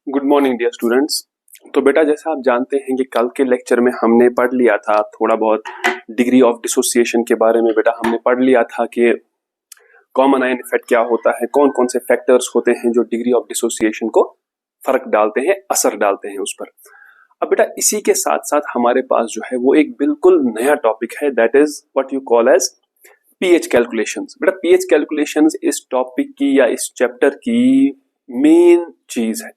Good morning dear students. तो बेटा जैसा आप जानते हैं कि कल के लेक्चर में हमने पढ़ लिया था थोड़ा बहुत डिग्री ऑफ डिसोसिएशन के बारे में। बेटा हमने पढ़ लिया था कि कॉमन आयन इफेक्ट क्या होता है, कौन कौन से फैक्टर्स होते हैं जो डिग्री ऑफ डिसोसिएशन को फर्क डालते हैं, असर डालते हैं उस पर। अब बेटा इसी के साथ साथ हमारे पास जो है वो एक बिल्कुल नया टॉपिक है, that is what you call as pH calculations. बेटा पीएच कैलकुलेशंस इस टॉपिक की या इस चैप्टर की मेन चीज है।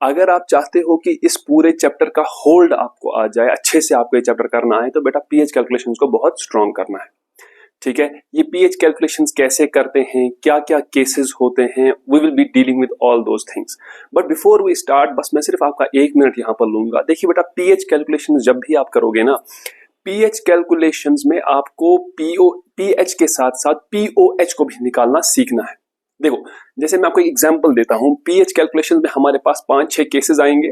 अगर आप चाहते हो कि इस पूरे चैप्टर का होल्ड आपको आ जाए, अच्छे से आपको ये चैप्टर करना है, तो बेटा पीएच कैलकुलेशंस को बहुत स्ट्रॉन्ग करना है। ठीक है, ये पीएच कैलकुलेशंस कैसे करते हैं, क्या क्या केसेस होते हैं, we will be dealing with all those things. But before we start बस मैं सिर्फ आपका 1 मिनट यहाँ पर लूंगा। देखिए बेटा पीएच कैलकुलेशंस जब भी आप करोगे ना, पीएच कैलकुलेशंस में आपको पीएच के साथ साथ पीओएच को भी निकालना सीखना है। देखो जैसे मैं आपको एक एग्जांपल देता हूं, पीएच कैलकुलेशन में हमारे पास 5-6 केसेस आएंगे।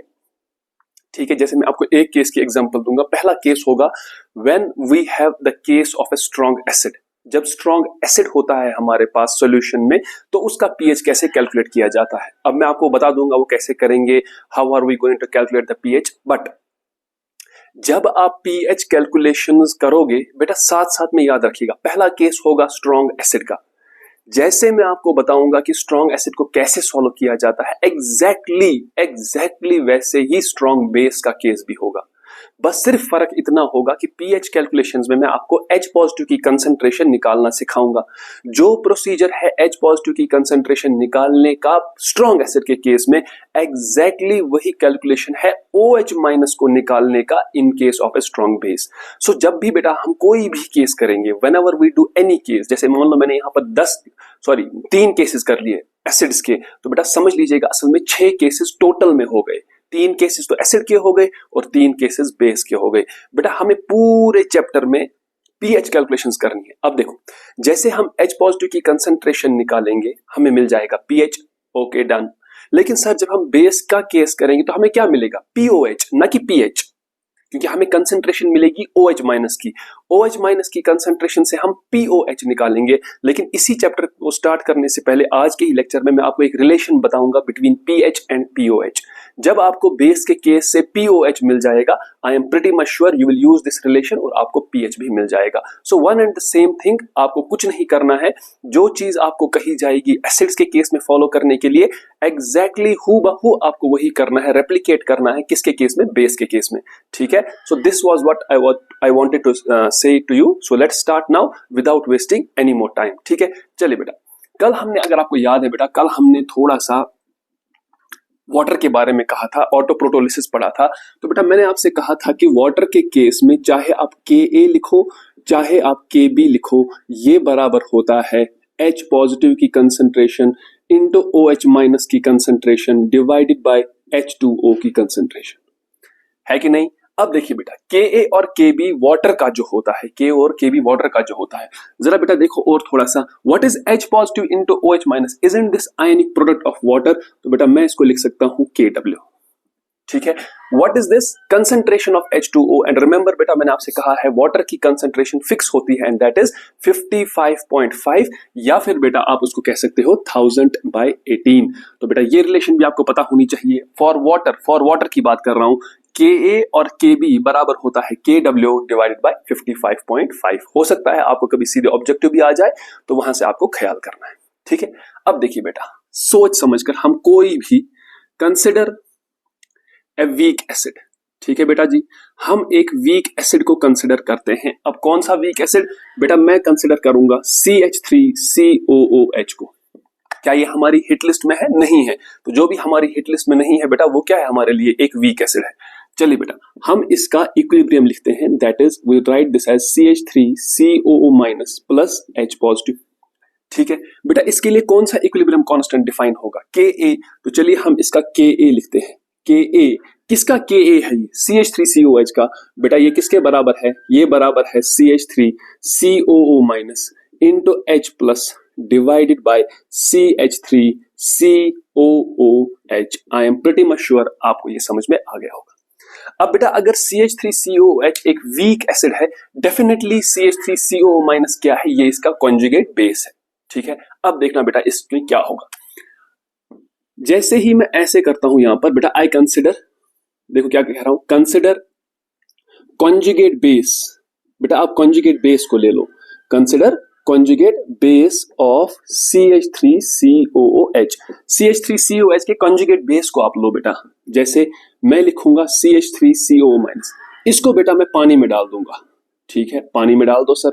ठीक है, जैसे मैं आपको एक केस की एग्जांपल दूंगा। पहला केस होगा when we have the case of a strong acid. जब स्ट्रॉन्ग एसिड होता है हमारे पास सॉल्यूशन में, तो उसका पीएच कैसे कैलकुलेट किया जाता है। अब मैं आपको बता दूंगा वो कैसे करेंगे, how are we going to calculate the pH. But जब आप पीएच कैलकुलेशंस करोगे बेटा साथ साथ में याद रखिएगा, पहला केस होगा स्ट्रॉन्ग एसिड का। जैसे मैं आपको बताऊंगा कि स्ट्रॉन्ग एसिड को कैसे सॉल्व किया जाता है, एग्जैक्टली वैसे ही स्ट्रॉन्ग बेस का केस भी होगा। बस सिर्फ फर्क इतना होगा कि पीएच कैलकुलेशंस में मैं आपको H पॉजिटिव की कंसंट्रेशन निकालना सिखाऊंगा। जो प्रोसीजर है H पॉजिटिव की कंसंट्रेशन निकालने का स्ट्रॉन्ग एसिड के केस में, एग्जैक्टली वही कैलकुलेशन है OH माइनस को निकालने का in case of a strong base. So जब भी बेटा हम कोई भी केस करेंगे, whenever we do any case, जैसे मान लो मैंने यहाँ पर 3 केसेस कर लिए एसिड्स के, तो बेटा समझ लीजिएगा असल में 6 केसेस टोटल में हो गए। 3 केसेस तो एसिड के हो गए और 3 केसेस बेस के हो गए। बेटा हमें पूरे चैप्टर में पीएच कैलकुलेशंस करनी है। अब देखो जैसे हम H पॉजिटिव की कंसंट्रेशन निकालेंगे हमें मिल जाएगा पीएच, ओके डन। लेकिन सर जब हम बेस का केस करेंगे तो हमें क्या मिलेगा, पीओएच, ना कि पीएच, क्योंकि हमें कंसंट्रेशन मिलेगी OH माइनस की। OH माइनस की कंसंट्रेशन से हम POH निकालेंगे। लेकिन इसी चैप्टर को स्टार्ट करने से पहले आज के ही लेक्चर में मैं आपको एक रिलेशन बताऊंगा बिटवीन पीएच एंड POH। जब आपको बेस के केस से POH मिल जाएगा, I am pretty much sure you will use this relation और आपको पीएच भी मिल जाएगा। So one and the same thing, आपको कुछ नहीं करना है। जो चीज आपको कही जाएगी एसिड्स के केस में फॉलो करने के लिए, एग्जैक्टली हूबहू आपको वही करना है, रेप्लिकेट करना है। किसके केस में, बेस के केस में। ठीक है, so this was what I wanted to say to you. So let's start now without wasting any more time. ठीक है, चलिए बेटा कल हमने, अगर आपको याद है बेटा, कल हमने थोड़ा सा वाटर के बारे में कहा था, ऑटोप्रोटोलिसिस पढ़ा था। तो बेटा मैंने आपसे कहा था कि वाटर के केस में चाहे आप Ka लिखो चाहे आप Kb लिखो, ये बराबर होता है H पॉजिटिव की कंसंट्रेशन इंटू OH माइनस की कंसंट्रेशन डिवाइडेड बाय H2O की कंसंट्रेशन, है कि नहीं। अब देखिए बेटा Ka और Kb वाटर का जो होता है, K और Kb वाटर का जो होता है, जरा बेटा देखो और थोड़ा सा, what is H positive into OH minus, isn't this ionic product of water. तो बेटा मैं इसको लिख सकता हूं Kw। ठीक है, what is this, concentration of H2O। And remember बेटा मैंने आपसे कहा है वाटर की कंसंट्रेशन फिक्स होती है एंड दैट इज 55.5, या फिर बेटा आप उसको कह सकते हो 1000/18। तो बेटा ये रिलेशन भी आपको पता होनी चाहिए। फॉर वाटर की बात कर रहा हूं, Ka और Kb बराबर होता है Kw डिवाइडेड बाय 55.5। हो सकता है आपको कभी सीधे ऑब्जेक्टिव भी आ जाए, तो वहां से आपको ख्याल करना है। ठीक है, अब देखिए बेटा सोच समझकर हम कोई भी कंसिडर ए वीक एसिड। ठीक है बेटा जी, हम एक वीक एसिड को कंसिडर करते हैं। अब कौन सा वीक एसिड, बेटा मैं कंसिडर करूंगा CH3COOH को। क्या ये हमारी हिट लिस्ट में है, नहीं है। तो जो भी हमारी हिट लिस्ट में नहीं है बेटा वो क्या है, हमारे लिए एक वीक एसिड है। चलिए बेटा हम इसका इक्विलिब्रियम लिखते हैं, that is we write this as CH3COO minus plus H positive. ठीक है बेटा, इसके लिए कौन सा इक्विलिब्रियम कांस्टेंट डिफाइन होगा, Ka। तो चलिए हम इसका Ka लिखते हैं। Ka किसका Ka है, ये CH3COH का। बेटा ये किसके बराबर है, ये बराबर है CH3COO minus into H plus divided by CH3COOH। I am pretty much sure आपको ये समझ में आ गया होगा। अब बेटा अगर CH3COOH एक वीक एसिड है, डेफिनेटली CH3CO माइनस क्या है, ये इसका कॉन्जुगेट बेस है। ठीक है, अब देखना बेटा इसमें क्या होगा। जैसे ही मैं ऐसे करता हूं यहां पर बेटा, आई कंसिडर, देखो क्या कह रहा हूं, कंसिडर कॉन्जुगेट बेस। बेटा आप कॉन्जुगेट बेस को ले लो, consider conjugate base of CH3COOH। CH3COH के कॉन्जुगेट बेस को आप लो बेटा। जैसे मैं लिखूंगा CH3CO-, इसको बेटा मैं पानी में डाल दूंगा। ठीक है, पानी में डाल दो सर।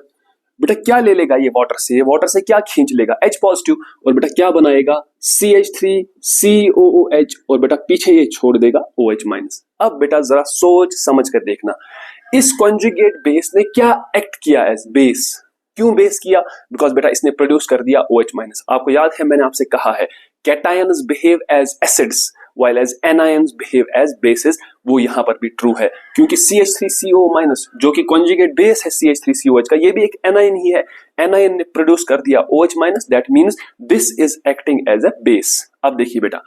बेटा क्या ले लेगा ये वाटर से, ये वाटर से क्या खींच लेगा, H पॉजिटिव, और बेटा क्या बनाएगा CH3COOH, और बेटा पीछे ये छोड़ देगा OH-। अब बेटा जरा सोच समझ कर देखना, इस कॉन्जुगेट बेस ने क्या एक्ट किया एज बेस। क्यों बेस किया? बिकॉज बेटा इसने प्रोड्यूस कर दिया OH-। आपको याद है मैंने आपसे कहा है cations behave as acids while as anions behave as bases, वो यहां पर भी ट्रू है, क्योंकि CH3CO- जो कि कॉन्जुगेट बेस है CH3COH का, ये भी एक एनायन ही है। एनायन ने प्रोड्यूस कर दिया OH-, that means this is acting as a base. अब देखिए बेटा,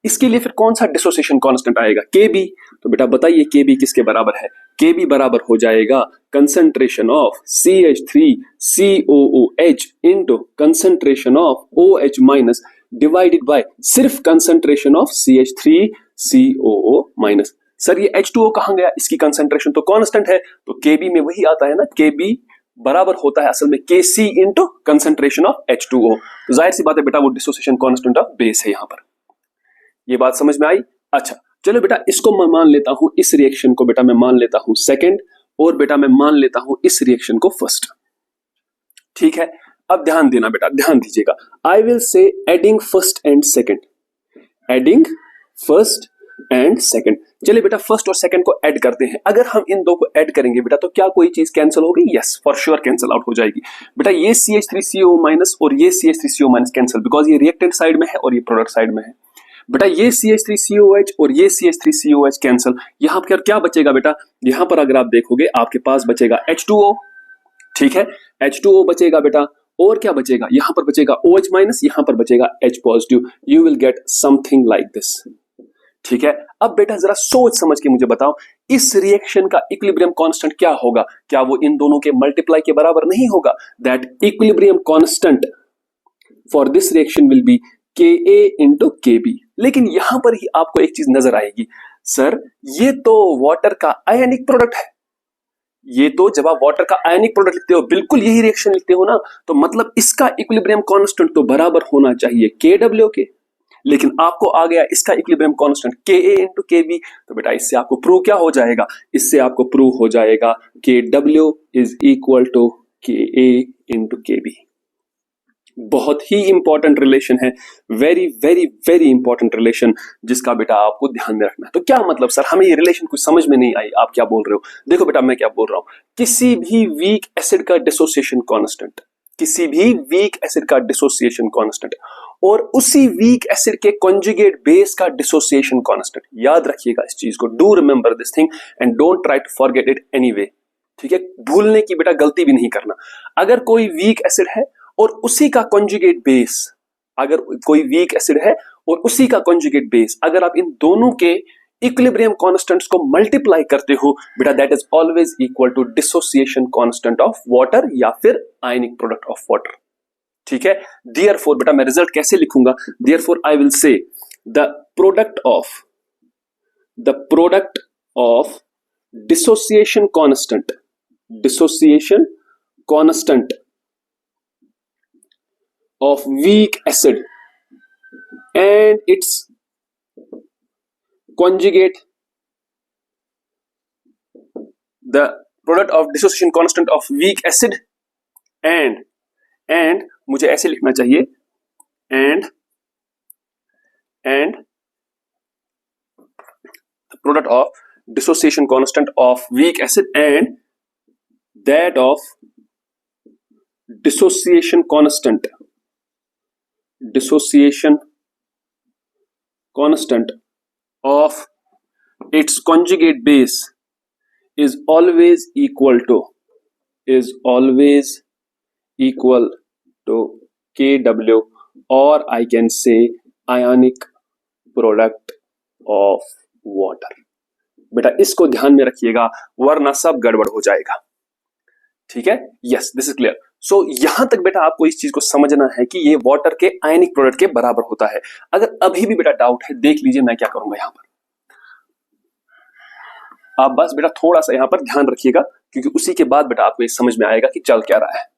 इसके लिए फिर कौन सा डिसोसिएशन कांस्टेंट आएगा? Kb। तो बेटा बताइए Kb किसके बराबर है? Kb बराबर हो जाएगा concentration of CH3COOH into concentration of OH- divided by सिर्फ कंसंट्रेशन ऑफ CH3COO-। सर ये H2O कहां गया? इसकी कंसंट्रेशन तो कांस्टेंट है, तो Kb में वही आता है ना, Kb बराबर होता है असल में Kc into concentration of H2O। तो जाहिर सी बात है बेटा वो डिसोसिएशन कांस्टेंट ऑफ बेस है यहां पर। ये बात समझ में आई? अच्छा चलो बेटा, इसको मैं मान लेता हूं, इस रिएक्शन को बेटा मैं मान लेता हूं सेकंड, और बेटा मैं मान लेता हूं इस रिएक्शन को फर्स्ट। ठीक है, अब ध्यान देना बेटा, ध्यान दीजिएगा। आई विल से adding first and second, adding first and second. चलिए बेटा फर्स्ट और सेकंड को ऐड करते हैं। अगर हम इन दो को ऐड करेंगे बेटा तो क्या कोई चीज कैंसिल हो गई? Yes, for sure cancel out हो जाएगी बेटा। ये CH3CO- और ये CH3CO- कैंसिल, बिकॉज ये रिएक्टेंट साइड में है और ये प्रोडक्ट साइड में है। बेटा ये CH3COH और ये CH3COH कैंसिल, यहां पर क्या बचेगा बेटा? यहां पर अगर आप देखोगे आपके पास बचेगा H2O। ठीक है, H2O बचेगा बेटा, और क्या बचेगा? यहां पर बचेगा OH-, यहां पर बचेगा H positive. You will get something like this. ठीक है, अब बेटा जरा सोच समझ के मुझे बताओ, इस रिएक्शन का इक्विलिब्रियम कांस्टेंट क्या होगा? क्या वो इन दोनों के मल्टीप्लाई के बराबर नहीं होगा? That equilibrium constant for this reaction will be Ka into Kb। लेकिन यहां पर ही आपको एक चीज नजर आएगी, सर ये तो वाटर का आयनिक प्रोडक्ट है। ये तो जब आप वाटर का आयनिक प्रोडक्ट लिखते हो, बिल्कुल यही रिएक्शन लिखते हो ना, तो मतलब इसका इक्विलिब्रियम कांस्टेंट तो बराबर होना चाहिए Kw के। लेकिन आपको आ गया इसका equilibrium constant Ka into Kb। तो बेटा इससे आपको प्रूव क्या हो जाएगा? इससे आपको प्रूव हो जाएगा Kw is equal to Ka into Kb। बहुत ही इंपॉर्टेंट रिलेशन है, very very very important relation, जिसका बेटा आपको ध्यान में रखना है। तो क्या मतलब सर हमें ये रिलेशन कुछ समझ में नहीं आई, आप क्या बोल रहे हो? देखो बेटा मैं क्या बोल रहा हूं, किसी भी वीक एसिड का डिसोसिएशन कांस्टेंट, किसी भी वीक एसिड का डिसोसिएशन कांस्टेंट और उसी वीक एसिड के कॉन्जुगेट बेस का डिसोसिएशन कांस्टेंट, याद रखिएगा इस चीज को, do remember this thing and don't try to forget it anyway. ठीक है, भूलने की बेटा गलती भी नहीं करना। अगर कोई वीक एसिड है और उसी का कॉन्जुगेट बेस, अगर कोई वीक एसिड है और उसी का कॉन्जुगेट बेस, अगर आप इन दोनों के इक्विलिब्रियम कांस्टेंट्स को मल्टीप्लाई करते हो बेटा, that is always equal to dissociation constant of water या फिर आयनिक प्रोडक्ट ऑफ वाटर। ठीक है, देयरफॉर बेटा मैं रिजल्ट कैसे लिखूंगा? देयरफॉर आई विल से the product of dissociation constant of weak acid and its conjugate, the product of dissociation constant of weak acid and मुझे ऐसे लिखना चाहिए and the product of dissociation constant of weak acid and that of dissociation constant of its conjugate base is always equal to Kw, or I can say ionic product of water। बेटा इसको ध्यान में रखिएगा वरना सब गड़बड़ हो जाएगा। ठीक है, यस दिस इज क्लियर। सो यहां तक बेटा आपको इस चीज को समझना है कि ये वाटर के आयनिक प्रोडक्ट के बराबर होता है। अगर अभी भी बेटा डाउट है, देख लीजिए मैं क्या करूंगा यहां पर। आप बस बेटा थोड़ा सा यहां पर ध्यान रखिएगा, क्योंकि उसी के बाद बेटा आपको ये समझ में आएगा कि चल क्या रहा है।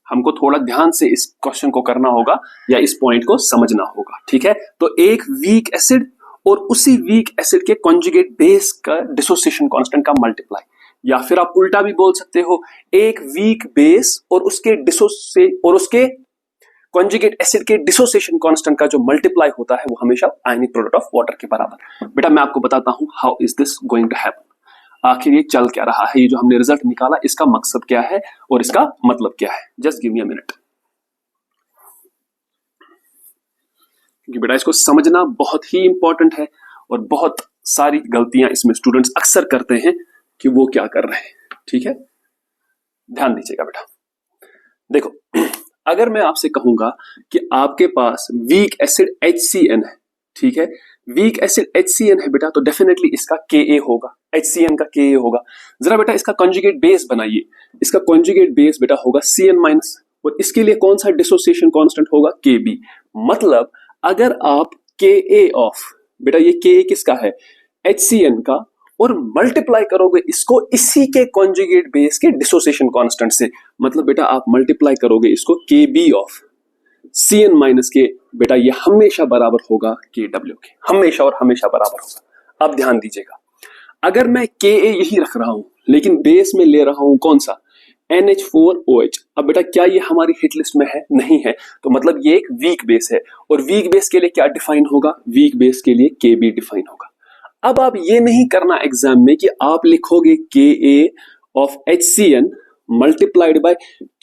हमको थोड़ा ध्यान से इस क्वेश्चन को करना होगा या इस पॉइंट को समझना होगा, ठीक है। तो एक वीक एसिड और उसी वीक एसिड के कॉन्जुगेट बेस का डिसोसिएशन कांस्टेंट का मल्टीप्लाई, या फिर आप उल्टा भी बोल सकते हो, एक वीक बेस और उसके कॉन्जुगेट एसिड के डिसोसिएशन कांस्टेंट का जो मल्टीप्लाई होता है वो हमेशा आयनिक प्रोडक्ट ऑफ वाटर के बराबर। बेटा मैं आपको बताता हूं how is this going to happen, आखिर ये चल क्या रहा है, ये जो हमने रिजल्ट निकाला इसका मकसद क्या है और इसका मतलब क्या है। Just give me a minute, क्योंकि बेटा इसको समझना बहुत ही इंपॉर्टेंट है और बहुत सारी गलतियां इसमें स्टूडेंट्स अक्सर करते हैं कि वो क्या कर रहे हैं, ठीक है। ध्यान दीजिएगा बेटा। देखो अगर मैं आपसे कहूंगा कि आपके पास वीक एसिड HCN है, ठीक है, वीक एसिड HCN है बेटा, तो डेफिनेटली इसका Ka होगा, HCN का Ka होगा। जरा बेटा इसका कॉन्जुगेट बेस बनाइए, इसका कॉन्जुगेट बेस बेटा होगा Cn माइनस, और इसके लिए कौन सा डिसोसिएशन कांस्टेंट होगा, Kb। मतलब अगर आप Ka ऑफ बेटा, ये Ka किसका है, HCN का, और मल्टीप्लाई करोगे इसको इसी के कॉन्जुगेट बेस के डिसोसिएशन कांस्टेंट से, मतलब बेटा आप मल्टीप्लाई करोगे इसको Kb ऑफ Cn माइनस के, बेटा ये हमेशा बराबर होगा Kw के, हमेशा और हमेशा बराबर होगा। अब ध्यान दीजिएगा, अगर मैं Ka यही रख रहा हूं लेकिन बेस में ले रहा हूं कौन सा, NH4OH। अब बेटा क्या ये हमारी हिट लिस्ट में है, नहीं है, तो मतलब ये एक वीक बेस है, और वीक बेस के लिए क्या डिफाइन होगा, वीक बेस के लिए Kb डिफाइन होगा। अब आप ये नहीं करना एग्जाम में कि आप लिखोगे Ka of HCN multiplied by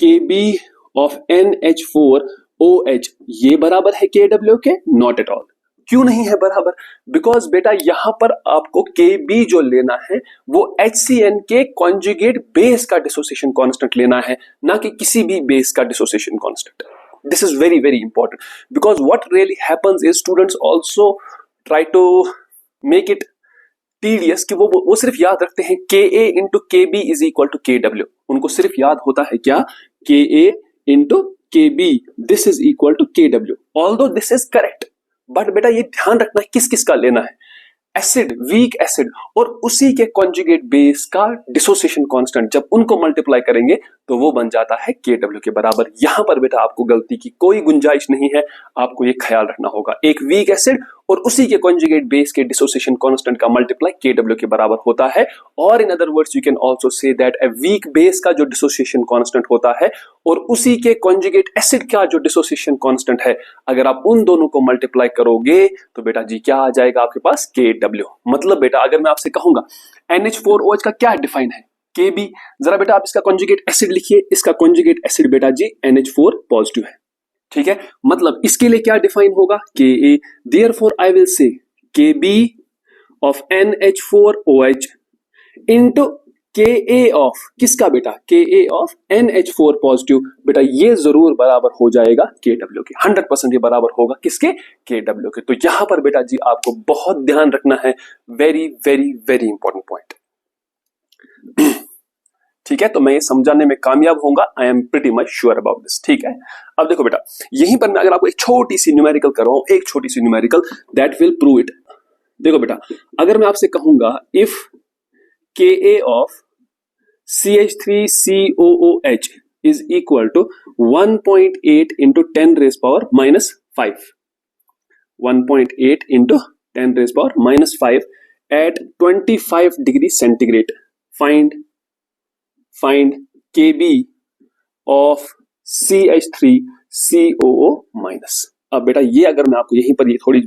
Kb of NH4OH, ये बराबर है Kw के, नॉट एट ऑल। क्यों नहीं है बराबर, बिकॉज बेटा यहां पर आपको Kb जो लेना है वो HCN के कॉन्जुगेट बेस का डिसोसिएशन कांस्टेंट लेना है, ना कि किसी भी बेस का dissociation constant. This is very very important, because what really happens is students also try to make it tedious कि वो सिर्फ याद रखते हैं Ka into Kb is equal to Kw। उनको सिर्फ याद होता है क्या, Ka into Kb this is equal to Kw। Although this is correct, but बेटा ये ध्यान रखना किस किस का लेना है, एसिड, वीक एसिड और उसी के कॉन्जुगेट बेस का डिसोसिएशन कांस्टेंट, जब उनको मल्टीप्लाई करेंगे तो वो बन जाता है Kw के बराबर। यहां पर बेटा आपको गलती की कोई गुंजाइश नहीं है, आपको ये ख्याल रखना होगा, एक वीक एसिड और उसी के कॉन्जुगेट बेस के डिसोसिएशन कांस्टेंट का मल्टीप्लाई Kw के बराबर होता है। और in other words you can also say that a weak base का जो डिसोसिएशन कांस्टेंट होता है और उसी के कॉन्जुगेट एसिड का जो डिसोसिएशन कांस्टेंट है, अगर आप उन दोनों को मल्टीप्लाई करोगे तो बेटा जी क्या आ जाएगा आपके पास, Kw। मतलब बेटा अगर मैं आपसे कहूंगा NH4OH का क्या डिफाइन है, Kb, जरा बेटा आप इसका कॉन्जुगेट एसिड लिखिए, इसका कॉन्जुगेट एसिड बेटा जी NH4 पॉजिटिव है, ठीक है। मतलब इसके लिए क्या डिफाइन होगा, Ka। देयरफॉर आई विल से Kb of NH4OH into Ka of किसका बेटा, Ka ऑफ NH4 पॉजिटिव, बेटा ये जरूर बराबर हो जाएगा Kw के, 100% ये बराबर होगा किसके, Kw के। तो यहां पर बेटा जी आपको बहुत ध्यान रखना है, very very very important point, ठीक है। तो मैं ये समझाने में कामयाब होऊंगा, I am pretty much sure about this, ठीक है। अब देखो बेटा यहीं पर मैं अगर आपको एक छोटी सी न्यूमेरिकल कर रहा हूं, एक छोटी सी numerical that will prove it. देखो बेटा अगर मैं आपसे कहूंगा if Ka of CH3COOH is equal to 1.8 into 10 raised power minus 5, 1.8 into 10 raised power minus 5 at 25 degree centigrade, find Kb of CH3COO minus। अब बेटा ये अगर मैं आपको यहीं पर, ये थोड़ी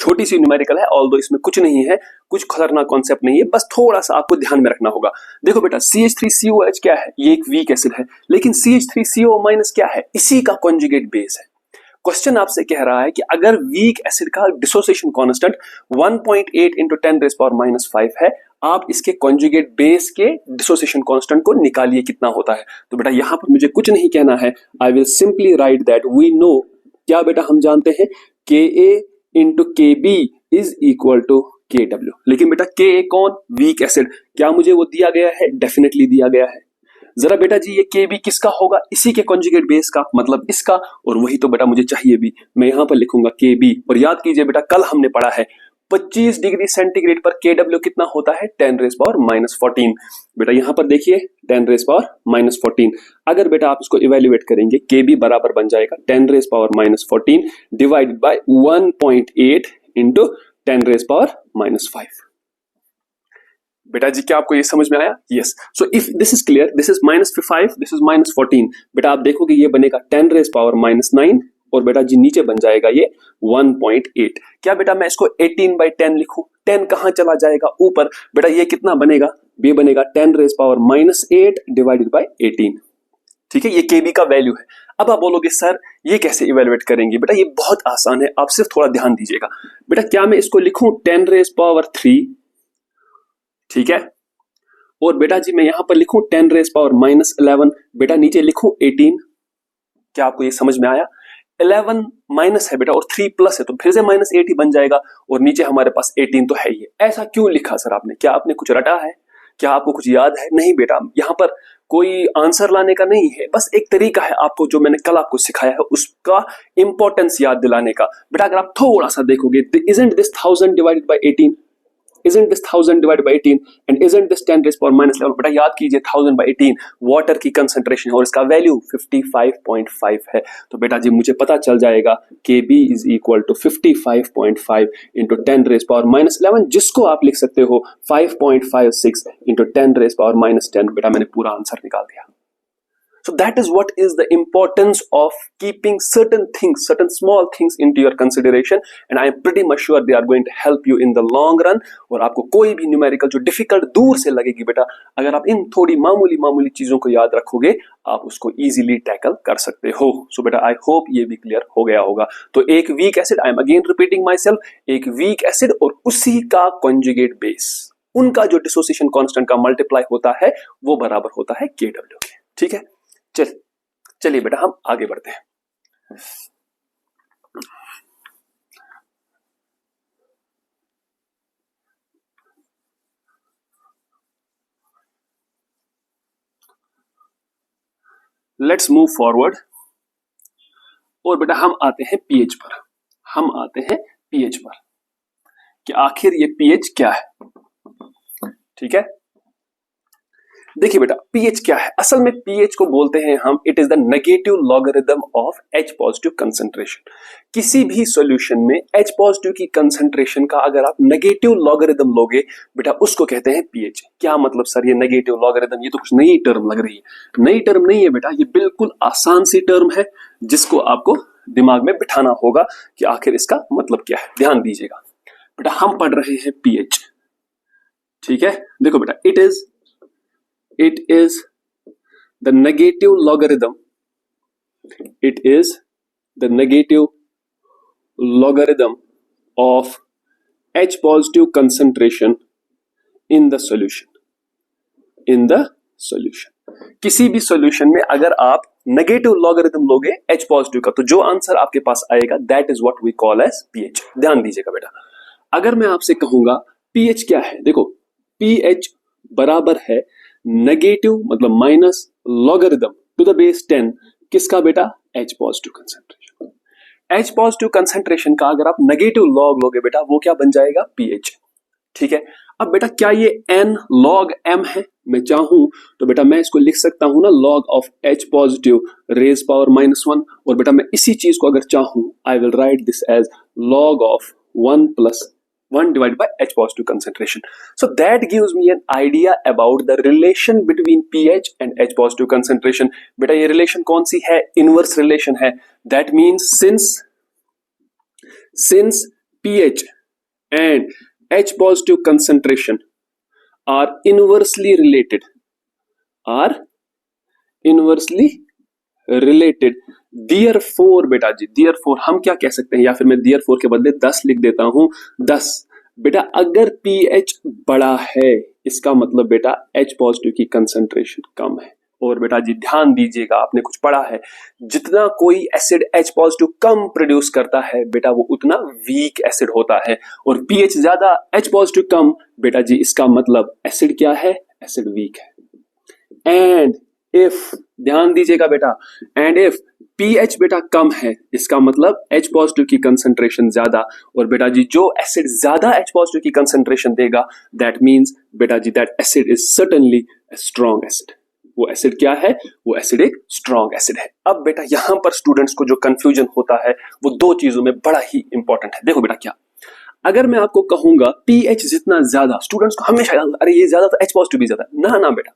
छोटी सी न्यूमेरिकल है, ऑल्दो इसमें कुछ नहीं है, कुछ खतरनाक कॉन्सेप्ट नहीं है, बस थोड़ा सा आपको ध्यान में रखना होगा। देखो बेटा CH3COH क्या है, ये एक वीक एसिड है, लेकिन CH3CO माइनस क्या है, इसी का कॉन्जुगेट बेस है। क्वेश्चन आपसे कह रहा है कि अगर वीक एसिड का dissociation constant 1.8 into 10 raised power minus 5 है, आप इसके कॉन्जुगेट बेस के डिसोसिएशन कांस्टेंट को निकालिए कितना होता है। तो बेटा यहां पर मुझे कुछ नहीं कहना है, I will simply write that we know, क्या बेटा हम जानते हैं Ka into Kb is equal to KW। लेकिन बेटा Ka कौन? Weak acid. क्या मुझे वो दिया गया है? डेफिनेटली दिया गया है। जरा बेटा जी ये Kb किसका होगा? इसी के कॉन्जुगेट बेस का, मतलब इसका, और वही तो बेटा मुझे चाहिए भी। मैं यहां पर लिखूंगा Kb। और याद कीजिए बेटा कल हमने पढ़ा है 25 डिग्री सेंटीग्रेड पर KW कितना होता है? 10⁻⁻14। बेटा यहां पर देखिए 10⁻⁻14। अगर बेटा आप इसको इवेल्युएट करेंगे Kb बराबर बन जाएगा 10⁻⁻14 डिवाइडेड बाय 1.8 इंटू 10⁻⁻5। बेटा जी क्या आपको ये समझ में आया? Yes. So if this is clear, this is -5, this is -14। बेटा आप देखोगे ये बनेगा 10⁻⁻9 और बेटा जी नीचे बन जाएगा ये 1.8। क्या बेटा मैं इसको 18/10 लिखूं? 10 कहां चला जाएगा? ऊपर। बेटा ये कितना बनेगा? ये बनेगा 10⁻⁻8 डिवाइडेड बाय 18। ठीक है, ये Kb का वैल्यू है। अब आप बोलोगे सर ये कैसे इवेलुएट करेंगे? बेटा ये बहुत आसान है, आप सिर्फ थोड़ा ध्यान दीजिएगा। बेटा क्या मैं इसको लिखूं 10⁻3, ठीक है, और बेटा जी मैं यहां पर लिखूं 10⁻⁻11, बेटा नीचे लिखूं 18। क्या आपको ये समझ में आया? 11 माइनस है बेटा और 3 प्लस है तो फिर से -8 ही बन जाएगा, और नीचे हमारे पास 18 तो है ही है। ऐसा क्यों लिखा सर आपने? क्या आपने कुछ रटा है? क्या आपको कुछ याद है? नहीं बेटा, यहां पर कोई आंसर लाने का नहीं है, बस एक तरीका है आपको, जो मैंने कल आपको सिखाया है उसका इंपॉर्टेंस याद दिलाने का। बेटा अगर आप थोड़ा सा देखोगे, isn't this 1000 divided by 18? Isn't this 1000 divided by 18 and isn't this 10⁻⁻11? बेटा याद कीजिए 1000/18 वाटर की कंसंट्रेशन है और इसका वैल्यू 55.5 है। तो बेटा जी मुझे पता चल जाएगा Kb is equal to 55.5 into 10⁻⁻11, जिसको आप लिख सकते हो 5.56 इंटू 10⁻⁻10। बेटा मैंने पूरा आंसर निकाल दिया। So that is what is the importance of keeping certain things, certain small things into your consideration, and I am pretty much sure they are going to help you in the long run. और आपको कोई भी numerical जो difficult दूर से लगेगी बेटा, अगर आप इन थोड़ी मामूली चीजों को याद रखोगे, आप उसको इजीली टैकल कर सकते हो। सो बेटा आई होप ये भी क्लियर हो गया होगा। तो एक weak acid, I am again repeating my self, एक वीक एसिड और उसी का कॉन्जुगेट बेस, उनका जो डिसोसिएशन कांस्टेंट का मल्टीप्लाई होता है वो बराबर होता है KW के। ठीक है, चलिए बेटा हम आगे बढ़ते हैं। लेट्स मूव फॉरवर्ड और बेटा हम आते हैं पीएच पर। हम आते हैं पीएच पर कि आखिर ये पीएच क्या है। ठीक है, देखिए बेटा पीएच क्या है? असल में पीएच को बोलते हैं हम, it is the negative logarithm of H positive concentration. किसी भी सॉल्यूशन में H पॉजिटिव की कंसंट्रेशन का अगर आप नेगेटिव लॉगरिथम लोगे बेटा, उसको कहते हैं पीएच। क्या मतलब सर ये नेगेटिव लॉगरिथम? ये तो कुछ नई टर्म लग रही है। नई टर्म नहीं है बेटा, ये बिल्कुल आसान सी टर्म है जिसको आपको दिमाग में बिठाना होगा कि आखिर इसका मतलब क्या है। ध्यान दीजिएगा बेटा, हम पढ़ रहे हैं पीएच। ठीक है, देखो बेटा, it is the negative logarithm, it is the negative logarithm of H positive concentration in the solution। किसी भी सॉल्यूशन में अगर आप नेगेटिव लॉगरिथम लोगे H पॉजिटिव का, तो जो आंसर आपके पास आएगा that is what we call as pH. ध्यान दीजिएगा बेटा, अगर मैं आपसे कहूंगा पीएच क्या है, देखो पीएच बराबर है नेगेटिव मतलब minus logarithm to the base 10 किसका बेटा? H positive concentration. H positive concentration का अगर आप नेगेटिव लॉग लोगे बेटा, वो क्या बन जाएगा? पीएच। ठीक है, अब बेटा क्या ये n log m है? मैं चाहूं तो बेटा मैं इसको लिख सकता हूं ना, log of H positive raise power -1, और बेटा मैं इसी चीज को अगर चाहूं I will write this as log of 1 divided by H positive concentration. So that gives me an idea about the relation between pH and H positive concentration. बेटा ये relation कौन सी है? Inverse relation है। That means since pH and H positive concentration are inversely related, therefore बेटा जी, therefore हम क्या कह सकते हैं, या फिर मैं therefore के बदले 10 लिख देता हूं। 10 बेटा अगर pH बड़ा है इसका मतलब बेटा H पॉजिटिव की कंसंट्रेशन कम है। और बेटा जी ध्यान दीजिएगा, आपने कुछ पढ़ा है, जितना कोई एसिड H पॉजिटिव कम प्रोड्यूस करता है बेटा वो उतना वीक एसिड होता है, और pH ज्यादा H पॉजिटिव कम, बेटा जी इसका मतलब एसिड क्या है, एसिड वीक है। एंड इफ, ध्यान दीजिएगा बेटा, एंड इफ pH बेटा कम है, इसका मतलब H पॉजिटिव की कंसंट्रेशन ज्यादा, और बेटा जी जो एसिड ज्यादा H पॉजिटिव की कंसंट्रेशन देगा दैट मींस बेटा जी that acid is certainly a strong acid. वो एसिड क्या है, वो एसिड एक स्ट्रॉन्ग एसिड है। अब बेटा यहां पर स्टूडेंट्स को जो कंफ्यूजन होता है वो दो चीजों में बड़ा ही इंपॉर्टेंट है। देखो बेटा क्या, अगर मैं आपको कहूंगा pH जितना ज्यादा, स्टूडेंट्स को हमेशा याद, अरे ये ज्यादा तो H पॉजिटिव भी ज्यादा, ना ना बेटा,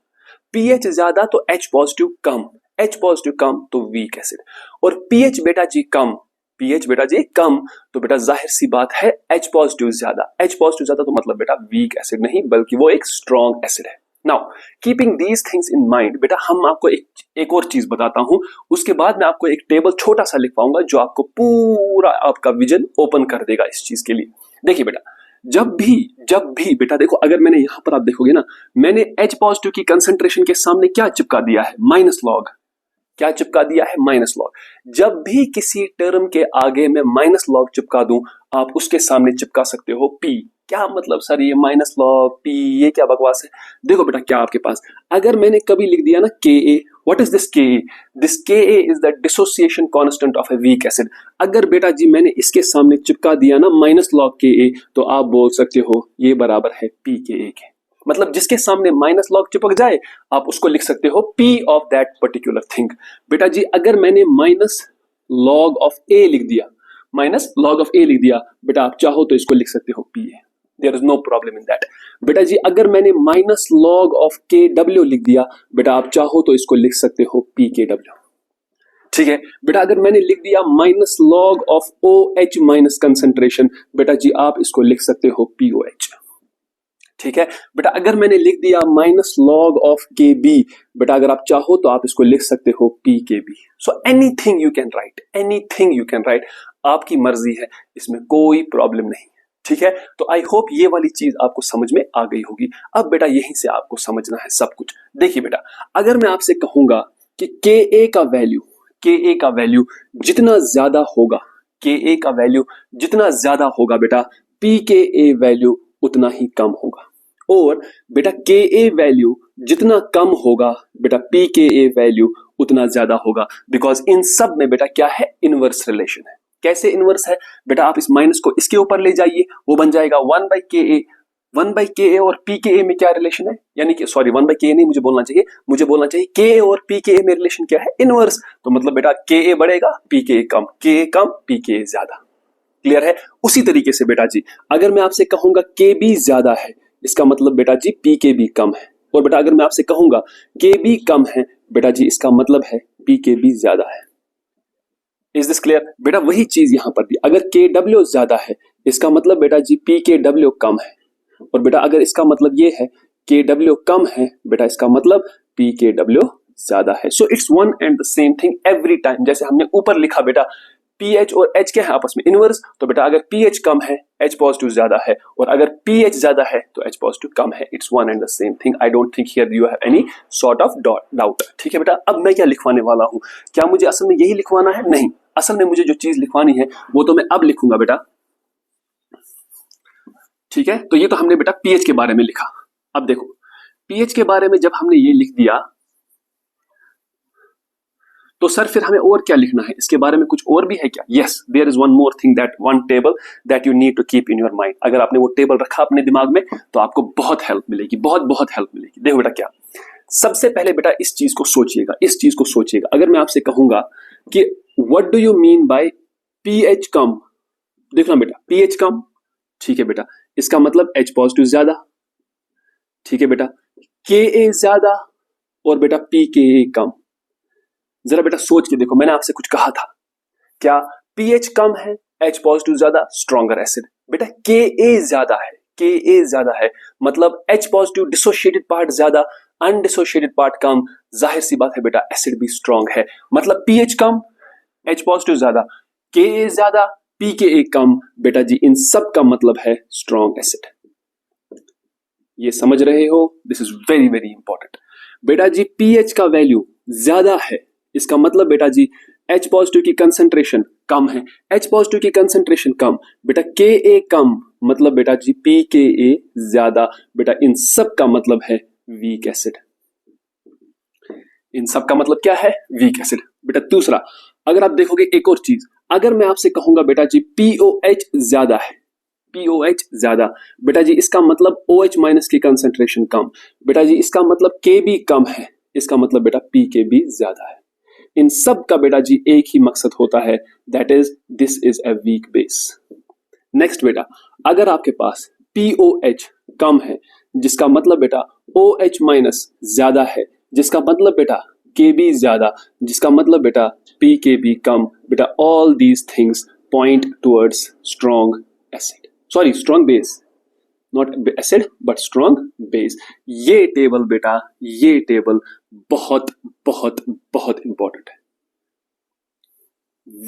pH ज्यादा तो H पॉजिटिव कम, H पॉजिटिव कम तो वीक एसिड, और pH बेटा जी कम, pH बेटा जी कम तो बेटा जाहिर सी बात है H पॉजिटिव ज्यादा, H पॉजिटिव ज्यादा तो मतलब बेटा वीक एसिड नहीं बल्कि वो एक स्ट्रॉन्ग एसिड है। Now keeping these things in mind, बेटा हम आपको एक और चीज बताता हूं, उसके बाद मैं आपको एक टेबल छोटा सा लिखवाऊंगा जो आपको पूरा आपका विजन ओपन कर देगा इस चीज के लिए। देखिए बेटा, जब भी बेटा देखो, अगर मैंने यहां पर आप देखोगे ना, मैंने H पॉजिटिव की कंसंट्रेशन के सामने क्या चिपका दिया है, माइनस लॉग। क्या चिपका दिया है, माइनस लॉग। जब भी किसी टर्म के आगे मैं माइनस लॉग चिपका दूं, आप उसके सामने चिपका सकते हो P। क्या मतलब सर ये माइनस लॉग P, ये क्या बकवास है। देखो बेटा क्या आपके पास, अगर मैंने कभी लिख दिया ना Ka, what is this Ka? This Ka is the dissociation constant of a weak acid. अगर बेटा जी मैंने इसके सामने चिपका दिया ना माइनस लॉग Ka, तो आप बोल सकते हो ये बराबर है pKa के। मतलब जिसके सामने माइनस लॉग चिपक जाए आप उसको लिख सकते हो P of that particular thing. बेटा जी अगर मैंने माइनस लॉग ऑफ A लिख दिया, माइनस लॉग ऑफ A लिख दिया, बेटा आप चाहो तो इसको लिख सकते हो PA, there is no problem in that. बेटा जी अगर मैंने माइनस लॉग ऑफ KW लिख दिया, बेटा आप चाहो तो इसको लिख सकते हो PKW। ठीक है बेटा, अगर मैंने लिख दिया minus log of OH minus concentration, बेटा जी आप इसको लिख सकते हो POH। ठीक है बेटा, अगर मैंने लिख दिया माइनस लॉग ऑफ KB, बेटा अगर आप चाहो तो आप इसको लिख सकते हो PKB। So anything you can right, anything you can right, आपकी मर्जी है, इसमें कोई प्रॉब्लम नहीं। ठीक है, तो आई होप ये वाली चीज आपको समझ में आ गई होगी। अब बेटा यहीं से आपको समझना है सब कुछ। देखिए बेटा, अगर मैं आपसे कहूंगा कि Ka का वैल्यू जितना ज्यादा होगा, Ka का वैल्यू जितना ज्यादा होगा बेटा pKa वैल्यू उतना ही कम होगा, और बेटा Ka वैल्यू जितना कम होगा बेटा pKa वैल्यू उतना ज्यादा होगा, बिकॉज इन सब में बेटा क्या है, इनवर्स रिलेशन है। कैसे इनवर्स है बेटा, आप इस माइनस को इसके ऊपर ले जाइए, वो बन जाएगा 1/Ka। 1/Ka और pKa में क्या रिलेशन है, यानी कि सॉरी 1/Ka नहीं, मुझे बोलना चाहिए Ka और pKa में रिलेशन क्या है, इनवर्स। तो मतलब बेटा Ka बढ़ेगा pKa कम, Ka कम pKa ज्यादा। क्लियर है। उसी तरीके से बेटा जी अगर मैं आपसे कहूंगा Kb ज्यादा है, इसका मतलब बेटा जी pKb कम है, और बेटा अगर मैं आपसे कहूंगा Kb कम है, बेटा जी इसका मतलब है pKb ज्यादा है। इज दिस क्लियर बेटा, वही चीज यहां पर भी, अगर Kw ज्यादा है इसका मतलब बेटा जी pKw कम है, और बेटा अगर इसका मतलब ये है Kw कम है, बेटा इसका मतलब pKw ज्यादा है। So it's one and the same thing every time. जैसे हमने ऊपर लिखा बेटा pH और H क्या है आपस में, इनवर्स, तो बेटा अगर pH कम है H पॉजिटिव ज्यादा है, और अगर pH ज्यादा है तो H पॉजिटिव कम है। It's one and the same thing. I don't think here you have any sort of doubt. ठीक है बेटा, अब मैं क्या लिखवाने वाला हूं, क्या मुझे असल में यही लिखवाना है, नहीं, असल में मुझे जो चीज लिखवानी है वो तो मैं अब लिखूंगा बेटा। ठीक है, तो ये तो हमने बेटा pH के बारे में लिखा। अब देखो pH के बारे में जब हमने ये लिख दिया तो सर फिर हमें और क्या लिखना है, इसके बारे में कुछ और भी है क्या। Yes, there is one more thing, that one table that you need to keep in your mind. अगर आपने वो टेबल रखा अपने दिमाग में तो आपको बहुत हेल्प मिलेगी, बहुत हेल्प मिलेगी। देखो बेटा क्या, सबसे पहले बेटा इस चीज को सोचिएगा, अगर मैं आपसे कहूंगा कि what do you mean by pH कम, देखना बेटा pH कम, ठीक है बेटा, इसका मतलब H पॉजिटिव ज्यादा, ठीक है बेटा, Ka ज्यादा, और बेटा pKa कम। जरा बेटा सोच के देखो, मैंने आपसे कुछ कहा था, क्या pH कम है H पॉजिटिव ज्यादा, स्ट्रॉन्गर एसिड। बेटा Ka ज्यादा है मतलब H पॉजिटिव डिसोशिएटेड पार्ट ज्यादा, अनडिसोशिएटेड पार्ट कम, जाहिर सी बात है बेटा एसिड भी स्ट्रॉन्ग है। मतलब pH कम H पॉजिटिव ज्यादा, Ka ज्यादा, pKa कम, बेटा जी इन सब का मतलब है स्ट्रॉन्ग एसिड। ये समझ रहे हो, दिस इज वेरी इंपॉर्टेंट। बेटा जी पीएच का वैल्यू ज्यादा है, इसका मतलब बेटा जी H पॉजिटिव की कंसंट्रेशन कम है, H पॉजिटिव की कंसंट्रेशन कम, बेटा Ka कम, मतलब बेटा जी pKa ज्यादा। बेटा इन सब का मतलब है वीक एसिड, इन सब का मतलब क्या है? Weak acid. बेटा दूसरा, अगर आप देखोगे एक और चीज, अगर मैं आपसे कहूंगा बेटा जी POH ज्यादा है, POH ज्यादा, बेटा जी इसका मतलब OH माइनस की कंसंट्रेशन कम, बेटा जी इसका मतलब Kb कम है, इसका मतलब बेटा pKb ज्यादा है। इन सब का बेटा जी एक ही मकसद होता है, that is this is a weak base. Next बेटा, अगर आपके पास POH कम है, जिसका मतलब बेटा OH माइनस ज्यादा है, जिसका मतलब बेटा Kb ज्यादा, जिसका मतलब बेटा pKb कम, बेटा all these things point towards strong acid, sorry strong base, not acid but strong base. ये टेबल बेटा, ये टेबल बहुत बहुत बहुत इंपॉर्टेंट है,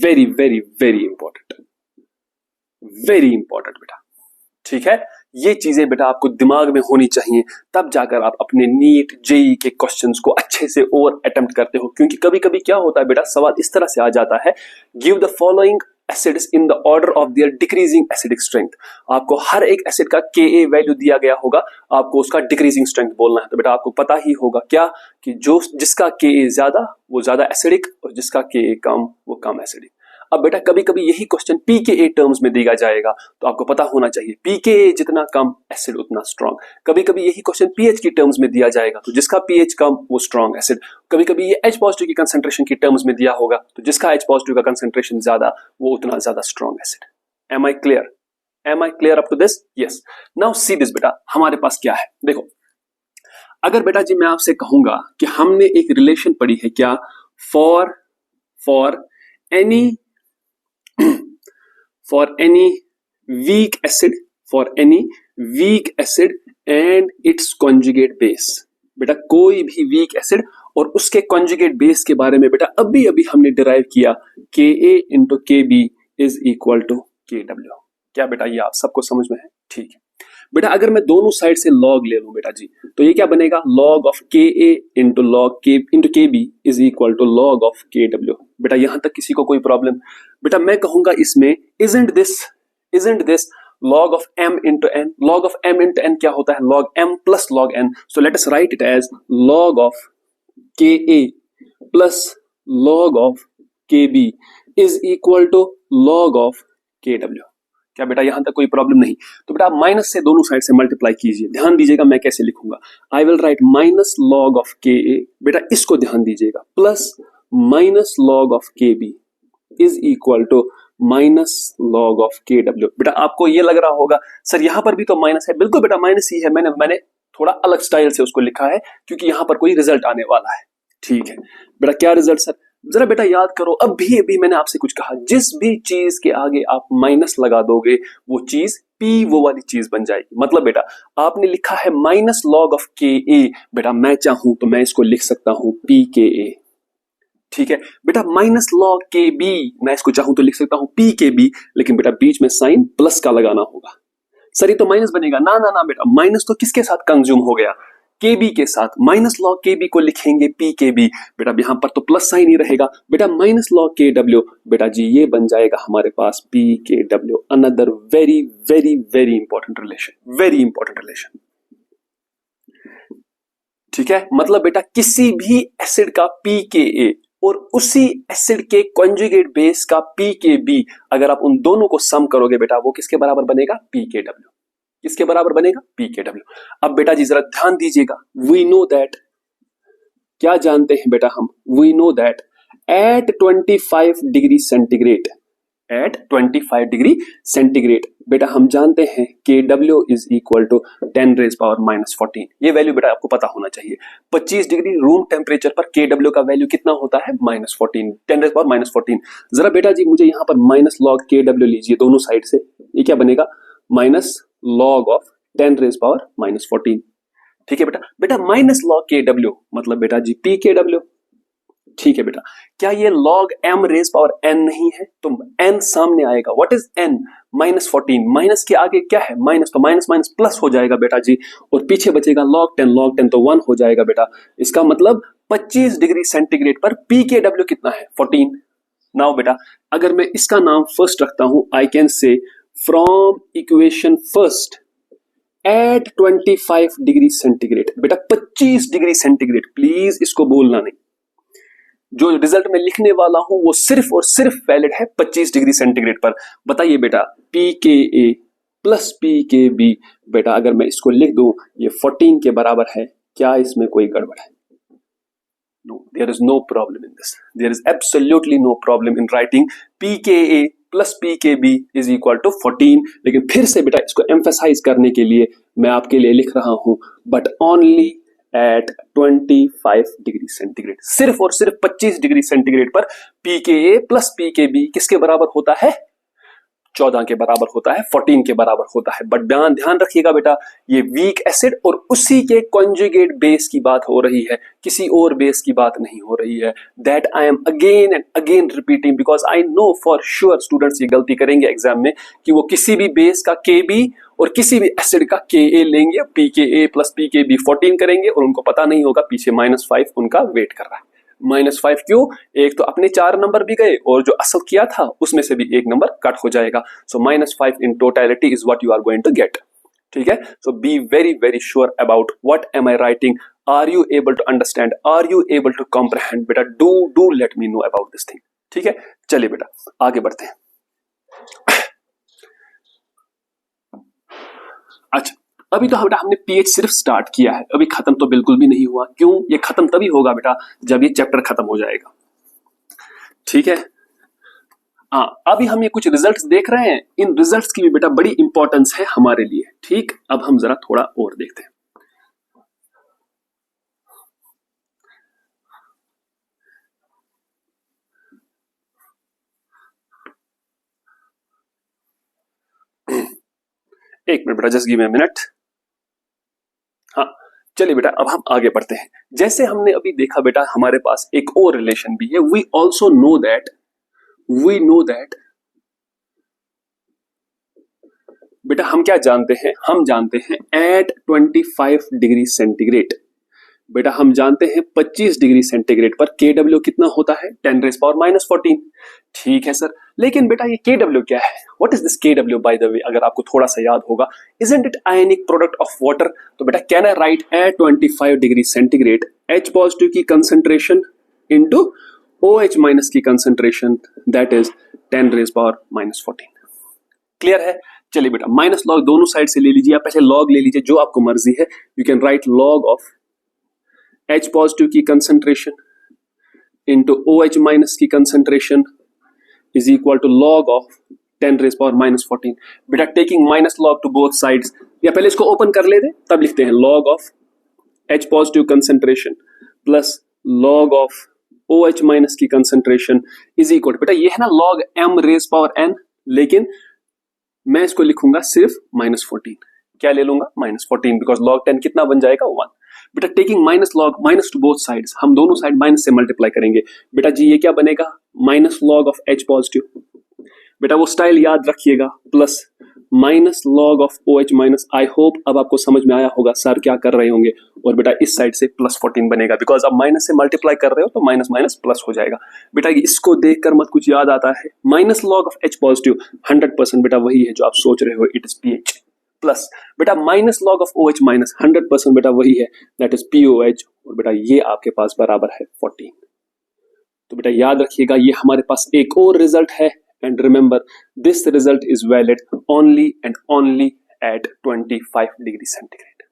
very very very important, very important बेटा। ठीक है, ये चीजें बेटा आपको दिमाग में होनी चाहिए, तब जाकर आप अपने नीट जेई के क्वेश्चंस को अच्छे से ओवर अटेम्प्ट करते हो। क्योंकि कभी कभी क्या होता है बेटा, सवाल इस तरह से आ जाता है, give the following acids in the order of their decreasing acidic strength. आपको हर एक एसिड का Ka वैल्यू दिया गया होगा, आपको उसका डिक्रीजिंग स्ट्रेंथ बोलना है। तो बेटा आपको पता ही होगा क्या, कि जो जिसका Ka ज्यादा वो ज्यादा एसिडिक, और जिसका Ka कम वो कम एसिडिक। अब बेटा कभी कभी यही क्वेश्चन pKa टर्म्स में दिया जाएगा, तो आपको पता होना चाहिए pKa जितना कम एसिड उतना स्ट्रॉन्ग। कभी कभी यही क्वेश्चन pH की टर्म्स में दिया जाएगा, तो जिसका pH कम वो स्ट्रॉन्ग एसिड। कभी कभी ये H पॉजिटिव की कंसंट्रेशन की टर्म्स में दिया होगा, तो जिसका H पॉजिटिव का कंसंट्रेशन ज्यादा वो उतना ज्यादा strong acid. Am I clear? Am I clear up to this? Yes. Now see this बेटा, हमारे पास क्या है, देखो अगर बेटा जी मैं आपसे कहूंगा कि हमने एक रिलेशन पढ़ी है क्या, for any for any weak acid and its conjugate base। बेटा कोई भी वीक एसिड और उसके कॉन्जुगेट बेस के बारे में बेटा अभी अभी हमने डिराइव किया, Ka into Kb is equal to Kw। क्या बेटा ये आप सबको समझ में है? ठीक है बेटा, अगर मैं दोनों साइड से लॉग ले लूं बेटा जी, तो ये क्या बनेगा, log of Ka into log into Kb is equal to log of Kw। बेटा यहां तक किसी को कोई प्रॉब्लम? बेटा मैं कहूंगा इसमें isn't this log of m into n? log of m into n क्या होता है, log m plus log n। so let us write it as log of Ka plus log of Kb is equal to log of Kw। क्या बेटा यहां तक कोई problem नहीं? तो बेटा माइनस से दोनों साइड से मल्टीप्लाई कीजिए। ध्यान दीजिएगा मैं कैसे लिखूंगा, I will write minus log of Ka, बेटा इसको ध्यान दीजिएगा, plus minus log of Kb is equal to minus log of Kw। बेटा आपको ये लग रहा होगा सर यहां पर भी तो माइनस है, बिल्कुल बेटा माइनस ही है, मैंने थोड़ा अलग स्टाइल से उसको लिखा है क्योंकि यहां पर कोई रिजल्ट आने वाला है। ठीक है बेटा, क्या रिजल्ट सर? जरा बेटा याद करो, अभी मैंने आपसे कुछ कहा, जिस भी चीज के आगे आप माइनस लगा दोगे वो चीज P वो वाली चीज बन जाएगी। मतलब बेटा आपने लिखा है माइनस लॉग ऑफ Ka, बेटा मैं चाहूं तो मैं इसको लिख सकता हूं pKa। ठीक है बेटा, माइनस लॉग Kb मैं इसको चाहूं तो लिख सकता हूं pKb, लेकिन बेटा बीच में साइन प्लस का लगाना होगा। सर ये तो माइनस बनेगा, ना ना ना बेटा, माइनस तो किसके साथ कंज्यूम हो गया, Kb के साथ। माइनस लॉग Kb को लिखेंगे pKb, बेटा यहां पर तो प्लस साइन ही रहेगा। बेटा माइनस लॉग Kw, बेटा जी ये बन जाएगा हमारे पास pKw। Another very very very important relation, very important relation. ठीक है, मतलब बेटा किसी भी एसिड का pKa और उसी एसिड के कॉन्जुगेट बेस का pKb, अगर आप उन दोनों को सम करोगे बेटा वो किसके बराबर बनेगा, pKw। किसके बराबर बनेगा, pKw। अब बेटा जी जरा ध्यान दीजिएगा, वी नो दैट, क्या जानते हैं बेटा हम, we know that at 25 degree centigrade, at 25 degree centigrade बेटा हम जानते हैं Kw is equal to 10 raise power minus 14। ये वैल्यू बेटा आपको पता होना चाहिए। 25 डिग्री रूम टेम्परेचर पर Kw का वैल्यू कितना होता है, माइनस 14, 10 रेज पावर माइनस 14। जरा बेटा जी मुझे यहाँ पर माइनस लॉग Kw लीजिए दोनों साइड से, ये क्या बनेगा, minus log of 10 raise power minus 14। ठीक है बेटा, बेटा माइनस लॉग Kw मतलब बेटा जी pKw। ठीक है बेटा, क्या ये log m raise power n नहीं है? तो n सामने आएगा। What is n? -14। माइनस के आगे क्या है? माइनस, तो माइनस माइनस प्लस हो जाएगा बेटा जी, और पीछे बचेगा log 10 तो 1 हो जाएगा बेटा। इसका मतलब 25 डिग्री सेंटीग्रेड पर pKw कितना है? 14। नाउ बेटा, अगर मैं इसका नाम फर्स्ट रखता हूं, I can say from equation first at 25 degree centigrade. बेटा 25 डिग्री सेंटीग्रेड, प्लीज इसको बोलना नहीं। जो रिजल्ट मैं लिखने वाला हूं वो सिर्फ और सिर्फ वैलिड है 25 डिग्री सेंटीग्रेड पर। बताइए बेटा, pKa प्लस pKb, बेटा अगर मैं इसको लिख दूं ये 14 के बराबर है, क्या इसमें कोई गड़बड़ है? No, there is no problem in this. There is absolutely no problem in writing pKa plus pKb is equal to 14। लेकिन फिर से बेटा इसको एम्फेसाइज करने के लिए मैं आपके लिए लिख रहा हूं, but only at 25 degree centigrade. सिर्फ और सिर्फ 25 डिग्री सेंटीग्रेड पर pKa प्लस pKb किसके बराबर होता है? 14 के बराबर होता है, 14 के बराबर होता है। बट ध्यान रखिएगा बेटा, ये वीक एसिड और उसी के कॉन्जुगेट बेस की बात हो रही है, किसी और बेस की बात नहीं हो रही है। That I am again and again repeating because I know for sure students ये गलती करेंगे एग्जाम में कि वो किसी भी बेस का Kb और किसी भी एसिड का Ka लेंगे, pKa प्लस pKb 14 करेंगे और उनको पता नहीं होगा पीछे -5 उनका वेट कर रहा है। -5 क्यों? एक तो अपने 4 नंबर भी गए और जो असल किया था उसमें से भी एक नंबर कट हो जाएगा। So -5 in totality is what you are going to get. ठीक है, so be very very sure about what am I writing. Are you able to understand? Are you able to comprehend? बेटा do let me know about this thing. ठीक है, चलिए बेटा आगे बढ़ते हैं। अच्छा, अभी तो बेटा हमने पीएच सिर्फ स्टार्ट किया है, अभी खत्म तो बिल्कुल भी नहीं हुआ। क्यों? ये खत्म तभी होगा बेटा जब ये चैप्टर खत्म हो जाएगा। ठीक है, हाँ, अभी हम ये कुछ रिजल्ट्स देख रहे हैं, इन रिजल्ट्स की भी बेटा बड़ी इंपॉर्टेंस है हमारे लिए। ठीक, अब हम जरा थोड़ा और देखते हैं। एक मिनट बेटा, just give me a minute. हाँ, चलिए बेटा अब हम आगे बढ़ते हैं। जैसे हमने अभी देखा बेटा हमारे पास एक और रिलेशन भी है। वी ऑल्सो नो दैट बेटा हम क्या जानते हैं? हम जानते हैं एट 25 डिग्री सेंटीग्रेड, बेटा हम जानते हैं 25 डिग्री सेंटीग्रेड पर KW कितना होता है? 10⁻⁻14। ठीक है सर, लेकिन बेटा ये KW क्या है? What is this KW by the way? अगर आपको थोड़ा सा याद होगा, isn't it ionic product of water? तो बेटा can I write at 25 degree centigrade H positive की कंसंट्रेशन इनटू OH माइनस की कंसंट्रेशन, दैट इज 10⁻⁻14। क्लियर है? चलिए बेटा माइनस लॉग दोनों साइड से ले लीजिए, आप पहले लॉग ले लीजिए जो आपको मर्जी है। You can write log of H positive की कंसंट्रेशन इंटू OH माइनस की concentration is equal to log of 10⁻⁻14। बेटा taking minus log to both sides, या पहले इसको ओपन कर लेते तब लिखते हैं log of H positive concentration plus log of OH minus की कंसंट्रेशन इज इक्वल, बेटा ये है ना लॉग m⁻n, लेकिन मैं इसको लिखूंगा सिर्फ -14। क्या ले लूंगा? -14, बिकॉज log 10 कितना बन जाएगा? 1। बेटा taking minus log minus two both sides, हम दोनों साइड माइनस से मल्टीप्लाई करेंगे। बेटा जी ये क्या बनेगा? Minus log of H positive, बेटा वो स्टाइल याद रखिएगा, plus minus log of OH minus. I hope अब आपको समझ में आया होगा सर क्या कर रहे होंगे। और बेटा इस साइड से +14 बनेगा, बिकॉज आप माइनस से मल्टीप्लाई कर रहे हो तो माइनस माइनस प्लस हो जाएगा। बेटा इसको देखकर मत कुछ याद आता है, minus log of H positive 100% बेटा वही है जो आप सोच रहे हो, इट इज pH, प्लस बेटा minus log of OH minus 100% बेटा वही है, दैट इज POH, और बेटा ये आपके पास बराबर है 14। तो बेटा याद रखिएगा ये हमारे पास एक और रिजल्ट है, and remember this result is valid only and only at 25 degree centigrade.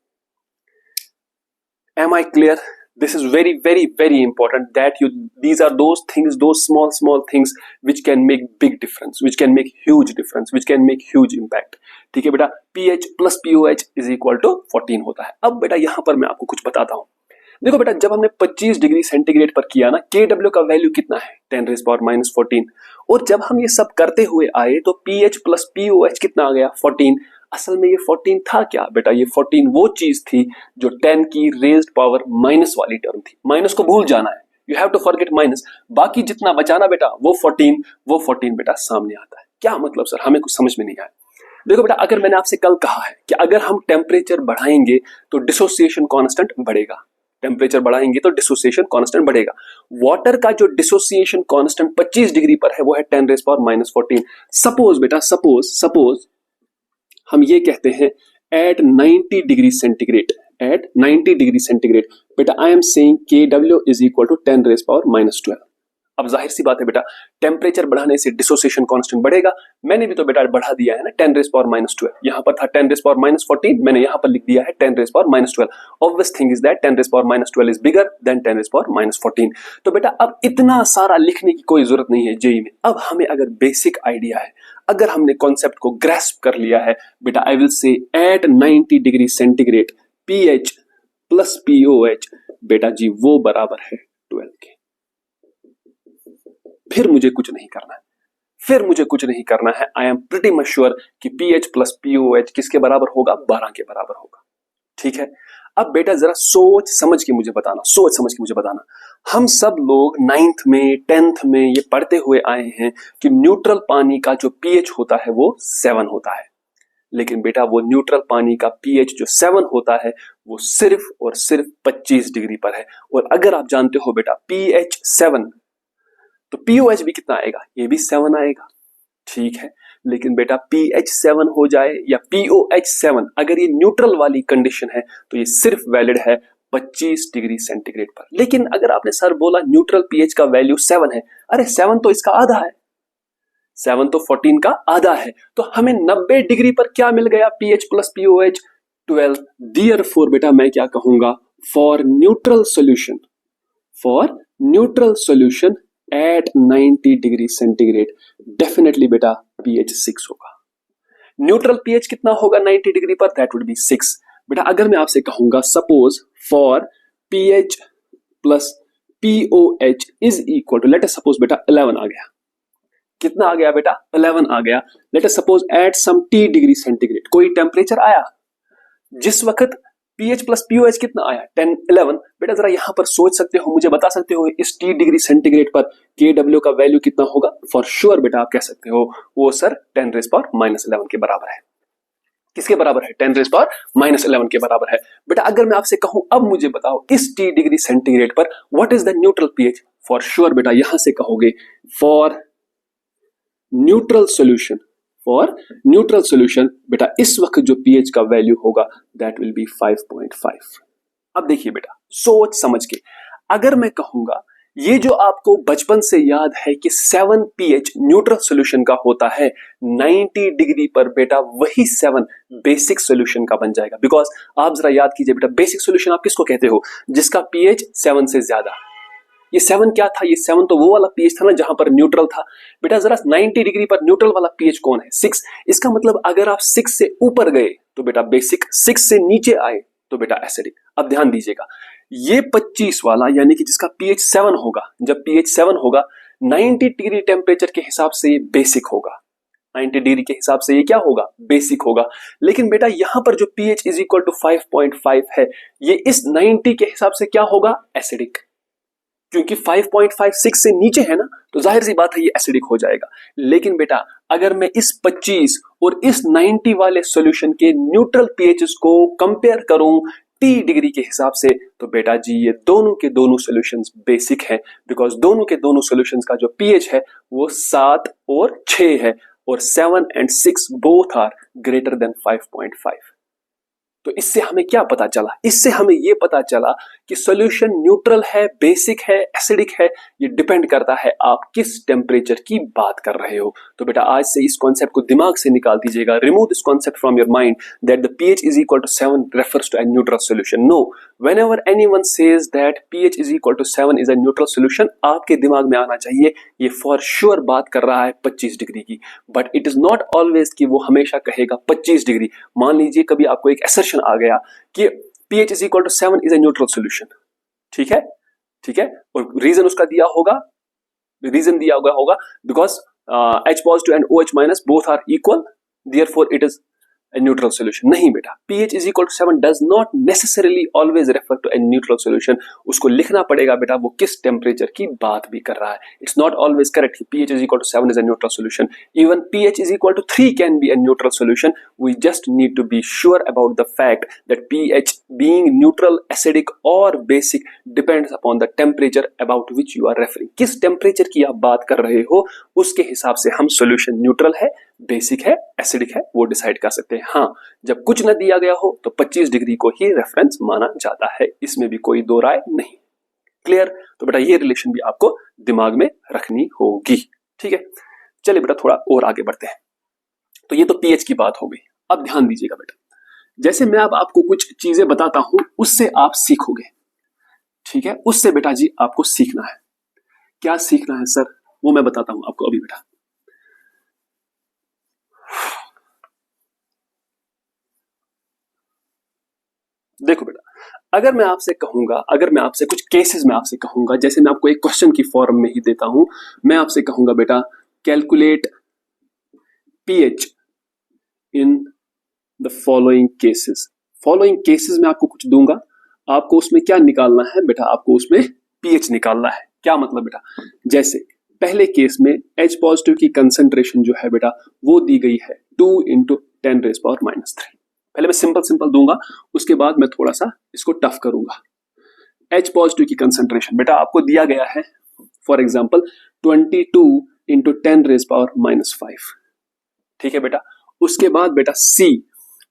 Am I clear? This is very very very important that these are those things, those small things which can make big difference, which can make huge difference, which can make huge impact. ठीक है बेटा, pH plus POH is equal to 14 होता है। अब बेटा यहाँ पर मैं आपको कुछ बताता हूँ। देखो बेटा जब हमने 25 डिग्री सेंटीग्रेड पर किया ना, KW का वैल्यू कितना है? 10⁻⁻14। और जब हम ये सब करते हुए आए तो pH प्लस POH कितना आ गया? 14। असल में ये 14 था क्या? बेटा ये 14 वो चीज थी जो 10 की रेज्ड पावर माइनस वाली टर्म थी। माइनस को भूल जाना है, you have to forget minus, बाकी जितना बचाना बेटा वो 14 बेटा सामने आता है। क्या मतलब सर, हमें कुछ समझ में नहीं आया। देखो बेटा, अगर मैंने आपसे कल कहा है कि अगर हम टेम्परेचर बढ़ाएंगे तो डिसोसिएशन कांस्टेंट बढ़ेगा, टेम्परेचर बढ़ाएंगे तो डिसोसिएशन कांस्टेंट बढ़ेगा। वाटर का जो डिसोसिएशन कांस्टेंट 25 डिग्री पर है वो है 10⁻⁻14। सपोज बेटा, सपोज हम ये कहते हैं at 90 degree centigrade, at 90 degree centigrade बेटा I am saying KW is equal to 10⁻⁻12। अब जाहिर सी बात है बेटा, टेम्परेचर बढ़ाने से डिसोसिएशन कांस्टेंट बढ़ेगा। मैंने भी तो बेटा बढ़ा दिया है ना 10⁻⁻12, यहां पर था 10⁻⁻14, मैंने यहां पर लिख दिया है 10⁻⁻12। Obvious thing is that 10⁻⁻12 is bigger than 10⁻⁻14। तो बेटा अब इतना सारा लिखने की कोई जरूरत नहीं है जेई में। अब हमें अगर बेसिक आइडिया है, अगर हमने कॉन्सेप्ट को ग्रैस्प कर लिया है बेटा, I will say at 90 degree centigrade pH plus POH बेटा जी वो बराबर है 12 के। फिर मुझे कुछ नहीं करना है, आई एम प्रिटी मच श्योर कि pH प्लस POH किसके बराबर होगा, 12 के बराबर होगा। ठीक है, अब बेटा जरा सोच समझ के मुझे बताना, हम सब लोग 9th में 10th में ये पढ़ते हुए आए हैं कि न्यूट्रल पानी का जो pH होता है वो 7 होता है, लेकिन बेटा वो न्यूट्रल पानी का pH जो 7 होता है वो सिर्फ और सिर्फ 25 डिग्री पर है। और अगर आप जानते हो बेटा pH 7 तो POH भी कितना आएगा, ये भी 7 आएगा। ठीक है, लेकिन बेटा pH 7 हो जाए या POH 7, अगर ये न्यूट्रल वाली कंडीशन है तो ये सिर्फ वैलिड है 25 डिग्री सेंटीग्रेड पर। लेकिन अगर आपने सर बोला न्यूट्रल pH का वैल्यू 7 है, अरे 7 तो इसका आधा है, 7 तो 14 का आधा है, तो हमें 90 डिग्री पर क्या मिल गया, pH प्लस POH 12। Therefore बेटा मैं क्या कहूंगा, for neutral solution at 90 degree centigrade definitely बेटा pH 6 होगा। न्यूट्रल pH कितना होगा 90 डिग्री पर, दैट वुड बी 6। बेटा अगर मैं आपसे कहूंगा suppose for pH plus POH is equal to, let us suppose बेटा 11 आ गया, कितना आ गया बेटा 11 आ गया। Let us suppose at some T degree centigrade, कोई टेम्परेचर आया जिस वक्त pH प्लस POH कितना आया 10 11। बेटा जरा यहां पर सोच सकते हो, मुझे बता सकते हो इस T डिग्री सेंटीग्रेड पर KW का वैल्यू कितना होगा। फॉर श्योर बेटा आप कह सकते हो वो सर 10⁻⁻11 के बराबर है। किसके बराबर है, 10⁻⁻11 के बराबर है। बेटा अगर मैं आपसे कहूं अब मुझे बताओ इस T डिग्री सेंटीग्रेड पर what is the neutral pH, for sure बेटा यहां से कहोगे फॉर न्यूट्रल सॉल्यूशन बेटा इस वक्त जो pH का वैल्यू होगा दैट विल बी 5.5। अब देखिए बेटा सोच समझ के, अगर मैं कहूंगा ये जो आपको बचपन से याद है कि 7 pH न्यूट्रल सॉल्यूशन का होता है 90 डिग्री पर, बेटा वही 7 बेसिक सॉल्यूशन का बन जाएगा। बिकॉज आप जरा याद कीजिए बेटा, बेसिक सॉल्यूशन आप किसको कहते हो, जिसका pH 7 से ज्यादा। ये 7 क्या था, ये 7 तो वो वाला pH था ना जहां पर न्यूट्रल था। बेटा जरा 90 डिग्री पर न्यूट्रल वाला pH कौन है, 6। इसका मतलब अगर आप 6 से ऊपर गए तो बेटा बेसिक, 6 से नीचे आए तो बेटा एसिडिक। अब ध्यान दीजिएगा, ये 25 वाला यानी कि जिसका pH 7 होगा, जब pH 7 होगा 90 डिग्री टेम्परेचर के हिसाब से ये बेसिक होगा, 90 डिग्री के हिसाब से ये क्या होगा, बेसिक होगा। लेकिन बेटा यहां पर जो pH इज इक्वल टू 5.5 है, ये इस 90 के हिसाब से क्या होगा, एसिडिक। क्योंकि 5.5 6 से नीचे है ना, तो जाहिर सी बात है ये एसिडिक हो जाएगा। लेकिन बेटा अगर मैं इस 25 और इस 90 वाले सॉल्यूशन के न्यूट्रल pHs को कंपेयर करूं T डिग्री के हिसाब से, तो बेटा जी ये दोनों के दोनों सॉल्यूशंस बेसिक है। बिकॉज दोनों के दोनों सॉल्यूशंस का जो pH है वो 7 और 6 है, और 7 and 6 both are greater than 5.5। तो इससे हमें क्या पता चला, इससे हमें यह पता चला कि सॉल्यूशन न्यूट्रल है, बेसिक है, एसिडिक है, ये डिपेंड करता है आप किस टेम्परेचर की बात कर रहे हो। तो बेटा आज से इस कॉन्सेप्ट को दिमाग से निकाल दीजिएगा, remove this concept from your mind that the pH is equal to 7 refers to a neutral solution. No, whenever anyone says that pH is equal to 7 is a neutral solution, आपके दिमाग में आना चाहिए ये फॉर श्योर बात कर रहा है 25 डिग्री की। But it is not always कि वो हमेशा कहेगा 25 डिग्री। मान लीजिए कभी आपको एक असर्शन आ गया कि pH is equal to 7 is a neutral solution, ठीक है, और रीजन उसका दिया होगा, because H positive and OH minus both are equal, therefore it is a neutral solution. नहीं बेटा, pH is equal to 7 does not necessarily always refer to a neutral solution. उसको लिखना पड़ेगा बेटा वो किस टेम्परेचर की बात भी कर रहा है. It's not always correct. pH is equal to 7 is a neutral solution. Even pH is equal to 3 can be a neutral solution. We just need to be sure about the fact that pH being neutral, acidic or basic depends upon the temperature about which you are referring. किस temperature की आप बात कर रहे हो उसके हिसाब से हम सोल्यूशन न्यूट्रल है, बेसिक है, एसिडिक है वो डिसाइड कर सकते हैं. हाँ, जब कुछ न दिया गया हो तो 25 डिग्री को ही रेफरेंस माना जाता है, इसमें भी कोई दो राय नहीं. क्लियर? तो बेटा ये रिलेशन भी आपको दिमाग में रखनी होगी. ठीक है, चलिए बेटा थोड़ा और आगे बढ़ते हैं. तो ये तो पीएच की बात हो गई. अब ध्यान दीजिएगा बेटा, जैसे मैं अब आपको कुछ चीजें बताता हूं उससे आप सीखोगे. ठीक है, उससे बेटा जी आपको सीखना है. क्या सीखना है सर? वो मैं बताता हूं आपको अभी बेटा. देखो बेटा, अगर मैं आपसे कहूंगा, अगर मैं आपसे कुछ केसेस में आपसे कहूंगा, जैसे मैं आपको एक क्वेश्चन की फॉर्म में ही देता हूं, मैं आपसे कहूंगा बेटा calculate pH in the following cases. Following cases में आपको कुछ दूंगा, आपको उसमें क्या निकालना है बेटा? आपको उसमें पीएच निकालना है. क्या मतलब बेटा? जैसे पहले केस में H पॉजिटिव की कंसंट्रेशन जो है बेटा वो दी गई है 2 × 10⁻³ पहले मैं सिंपल दूंगा, उसके बाद मैं थोड़ा सा इसको टफ करूंगा. H पॉजिटिव की कंसंट्रेशन बेटा आपको दिया गया है फॉर एग्जांपल 22 × 10⁻⁵. ठीक है बेटा. उसके बाद बेटा C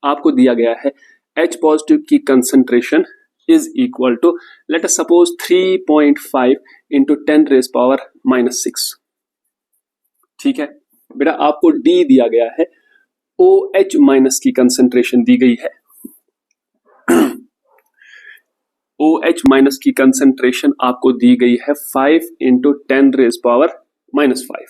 आपको दिया गया है H पॉजिटिव की concentration is equal to let us suppose 3.5 × 10⁻⁻⁶. ठीक है बेटा. आपको D दिया गया है, OH माइनस की कंसंट्रेशन दी गई है. OH माइनस की कंसंट्रेशन आपको दी गई है 5 × 10⁻⁵.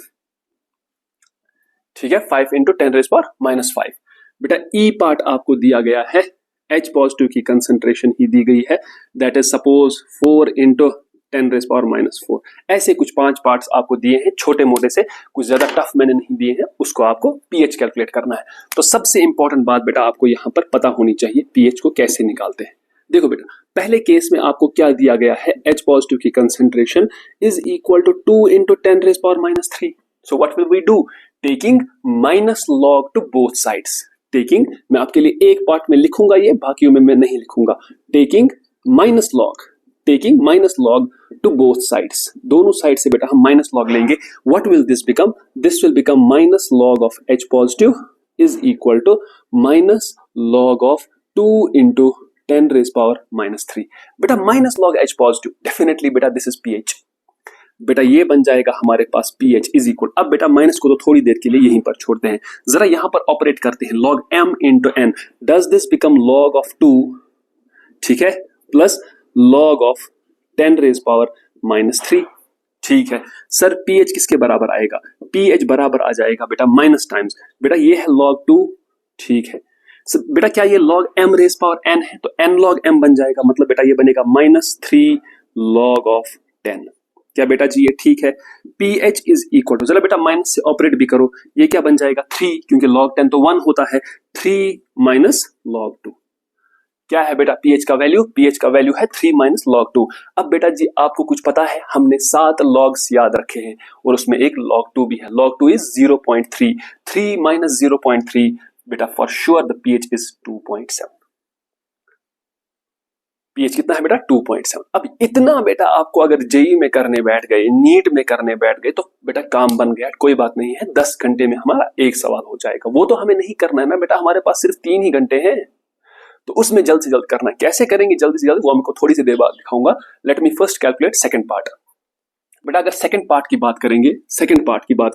ठीक है, 5 × 10⁻⁵. बेटा E पार्ट आपको दिया गया है, H पॉजिटिव की कंसंट्रेशन ही दी गई है, दैट इज सपोज 4 × 10⁻⁴. ऐसे कुछ 5 पार्ट्स आपको दिए हैं छोटे मोटे से, कुछ ज्यादा टफ मैंने नहीं दिए हैं. उसको आपको पीएच कैलकुलेट करना है. तो सबसे इंपॉर्टेंट बात बेटा आपको यहां पर पता होनी चाहिए पीएच को कैसे निकालते हैं. देखो बेटा, पहले केस में आपको क्या दिया गया है? H पॉजिटिव की concentration is equal to 2 × 10⁻⁻3. So what will we do? Taking minus log to both sides. Taking, मैं आपके लिए एक पार्ट में लिखूंगा ये, बाकियों में मैं नहीं लिखूंगा. Taking minus log to both sides. दोनों साइड से बेटा हम माइनस लॉग लेंगे. What will this become? This will become minus log of H positive is equal to minus log of 2 × 10⁻⁻3. बेटा minus log H positive, definitely बेटा this is pH. बेटा ये बन जाएगा हमारे पास pH इज इक्वल. अब बेटा माइनस को तो थोड़ी देर के लिए यहीं पर छोड़ते हैं, जरा यहां पर ऑपरेट करते हैं. log m × n, does this become log of 2? ठीक है, प्लस log ऑफ 10⁻⁻3. ठीक है सर, pH किसके बराबर आएगा? pH बराबर आ जाएगा बेटा माइनस टाइम्स. बेटा ये है log 2. ठीक है बेटा, क्या ये log m⁻n है? तो n log m बन जाएगा, मतलब बेटा ये बनेगा -3 log ऑफ 10. क्या बेटा जी ये ठीक है? pH इज इक्वल टू, चलो बेटा माइनस से ऑपरेट भी करो, ये क्या बन जाएगा 3, क्योंकि log 10 तो 1 होता है. 3 - log 2. क्या है बेटा pH का वैल्यू? pH का वैल्यू है 3 - log 2. अब बेटा जी आपको कुछ पता है, हमने 7 logs याद रखे हैं और उसमें एक log 2 भी है. log 2 is 0.3. 3 - 0.3 बेटा for sure the pH is 2.7. pH कितना है बेटा? 2.7. अब इतना बेटा आपको अगर जेई में करने बैठ गए, नीट में करने बैठ गए, तो बेटा काम बन गया. कोई बात नहीं है, 10 घंटे में हमारा एक सवाल हो जाएगा. वो तो हमें नहीं करना है ना बेटा, हमारे पास सिर्फ 3 ही घंटे हैं, तो उसमें जल्द से जल्द करना है. कैसे करेंगे जल्द से जल्द, वो हमको थोड़ी सी देर बाद दिखाऊंगा. Let me first calculate second part. बेटा अगर सेकंड पार्ट की बात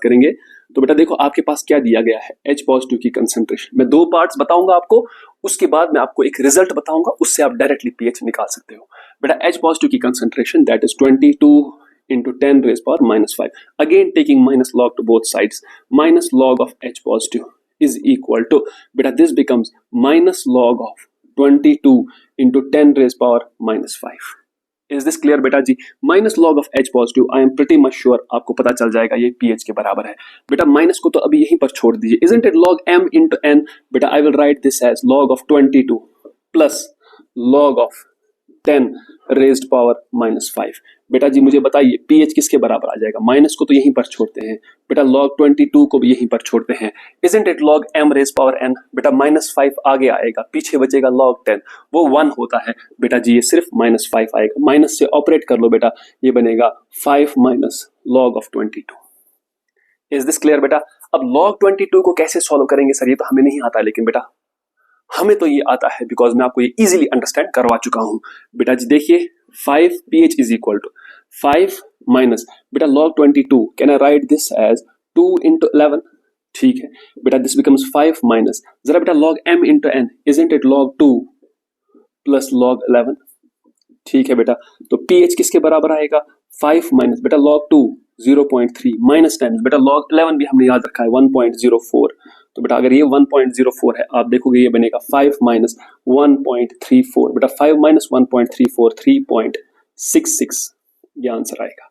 करेंगे तो बेटा देखो आपके पास क्या दिया गया है? H पॉजिटिव की कंसंट्रेशन. मैं 2 पार्ट्स बताऊंगा आपको, उसके बाद मैं आपको एक रिजल्ट बताऊंगा, उससे आप डायरेक्टली pH निकाल सकते हो. बेटा H पॉजिटिव की concentration that is 22 × 10⁻⁵. Again taking minus log to both sides, minus log of H positive is equal to, बेटा this becomes minus log of 22 × 10⁻⁵. Is this clear बेटा जी? Minus log of H positive, I am pretty much sure आपको पता चल जाएगा ये pH के बराबर है। बेटा माइनस को तो अभी यहीं पर छोड़ दीजिए। Isn't it log m into n? बेटा I will write this as log of 22 plus log of 10 raised power -5। बेटा जी मुझे बताइए pH किसके बराबर आ जाएगा? माइनस को तो यहीं पर छोड़ते हैं बेटा, log 22 को भी यहीं पर छोड़ते हैं। Isn't it log m raise power n? बेटा -5 आगे आएगा, पीछे बचेगा log 10, वो 1 होता है बेटा जी, ये सिर्फ -5 आएगा। माइनस से ऑपरेट कर लो बेटा, ये बनेगा 5 minus log of 22। Is this clear बेटा? अब log 22 को कैसे सॉल्व करेंगे सर? ये तो हमें नहीं आता, लेकिन बेटा हमें तो ये आता है बिकॉज मैं आपको ये इजीली अंडरस्टैंड करवा चुका हूं। बेटा जी देखिए 5 pH is equal to 5 minus बेटा log 22, can I write this as 2 into 11? ठीक है बेटा, दिस बिकम्स 5 माइनस जरा बेटा log m into n, isn't it log 2 plus log 11? ठीक है बेटा, तो pH किसके बराबर आएगा? 5 माइनस बेटा log 2 0.3 माइनस 10 बेटा log 11 भी हमने याद रखा है 1.04। तो बेटा अगर ये 1.04 है, आप देखोगे ये बनेगा 5 माइनस 1.34 बेटा, 5 माइनस 1.34 3.66, ये आंसर आएगा।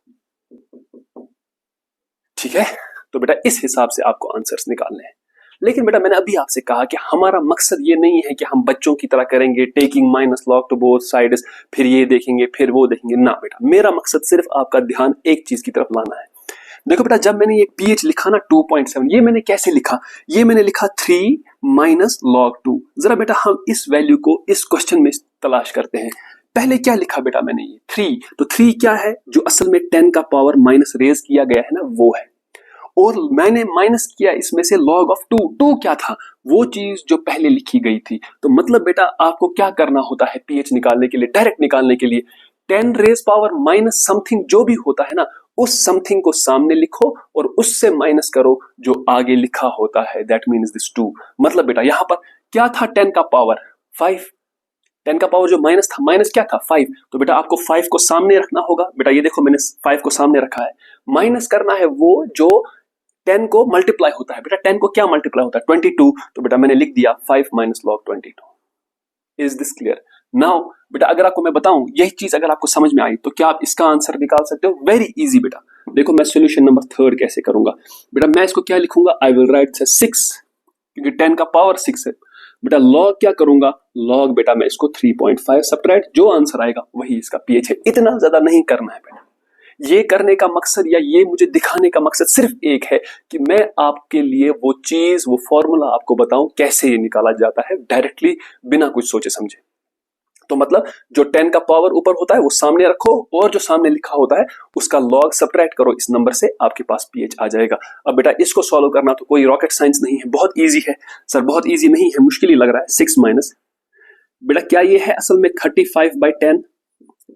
ठीक है, तो बेटा इस हिसाब से आपको आंसर्स निकालने हैं। लेकिन बेटा मैंने अभी आपसे कहा कि हमारा मकसद ये नहीं है कि हम बच्चों की तरह करेंगे taking minus log to both sides, फिर ये देखेंगे फिर वो देखेंगे ना बेटा, मेरा मकसद सिर्फ आपका ध्यान एक चीज की तरफ लाना है। देखो बेटा जब मैंने ये pH लिखा ना 2.7, ये मैंने कैसे लिखा? ये मैंने लिखा 3 माइनस log 2। जरा बेटा हम इस वैल्यू को इस क्वेश्चन में तलाश करते हैं। पहले क्या लिखा बेटा मैंने? ये 3, तो 3 क्या है? जो असल में 10 का पावर माइनस रेज किया गया है ना, वो है। और मैंने माइनस किया इसमें से log ऑफ 2 क्या था? वो चीज जो पहले लिखी गई थी। तो मतलब बेटा आपको क्या करना होता है pH निकालने के लिए, डायरेक्ट निकालने के लिए? 10 रेज पावर माइनस समथिंग जो भी होता है ना, उस समथिंग को सामने लिखो और उससे माइनस करो जो आगे लिखा होता है, दैट मीन्स दिस 2। मतलब बेटा यहां पर क्या था? 10 का पावर 5, 10 का पावर जो माइनस था, माइनस क्या था? 5। तो बेटा आपको 5 को सामने रखना होगा। बेटा ये देखो मैंने 5 को सामने रखा है। माइनस करना है वो जो 10 को मल्टीप्लाई होता है। बेटा 10 को क्या मल्टीप्लाई होता है? 22। तो बेटा मैंने लिख दिया 5 minus log 22। Is this clear? Now बेटा अगर आपको मैं बताऊं यही चीज अगर आपको समझ में आई तो क्या आप इसका आंसर निकाल सकते हो? वेरी इजी बेटा। देखो मैं सॉल्यूशन नंबर 3 कैसे करूंगा। बेटा मैं इसको क्या लिखूंगा? आई विल राइट 6, क्योंकि 10 का पावर 6 है। बेटा log क्या करूंगा? log बेटा मैं इसको 3.5 सबट्रैक्ट, जो आंसर आएगा वही इसका pH है। इतना ज्यादा नहीं करना है बेटा। ये करने का मकसद या ये मुझे दिखाने का मकसद सिर्फ एक है कि मैं आपके लिए वो चीज, वो फॉर्मूला आपको बताऊं कैसे ये निकाला जाता है डायरेक्टली, बिना कुछ सोचे समझे। तो मतलब जो 10 का पावर ऊपर होता है वो सामने रखो और जो सामने लिखा होता है उसका log सबट्रैक्ट करो इस नंबर से, आपके पास pH आ जाएगा। अब बेटा इसको सॉल्व करना तो कोई रॉकेट साइंस नहीं है, बहुत इजी है। सर बहुत इजी नहीं है, मुश्किल ही लग रहा है। 6 माइनस बेटा क्या ये है असल में 35/10?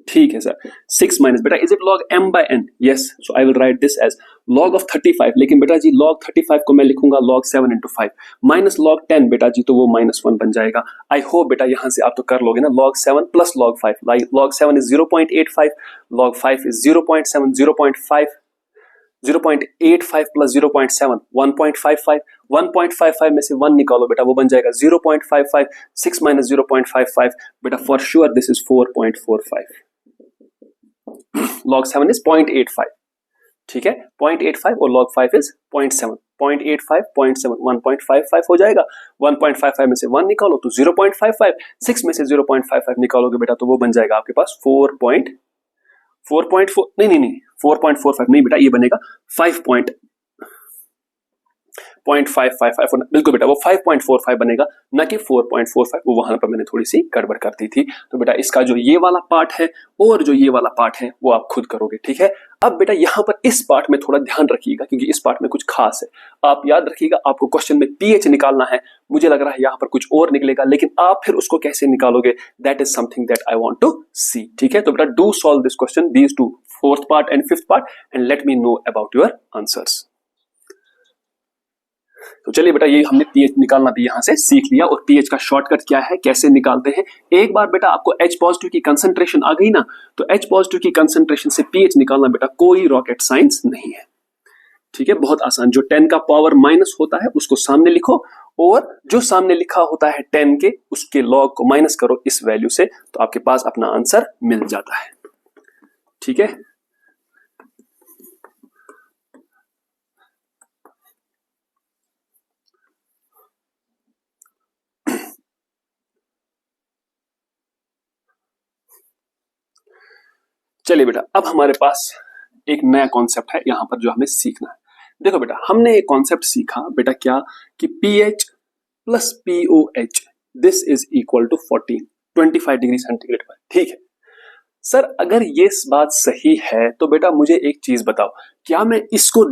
ठीक है सर। 6 माइनस बेटा is it log m by n? Yes, so I will write this as log of 35। लेकिन बेटा जी log 35 को मैं लिखूंगा log 7 into 5 माइनस log 10 बेटा जी, तो वो -1 बन जाएगा। आई होप बेटा यहां से आप तो कर लोगे ना। log 7 plus log 5, log 7 is 0.85, log 5 is 0.7, 0.5, 0.85 plus 0.7 1.55, 1.55 में से 1 निकालो बेटा, वो बन जाएगा 0.55। 6 माइनस 0.55 बेटा for sure this is 4.45। log 7 is 0.85, ठीक है 0.85 और log 5 इज 0.7, 0.85 0.7 1.55 हो जाएगा। 1.55 में से 1 निकालो तो 0.55, 6 में से 0.55 निकालोगे बेटा तो वो बन जाएगा आपके पास 4.4 नहीं 4.45 नहीं बेटा, ये बनेगा 5.555 बिल्कुल बेटा, वो 5.45 बनेगा ना कि 4.45। वो वहां पर मैंने थोड़ी सी गड़बड़ कर दी थी। तो बेटा इसका जो ये वाला पार्ट है और जो ये वाला पार्ट है वो आप खुद करोगे, ठीक है। अब बेटा यहाँ पर इस पार्ट में थोड़ा ध्यान रखिएगा क्योंकि इस पार्ट में कुछ खास है। आप याद रखिएगा आपको क्वेश्चन में pH निकालना है। मुझे लग रहा है यहाँ पर कुछ और निकलेगा, लेकिन आप फिर उसको कैसे निकालोगे, that is something that I want to see, ठीक है। तो बेटा do solve this question, these two, 4th part and 5th part, and let me know about your answers. तो चलिए बेटा ये हमने pH निकालना भी यहां से सीख लिया, और pH का शॉर्टकट क्या है, कैसे निकालते हैं। एक बार बेटा आपको H पॉजिटिव की कंसंट्रेशन आ गई ना, तो H पॉजिटिव की कंसंट्रेशन से pH निकालना बेटा कोई रॉकेट साइंस नहीं है, ठीक है, बहुत आसान। जो 10 का पावर माइनस होता है उसको सामने लिखो, और जो सामने लिखा होता है 10 के, उसके लॉग को माइनस करो इस वैल्यू से, तो आपके पास अपना आंसर मिल जाता है। ठीक है। चलिए बेटा, अब हमारे पास एक नया कॉन्सेप्ट है यहां पर जो हमें सीखना है। देखो बेटा, हमने एक कॉन्सेप्ट सीखा बेटा, क्या कि pH plus pOH this is equal to 25 degree centigrade पर। ठीक है सर, अगर ये बात सही है तो बेटा मुझे एक चीज बताओ, क्या मैं इसको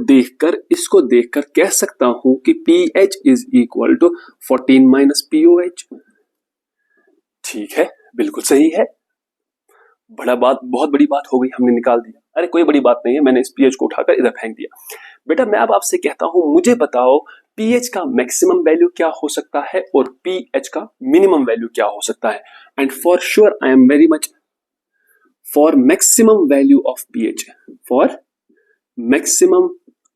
देखकर कह सकता हूं कि pH is equal to 14 minus pOH? ठीक है, बिल्कुल सही है। बहुत बड़ी बात हो गई, हमने निकाल दिया। अरे कोई बड़ी बात नहीं है, मैंने इस पीएच को उठाकर इधर फेंक दिया। बेटा मैं अब आपसे कहता हूं, मुझे बताओ पीएच का मैक्सिमम वैल्यू क्या हो सकता है और पीएच का मिनिमम वैल्यू क्या हो सकता है। And for sure I am very much for maximum value of pH, for maximum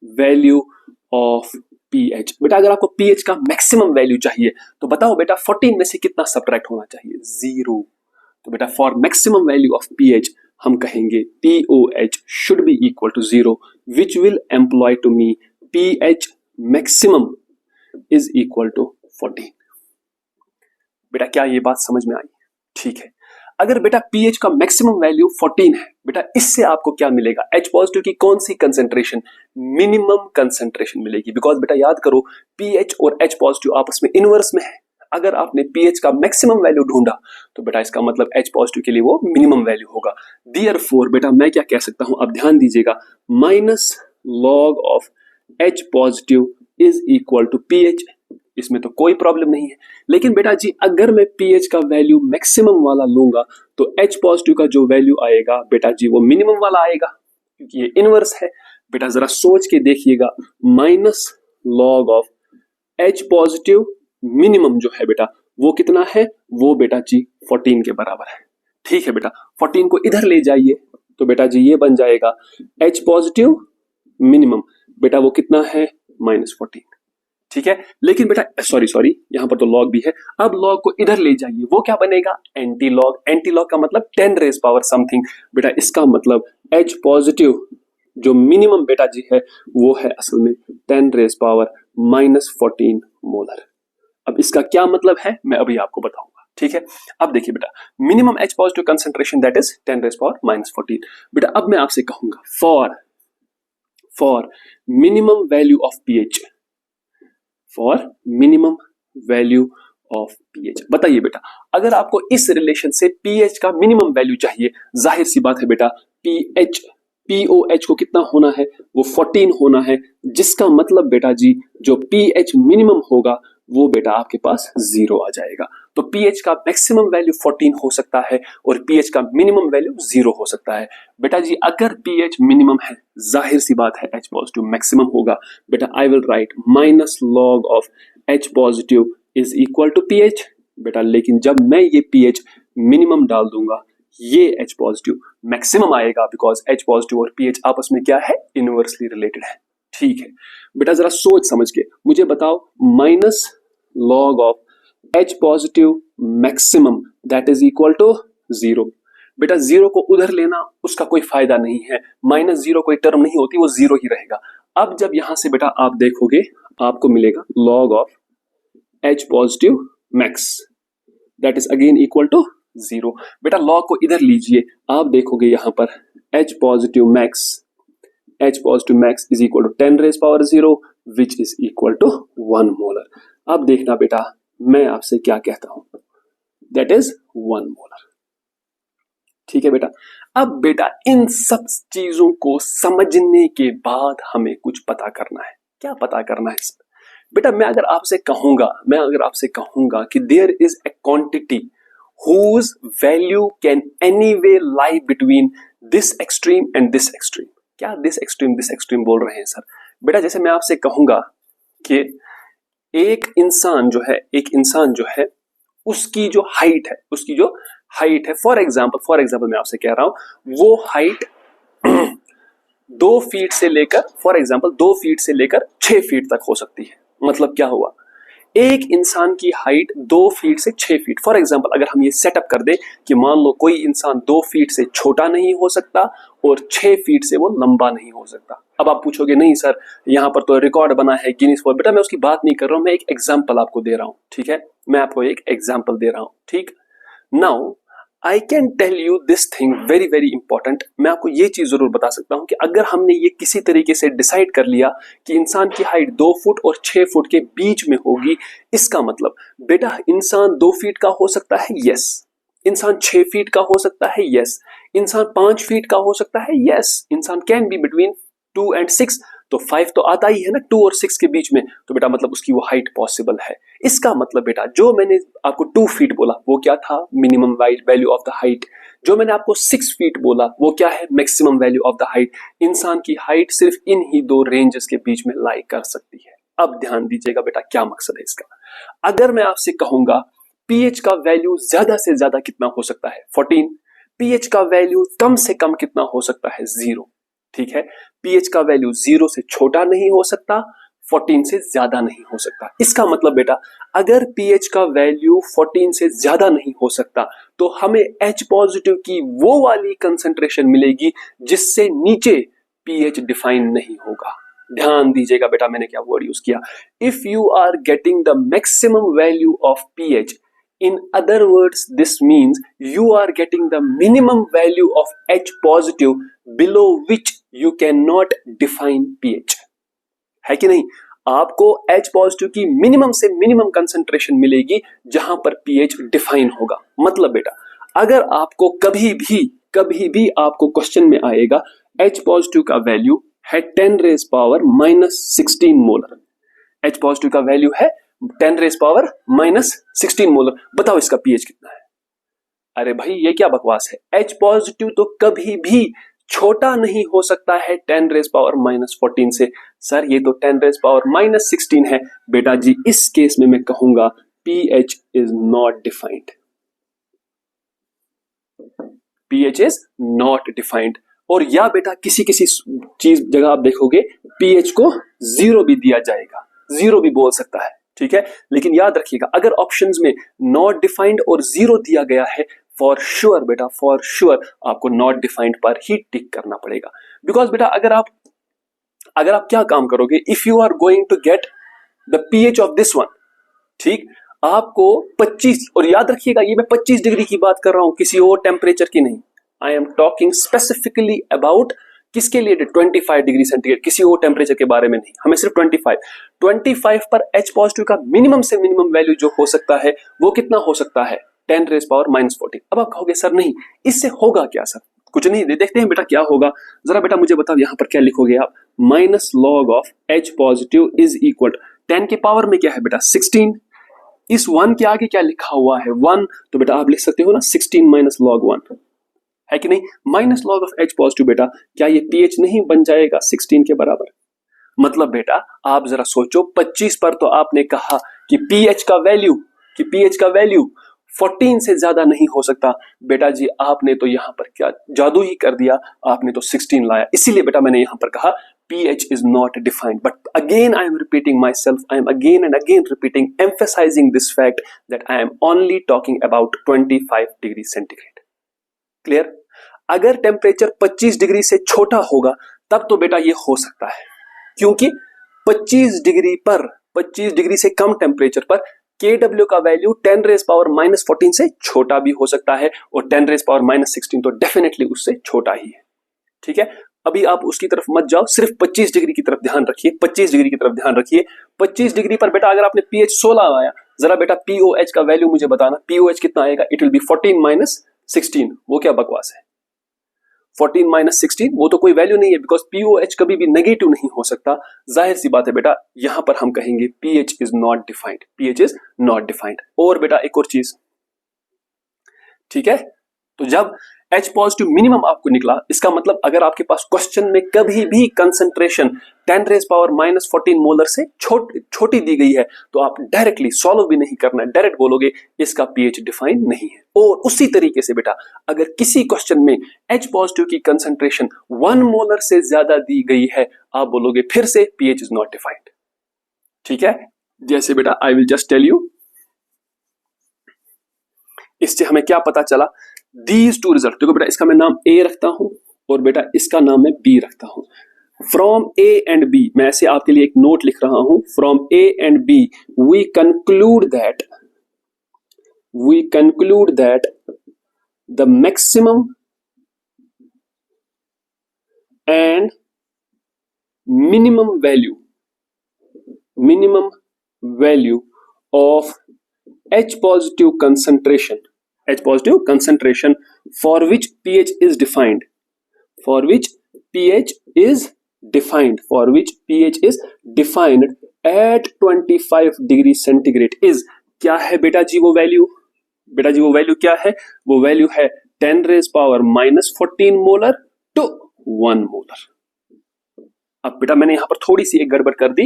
value of pH. बेटा अगर आपको पीएच का मैक्सिमम वैल्यू चाहिए तो बताओ बेटा 14 में से कितना सब्ट्रैक्ट होना चाहिए? 0। तो बेटा for maximum value of pH हम कहेंगे POH should be equal to 0, which will employ to me pH maximum is equal to 14। बेटा क्या ये बात समझ में आई? ठीक है, अगर बेटा pH का मैक्सिमम वैल्यू 14 है, बेटा इससे आपको क्या मिलेगा? H पॉजिटिव की कौन सी कंसेंट्रेशन? मिनिमम कंसेंट्रेशन मिलेगी। बिकॉज बेटा याद करो, pH और H पॉजिटिव आपस में इनवर्स में है। अगर आपने pH का मैक्सिमम वैल्यू ढूंढा तो बेटा इसका मतलब H पॉजिटिव के लिए वो मिनिमम वैल्यू होगा। Therefore बेटा मैं क्या कह सकता हूं, अब ध्यान दीजिएगा, minus log of H positive is equal to pH। इसमें तो कोई प्रॉब्लम नहीं है। लेकिन बेटा जी अगर मैं pH का वैल्यू मैक्सिमम वाला लूंगा तो H पॉजिटिव का जो वैल्यू आएगा बेटा जी वो मिनिमम वाला आएगा, क्योंकि ये इनवर्स है। बेटा जरा सोच के देखिएगा, minus log of H positive minimum जो है बेटा वो कितना है? वो बेटा जी 14 के बराबर है। ठीक है बेटा, 14 को इधर ले जाइए तो बेटा जी ये बन जाएगा H पॉजिटिव मिनिमम, बेटा वो कितना है? -14। ठीक है, लेकिन बेटा सॉरी यहां पर तो लॉग भी है। अब लॉग को इधर ले जाइए, वो क्या बनेगा? Anti log. एंटी लॉग का मतलब 10 रेज पावर समथिंग। बेटा इसका मतलब H पॉजिटिव जो मिनिमम बेटा जी है वो है असल में 10 रेज पावर -14 मोलर। अब इसका क्या मतलब है मैं अभी आपको बताऊंगा। ठीक है, अब देखिए बेटा, minimum H positive concentration that is 10 raise power -14। बेटा अब मैं आपसे कहूंगा for minimum value of pH, for minimum value of pH। बताइए बेटा, अगर आपको इस रिलेशन से pH का मिनिमम वैल्यू चाहिए, जाहिर सी बात है बेटा POH को कितना होना है? वो 14 होना है, जिसका मतलब बेटा जी जो pH मिनिमम होगा वो बेटा आपके पास 0 आ जाएगा। तो pH का मैक्सिमम वैल्यू 14 हो सकता है और pH का मिनिमम वैल्यू 0 हो सकता है। बेटा जी अगर pH मिनिमम है, जाहिर सी बात है H पॉजिटिव मैक्सिमम होगा। बेटा I will write minus log of H positive is equal to pH। बेटा लेकिन जब मैं ये pH मिनिमम डाल दूंगा ये H पॉजिटिव मैक्सिमम आएगा, बिकॉज H पॉजिटिव और pH आपस में क्या है? इनवर्सली रिलेटेड है। ठीक है बेटा, जरा सोच समझ के मुझे बताओ, minus log of H positive maximum that is equal to 0। बेटा 0 को उधर लेना उसका कोई फायदा नहीं है, -0 कोई टर्म नहीं होती, वो 0 ही रहेगा। अब जब यहां से बेटा आप देखोगे आपको मिलेगा log of H positive max that is again equal to 0। बेटा लॉग को इधर लीजिए, आप देखोगे यहां पर H positive max is equal to 10 raise power 0 which is equal to 1 molar. अब देखना बेटा मैं आपसे क्या कहता हूं, दैट इज 1 मोलर। ठीक है बेटा, अब बेटा इन सब चीजों को समझने के बाद हमें कुछ पता करना है। क्या पता करना है सर? बेटा मैं अगर आपसे कहूंगा कि there is a quantity whose value can anyway lie between this extreme and this extreme। क्या this extreme बोल रहे हैं सर? बेटा जैसे मैं आपसे कहूंगा कि एक इंसान जो है उसकी जो हाइट है फॉर एग्जाम्पल मैं आपसे कह रहा हूं वो हाइट 2 फीट से लेकर 6 फीट तक हो सकती है। मतलब क्या हुआ, एक इंसान की हाइट 2 फीट से 6 फीट, फॉर एग्जांपल अगर हम ये सेटअप कर दें कि मान लो कोई इंसान 2 फीट से छोटा नहीं हो सकता और 6 फीट से वो लंबा नहीं हो सकता। अब आप पूछोगे नहीं सर यहाँ पर तो रिकॉर्ड बना है गिनीज वर्ल्ड, बेटा मैं उसकी बात नहीं कर रहा हूं, मैं एक एग्जाम्पल आपको दे रहा हूं, ठीक है, मैं आपको एक एग्जाम्पल दे रहा हूं, ठीक। Now I can tell you this thing very very important, मैं आपको ये चीज जरूर बता सकता हूं कि अगर हमने ये किसी तरीके से डिसाइड कर लिया कि इंसान की हाइट 2 फुट और 6 फुट के बीच में होगी, इसका मतलब बेटा इंसान 2 फीट का हो सकता है, यस। इंसान 6 फीट का हो सकता है, यस। इंसान 5 फीट का हो सकता है, यस। इंसान कैन बी बिटवीन 2 and 6, तो 5 तो आता ही है ना 2 और 6 के बीच में, तो बेटा मतलब उसकी वो हाइट पॉसिबल है। इसका मतलब बेटा जो मैंने आपको 2 फीट बोला वो क्या था, minimum value of the height. जो मैंने आपको 6 फीट बोला वो क्या है, maximum value of the height. इंसान की हाइट सिर्फ इन ही 2 रेंजेस के बीच में लाई कर सकती है। अब ध्यान दीजिएगा बेटा क्या मकसद है इसका। अगर मैं आपसे कहूंगा पीएच का वैल्यू ज्यादा से ज्यादा कितना हो सकता है, 14। पीएच का वैल्यू कम से कम कितना हो सकता है, 0, ठीक है। पीएच का वैल्यू 0 से छोटा नहीं हो सकता, 14 से ज्यादा नहीं हो सकता। इसका मतलब बेटा अगर पीएच का वैल्यू 14 से ज्यादा नहीं हो सकता तो हमें H पॉजिटिव की वो वाली कंसंट्रेशन मिलेगी जिससे नीचे पीएच डिफाइन नहीं होगा। ध्यान दीजिएगा बेटा मैंने क्या वर्ड यूज किया, if you are getting the maximum value of pH, in other words this means you are getting the minimum value of H positive below which you cannot define pH, है कि नहीं। आपको H positive की minimum से minimum concentration मिलेगी जहां पर pH define होगा। मतलब बेटा अगर आपको कभी भी आपको क्वेश्चन में आएगा H पॉजिटिव का वैल्यू है 10 raise power -16 molar, H positive का वैल्यू है 10 रेज पावर -16 मोलर, बताओ इसका pH कितना है। अरे भाई ये क्या बकवास है, H पॉजिटिव तो कभी भी छोटा नहीं हो सकता है 10 रेज पावर -14 से। सर ये तो 10 रेज पावर -16 है। बेटा जी इस केस में मैं कहूंगा pH is not defined, pH is not defined. और या बेटा किसी चीज जगह आप देखोगे pH को 0 भी दिया जाएगा, 0 भी बोल सकता है, ठीक है। लेकिन याद रखिएगा अगर ऑप्शंस में नॉट डिफाइंड और 0 दिया गया है, फॉर श्योर बेटा फॉर श्योर आपको नॉट डिफाइंड पर ही टिक करना पड़ेगा। बिकॉज बेटा अगर आप क्या काम करोगे, if you are going to get the pH of this one, ठीक, आपको 25, और याद रखिएगा ये मैं 25 डिग्री की बात कर रहा हूं, किसी और टेम्परेचर की नहीं। I am talking specifically about किसके लिए, 25 डिग्री सेंटीग्रेड, किसी और टेम्परेचर के बारे में नहीं, हमें सिर्फ 25 पर H पॉजिटिव का मिनिमम से मिनिमम वैल्यू जो हो सकता है वो कितना हो सकता है, 10 रेज पावर -14। अब आप कहोगे सर नहीं इससे होगा क्या सर, कुछ नहीं, देखते हैं बेटा क्या होगा। जरा बेटा मुझे बताओ यहां पर क्या लिखोगे आप, -log of H positive is equal 10 के पावर में क्या है बेटा 16, इस 1 के आगे क्या लिखा हुआ है 1, तो बेटा आप लिख सकते हो ना 16 log 1, है कि नहीं। -log ऑफ H पॉजिटिव बेटा क्या ये pH नहीं बन जाएगा 16 के बराबर। मतलब बेटा आप जरा सोचो 25 पर तो आपने कहा कि pH का वैल्यू 14 से ज्यादा नहीं हो सकता। बेटा जी आपने तो यहां पर क्या जादू ही कर दिया, आपने तो 16 लाया। इसीलिए बेटा मैंने यहां पर कहा pH is not defined. But again I am repeating myself, I am again and again repeating, emphasizing this fact that I am only talking about 25 degree centigrade. Clear. अगर टेम्परेचर 25 डिग्री से छोटा होगा तब तो बेटा ये हो सकता है, क्योंकि 25 डिग्री से कम टेम्परेचर पर KW का वैल्यू 10 रेज पावर -14 से छोटा भी हो सकता है, और 10 रेज पावर -16 तो डेफिनेटली उससे छोटा ही है, ठीक है। अभी आप उसकी तरफ मत जाओ, सिर्फ 25 डिग्री की तरफ ध्यान रखिए, 25 डिग्री की तरफ ध्यान रखिए। 25 डिग्री पर बेटा अगर आपने pH 16 आया, जरा बेटा POH का वैल्यू मुझे बताना, POH कितना आएगा, इट विल बी 14 -16। वो क्या बकवास है, 14 -16 वो तो कोई वैल्यू नहीं है, बिकॉज POH कभी भी नेगेटिव नहीं हो सकता। जाहिर सी बात है बेटा यहां पर हम कहेंगे pH is not defined, pH is not defined. और बेटा एक और चीज, ठीक है, तो जब H पॉजिटिव मिनिमम आपको निकला, इसका मतलब अगर आपके पास क्वेश्चन में कभी भी कंसंट्रेशन 10 रेज पावर -14 मोलर से छोटी दी गई है तो आप डायरेक्टली सॉल्व भी नहीं करना, डायरेक्ट बोलोगे इसका pH डिफाइन नहीं है। और उसी तरीके से बेटा अगर किसी क्वेश्चन में H पॉजिटिव की कंसंट्रेशन 1 मोलर से ज्यादा दी गई है, आप बोलोगे फिर से pH इज नॉट डिफाइंड, ठीक है। जैसे बेटा I will just tell you, इससे हमें क्या पता चला, दीज टू रिजल्ट, देखो बेटा इसका मैं नाम ए रखता हूं और बेटा इसका नाम मैं बी रखता हूं। फ्रॉम ए एंड बी, मैं ऐसे आपके लिए एक नोट लिख रहा हूं, from A and B we conclude that the maximum and minimum value of H positive concentration for which pH is defined at 25 degree centigrade is, क्या है बेटा जी वो वैल्यू? बेटा जी वो वैल्यू क्या है? वो वैल्यू है 10⁻⁻14 मोलर टू 1 मोलर। अब बेटा मैंने यहां पर थोड़ी सी एक गड़बड़ कर दी,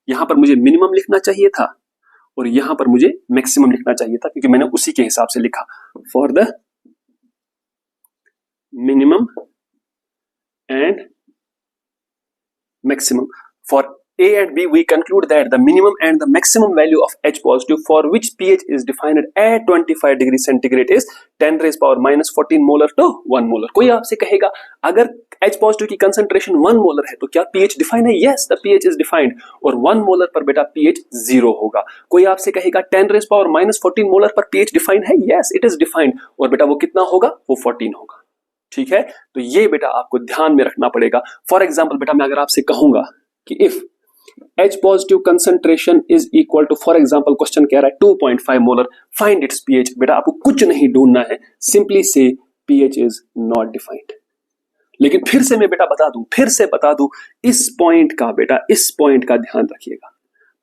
यहां पर मुझे मिनिमम लिखना चाहिए था और यहां पर मुझे मैक्सिमम लिखना चाहिए था, क्योंकि मैंने उसी के हिसाब से लिखा। For the minimum and maximum for A and B we conclude that the minimum and the maximum value of H positive for which pH is defined at 25 degree centigrade is 10⁻⁻14 molar to 1 molar। कोई आपसे कहेगा अगर H positive की concentration 1 molar है तो क्या pH defined है? Yes, the pH is defined, और 1 molar पर बेटा pH 0 होगा। कोई आपसे कहेगा 10⁻⁻14 molar पर pH डिफाइंड है? Yes, it is defined, और बेटा वो कितना होगा? वो 14 होगा। ठीक है, तो ये बेटा आपको ध्यान में रखना पड़ेगा। फॉर एग्जाम्पल बेटा मैं अगर आपसे कहूंगा कि if H positive concentration is equal to, for example question कह रहा है 2.5 मोलर, फाइंड इट्स पीएच, बेटा आपको कुछ नहीं ढूंढना है, सिंपली से पीएच इज नॉट डिफाइंड। लेकिन फिर से मैं बेटा बता दूं इस पॉइंट का ध्यान रखिएगा।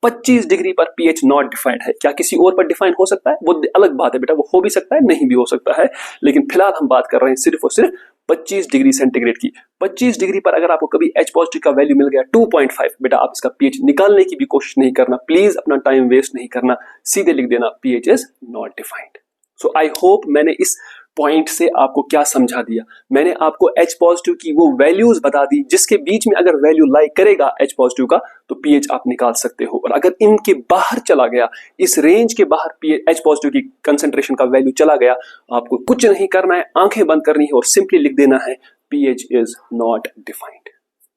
25 डिग्री पर पीएच नॉट डिफाइंड है, क्या किसी और पर डिफाइन हो सकता है? वो अलग बात है बेटा, वो हो भी सकता है, नहीं भी हो सकता है, लेकिन फिलहाल हम बात कर रहे हैं सिर्फ और सिर्फ 25 डिग्री सेंटीग्रेड की। 25 डिग्री पर अगर आपको कभी H पॉजिटिव का वैल्यू मिल गया 2.5, बेटा आप इसका पीएच निकालने की भी कोशिश नहीं करना, प्लीज अपना टाइम वेस्ट नहीं करना, सीधे लिख देना pH is not defined. So I hope मैंने इस पॉइंट से आपको क्या समझा दिया। मैंने आपको H पॉजिटिव की वो वैल्यूज बता दी जिसके बीच में अगर वैल्यू लाई करेगा H पॉजिटिव का तो पीएच आप निकाल सकते हो, और अगर इनके बाहर चला गया, इस रेंज के बाहर H पॉजिटिव की कंसंट्रेशन का वैल्यू चला गया, आपको कुछ नहीं करना है, आंखें बंद करनी है और सिंपली लिख देना है pH is not defined.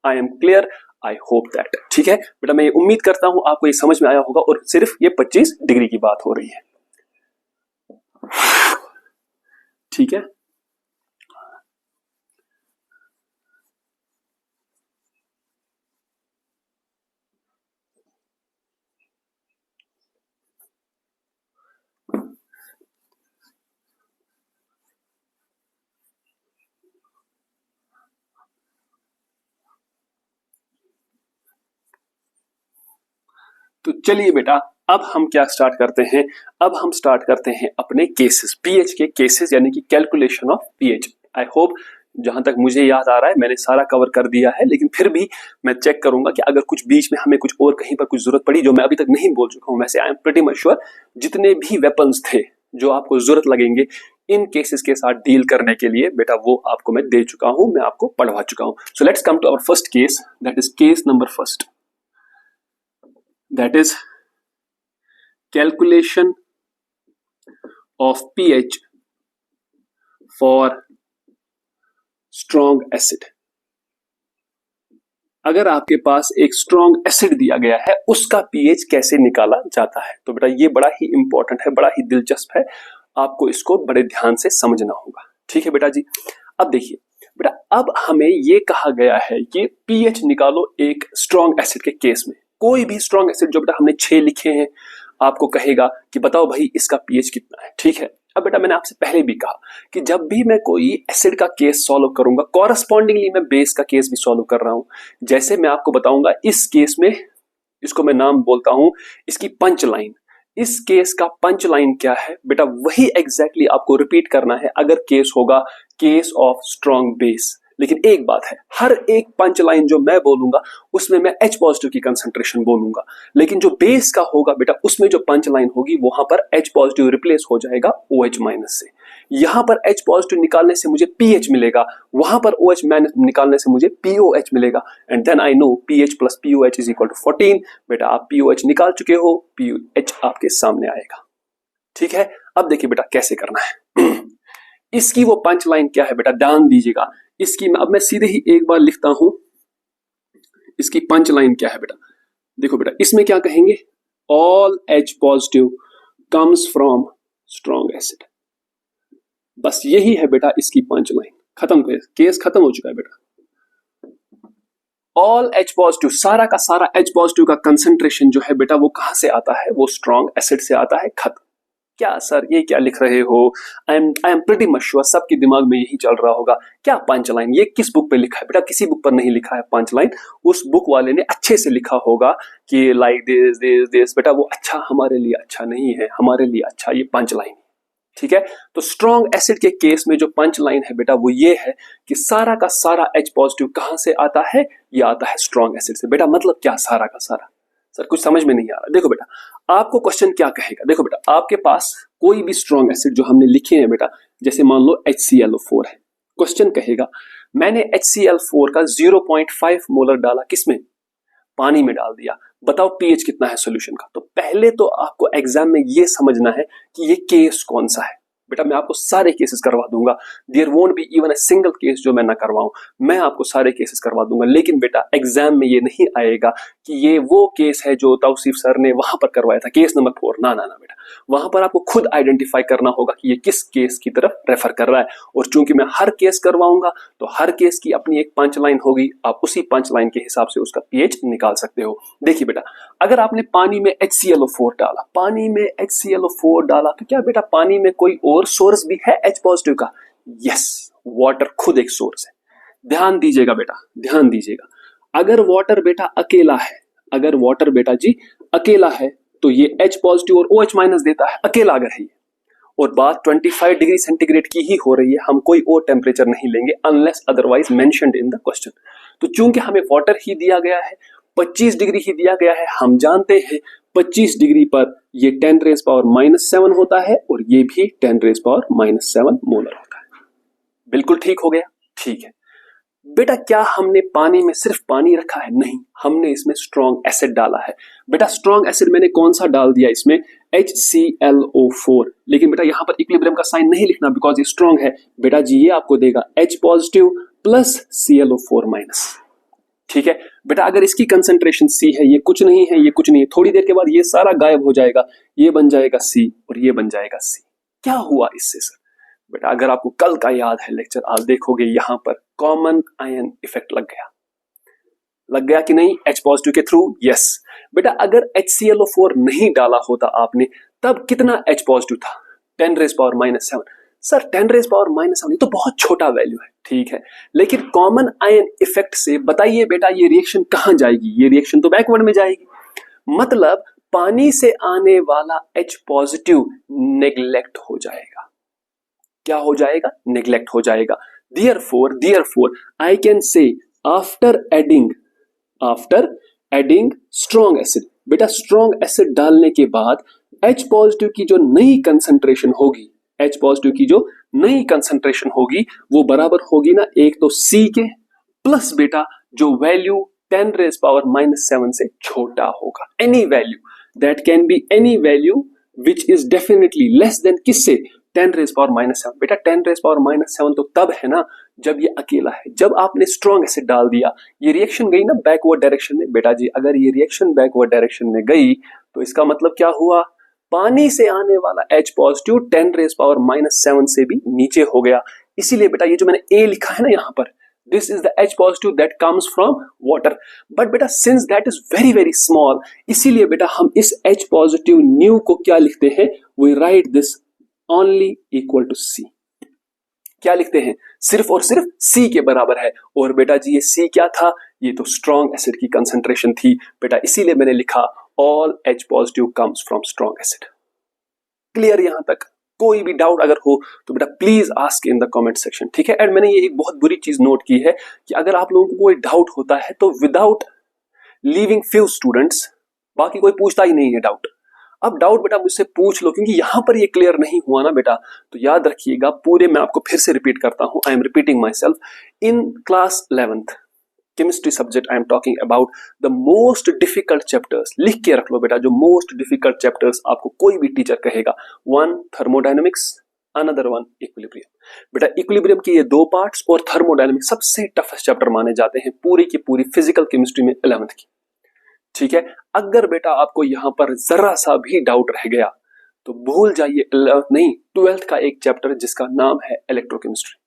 I am clear, I hope that. ठीक है बेटा, मैं ये उम्मीद करता हूं आपको ये समझ में आया होगा, और सिर्फ ये 25 डिग्री की बात हो रही है। ठीक है, तो चलिए बेटा अब हम क्या स्टार्ट करते हैं, अब हम स्टार्ट करते हैं अपने केसेस, पीएच के केसेस, यानी कि calculation of pH. I hope जहां तक मुझे याद आ रहा है मैंने सारा कवर कर दिया है, लेकिन फिर भी मैं चेक करूंगा कि अगर कुछ बीच में हमें कुछ और कहीं पर कुछ जरूरत पड़ी जो मैं अभी तक नहीं बोल चुका हूं। वैसे I am pretty much sure जितने भी वेपन्स थे जो आपको जरूरत लगेंगे इन केसेस के साथ डील करने के लिए, बेटा वो आपको मैं दे चुका हूं, मैं आपको पढ़वा चुका हूं। So let's come to our first case, that is case number first, that is calculation of pH for strong acid। अगर आपके पास एक स्ट्रॉन्ग एसिड दिया गया है उसका पीएच कैसे निकाला जाता है, तो बेटा ये बड़ा ही इंपॉर्टेंट है, बड़ा ही दिलचस्प है, आपको इसको बड़े ध्यान से समझना होगा। ठीक है बेटा जी, अब देखिए बेटा, अब हमें ये कहा गया है कि पीएच निकालो एक स्ट्रॉन्ग एसिड के केस में। कोई भी स्ट्रॉन्ग एसिड जो बेटा हमने 6 लिखे हैं, आपको कहेगा कि बताओ भाई इसका पीएच कितना है। ठीक है, अब बेटा मैंने आपसे पहले भी कहा कि जब भी मैं कोई एसिड का केस सॉल्व करूंगा, कॉरस्पॉन्डिंगली मैं बेस का केस भी सॉल्व कर रहा हूं। जैसे मैं आपको बताऊंगा इस केस में, इसको मैं नाम बोलता हूं इसकी पंच लाइन। इस केस का पंच लाइन क्या है बेटा, वही एग्जैक्टली आपको रिपीट करना है अगर केस होगा केस ऑफ स्ट्रॉन्ग बेस। लेकिन एक बात है, हर एक पंच लाइन जो मैं बोलूंगा उसमें मैं H पॉजिटिव की कंसंट्रेशन बोलूंगा, लेकिन जो बेस का होगा बेटा उसमें जो पंच लाइन होगी वहां पर H पॉजिटिव रिप्लेस हो जाएगा OH माइनस से। यहां पर H पॉजिटिव निकालने से मुझे pH मिलेगा, वहां पर OH निकालने से मुझे POH मिलेगा, and then I know pH plus POH is equal to 14। बेटा आप POH निकाल चुके हो, POH आपके सामने आएगा। ठीक है, अब देखिए बेटा कैसे करना है। इसकी वो पंच लाइन क्या है बेटा, ध्यान दीजिएगा। इसकी अब मैं सीधे ही एक बार लिखता हूं, इसकी पंच लाइन क्या है बेटा। देखो बेटा, इसमें क्या कहेंगे, all H positive comes from strong acid. बस यही है बेटा इसकी पंच लाइन, खत्म, केस खत्म हो चुका है बेटा। ऑल H पॉजिटिव, सारा का सारा H पॉजिटिव का कंसंट्रेशन जो है बेटा वो कहां से आता है, वो स्ट्रॉन्ग एसिड से आता है। खत्म। क्या सर ये क्या लिख रहे हो, I am pretty much sure सबके दिमाग में यही चल रहा होगा, क्या पंच लाइन, ये किस बुक पे लिखा है बेटा, किसी बुक पर नहीं लिखा है पंच लाइन। उस बुक वाले ने अच्छे से लिखा होगा कि लाइक दिस दिस दिस, बेटा वो अच्छा हमारे लिए अच्छा नहीं है, हमारे लिए अच्छा ये पंच लाइन। ठीक है, तो स्ट्रॉन्ग एसिड के केस में जो पंच लाइन है बेटा वो ये है कि सारा का सारा H पॉजिटिव कहां से आता है, ये आता है स्ट्रॉन्ग एसिड से। बेटा मतलब क्या सारा का सारा, सर कुछ समझ में नहीं आ रहा। देखो बेटा, आपको क्वेश्चन क्या कहेगा, देखो बेटा आपके पास कोई भी स्ट्रॉन्ग एसिड जो हमने लिखे हैं बेटा, जैसे मान लो HClO4 है, क्वेश्चन कहेगा मैंने HCl4 का 0.5 मोलर डाला, किसमें, पानी में डाल दिया, बताओ pH कितना है सॉल्यूशन का। तो पहले तो आपको एग्जाम में ये समझना है कि ये केस कौन सा है। बेटा मैं आपको सारे केसेस करवा दूंगा, there won't be even a single case जो मैं ना करवाऊं, मैं आपको सारे केसेस करवा दूंगा। लेकिन बेटा एग्जाम में ये नहीं आएगा कि ये वो केस है जो तौसीफ सर ने वहां पर करवाया था, केस नंबर 4, ना ना ना बेटा, वहां पर आपको खुद आइडेंटिफाई करना होगा कि ये किस केस की तरफ रेफर कर रहा है। और चूंकि मैं हर केस करवाऊंगा तो हर केस की अपनी एक पंच लाइन होगी, आप उसी पंच लाइन के हिसाब से उसका pH निकाल सकते हो। देखिए बेटा, अगर आपने पानी में HClO4 डाला, पानी में HClO4 डाला, तो क्या बेटा पानी में कोई और सोर्स भी है H पॉजिटिव का? यस, वाटर खुद एक सोर्स है। ध्यान दीजिएगा बेटा, ध्यान दीजिएगा, अगर वाटर बेटा अकेला है, अगर वाटर बेटा जी अकेला है तो ये H पॉजिटिव और OH माइनस देता है, अकेला अगर है ये। और बात 25 डिग्री सेंटीग्रेड की ही हो रही है, हम कोई और टेम्परेचर नहीं लेंगे unless otherwise mentioned in the question. तो चूंकि हमें वाटर ही दिया गया है, 25 डिग्री ही दिया गया है, हम जानते हैं 25 डिग्री पर ये 10⁻⁻7 होता है और ये भी 10⁻⁻7 मोलर होता है। बिल्कुल ठीक हो गया, ठीक है बेटा। क्या हमने पानी में सिर्फ पानी रखा है? नहीं, हमने इसमें स्ट्रॉन्ग एसिड डाला है। बेटा स्ट्रॉन्ग एसिड मैंने कौन सा डाल दिया इसमें, HClO4। लेकिन बेटा यहां पर इक्विलिब्रियम का साइन नहीं लिखना बिकॉज ये स्ट्रॉन्ग है। बेटा जी ये आपको देगा H positive plus ClO4 minus. ठीक है बेटा, अगर इसकी कंसंट्रेशन C है, ये कुछ नहीं है, ये कुछ नहीं है, थोड़ी देर के बाद ये सारा गायब हो जाएगा, ये बन जाएगा C और ये बन जाएगा C। क्या हुआ इससे सर? बेटा अगर आपको कल का याद है लेक्चर, आप देखोगे यहां पर कॉमन आयन इफेक्ट लग गया, लग गया कि नहीं H पॉजिटिव के थ्रू? यस बेटा, अगर HClO4 नहीं डाला होता आपने तब कितना H पॉजिटिव था? 10⁻⁻7। सर 10⁻⁻7 ये तो बहुत छोटा वैल्यू है, ठीक है, लेकिन कॉमन आयन इफेक्ट से बताइए बेटा ये रिएक्शन कहां जाएगी? ये रिएक्शन तो बैकवर्ड में जाएगी, मतलब पानी से आने वाला H पॉजिटिव नेग्लेक्ट हो जाएगा। क्या हो जाएगा? नेग्लेक्ट हो जाएगा। Therefore I can say after adding strong acid, बेटा स्ट्रॉन्ग एसिड डालने के बाद H पॉजिटिव की जो नई कंसंट्रेशन होगी, H पॉजिटिव की जो नई कंसंट्रेशन होगी वो बराबर होगी ना, एक तो C के प्लस बेटा जो वैल्यू 10⁻⁻7 से छोटा होगा। Any value, that can be any value which is definitely less than किससे? 10⁻⁻7। बेटा 10⁻⁻7 तो तब है ना जब ये अकेला है। जब आपने स्ट्रॉन्ग एसिड डाल दिया, ये रिएक्शन गई ना बैकवर्ड डायरेक्शन में। बेटा जी अगर ये रिएक्शन बैकवर्ड डायरेक्शन में गई तो इसका मतलब क्या हुआ? पानी से आने वाला H पॉजिटिव 10⁻⁻7 से भी नीचे हो गया। इसीलिए बेटा ये जो मैंने A लिखा है ना यहाँ पर, this is the H positive that comes from water, but बेटा since that is very very small, इसीलिए बेटा हम इस H positive nu को क्या लिखते हैं? We write this only equal to C। क्या लिखते हैं? सिर्फ और सिर्फ C के बराबर है। और बेटा जी ये C क्या था? ये तो स्ट्रॉन्ग एसिड की कंसंट्रेशन थी बेटा, इसीलिए मैंने लिखा all H positive comes from strong acid। Clear यहां तक? कोई भी डाउट अगर हो तो बेटा please ask in the comment section, ठीक है। एंड मैंने ये एक बहुत बुरी चीज नोट की है कि अगर आप लोगों को कोई डाउट होता है तो विदाउट लीविंग फ्यू स्टूडेंट्स, बाकी कोई पूछता ही नहीं है डाउट, अब डाउट बेटा मुझसे पूछ लो, क्योंकि यहां पर ये क्लियर नहीं हुआ ना बेटा, तो याद रखिएगा पूरे, मैं आपको फिर से रिपीट करता हूं, I am repeating my self. In class 11th chemistry subject I am talking about the most difficult chapters. लिख के रख लो बेटा, जो मोस्ट डिफिकल्ट चैप्टर्स आपको कोई भी टीचर कहेगा, one thermodynamics, another one equilibrium. बेटा इक्विलिब्रियम के ये दो पार्ट्स और थर्मोडायनेमिक्स सबसे टफेस्ट चैप्टर माने जाते हैं पूरी की पूरी फिजिकल केमिस्ट्री में 11th की। ठीक है, अगर बेटा आपको यहां पर जरा सा भी डाउट रह गया तो भूल जाइए 11th नहीं 12th का एक चैप्टर जिसका नाम है इलेक्ट्रोकेमिस्ट्री।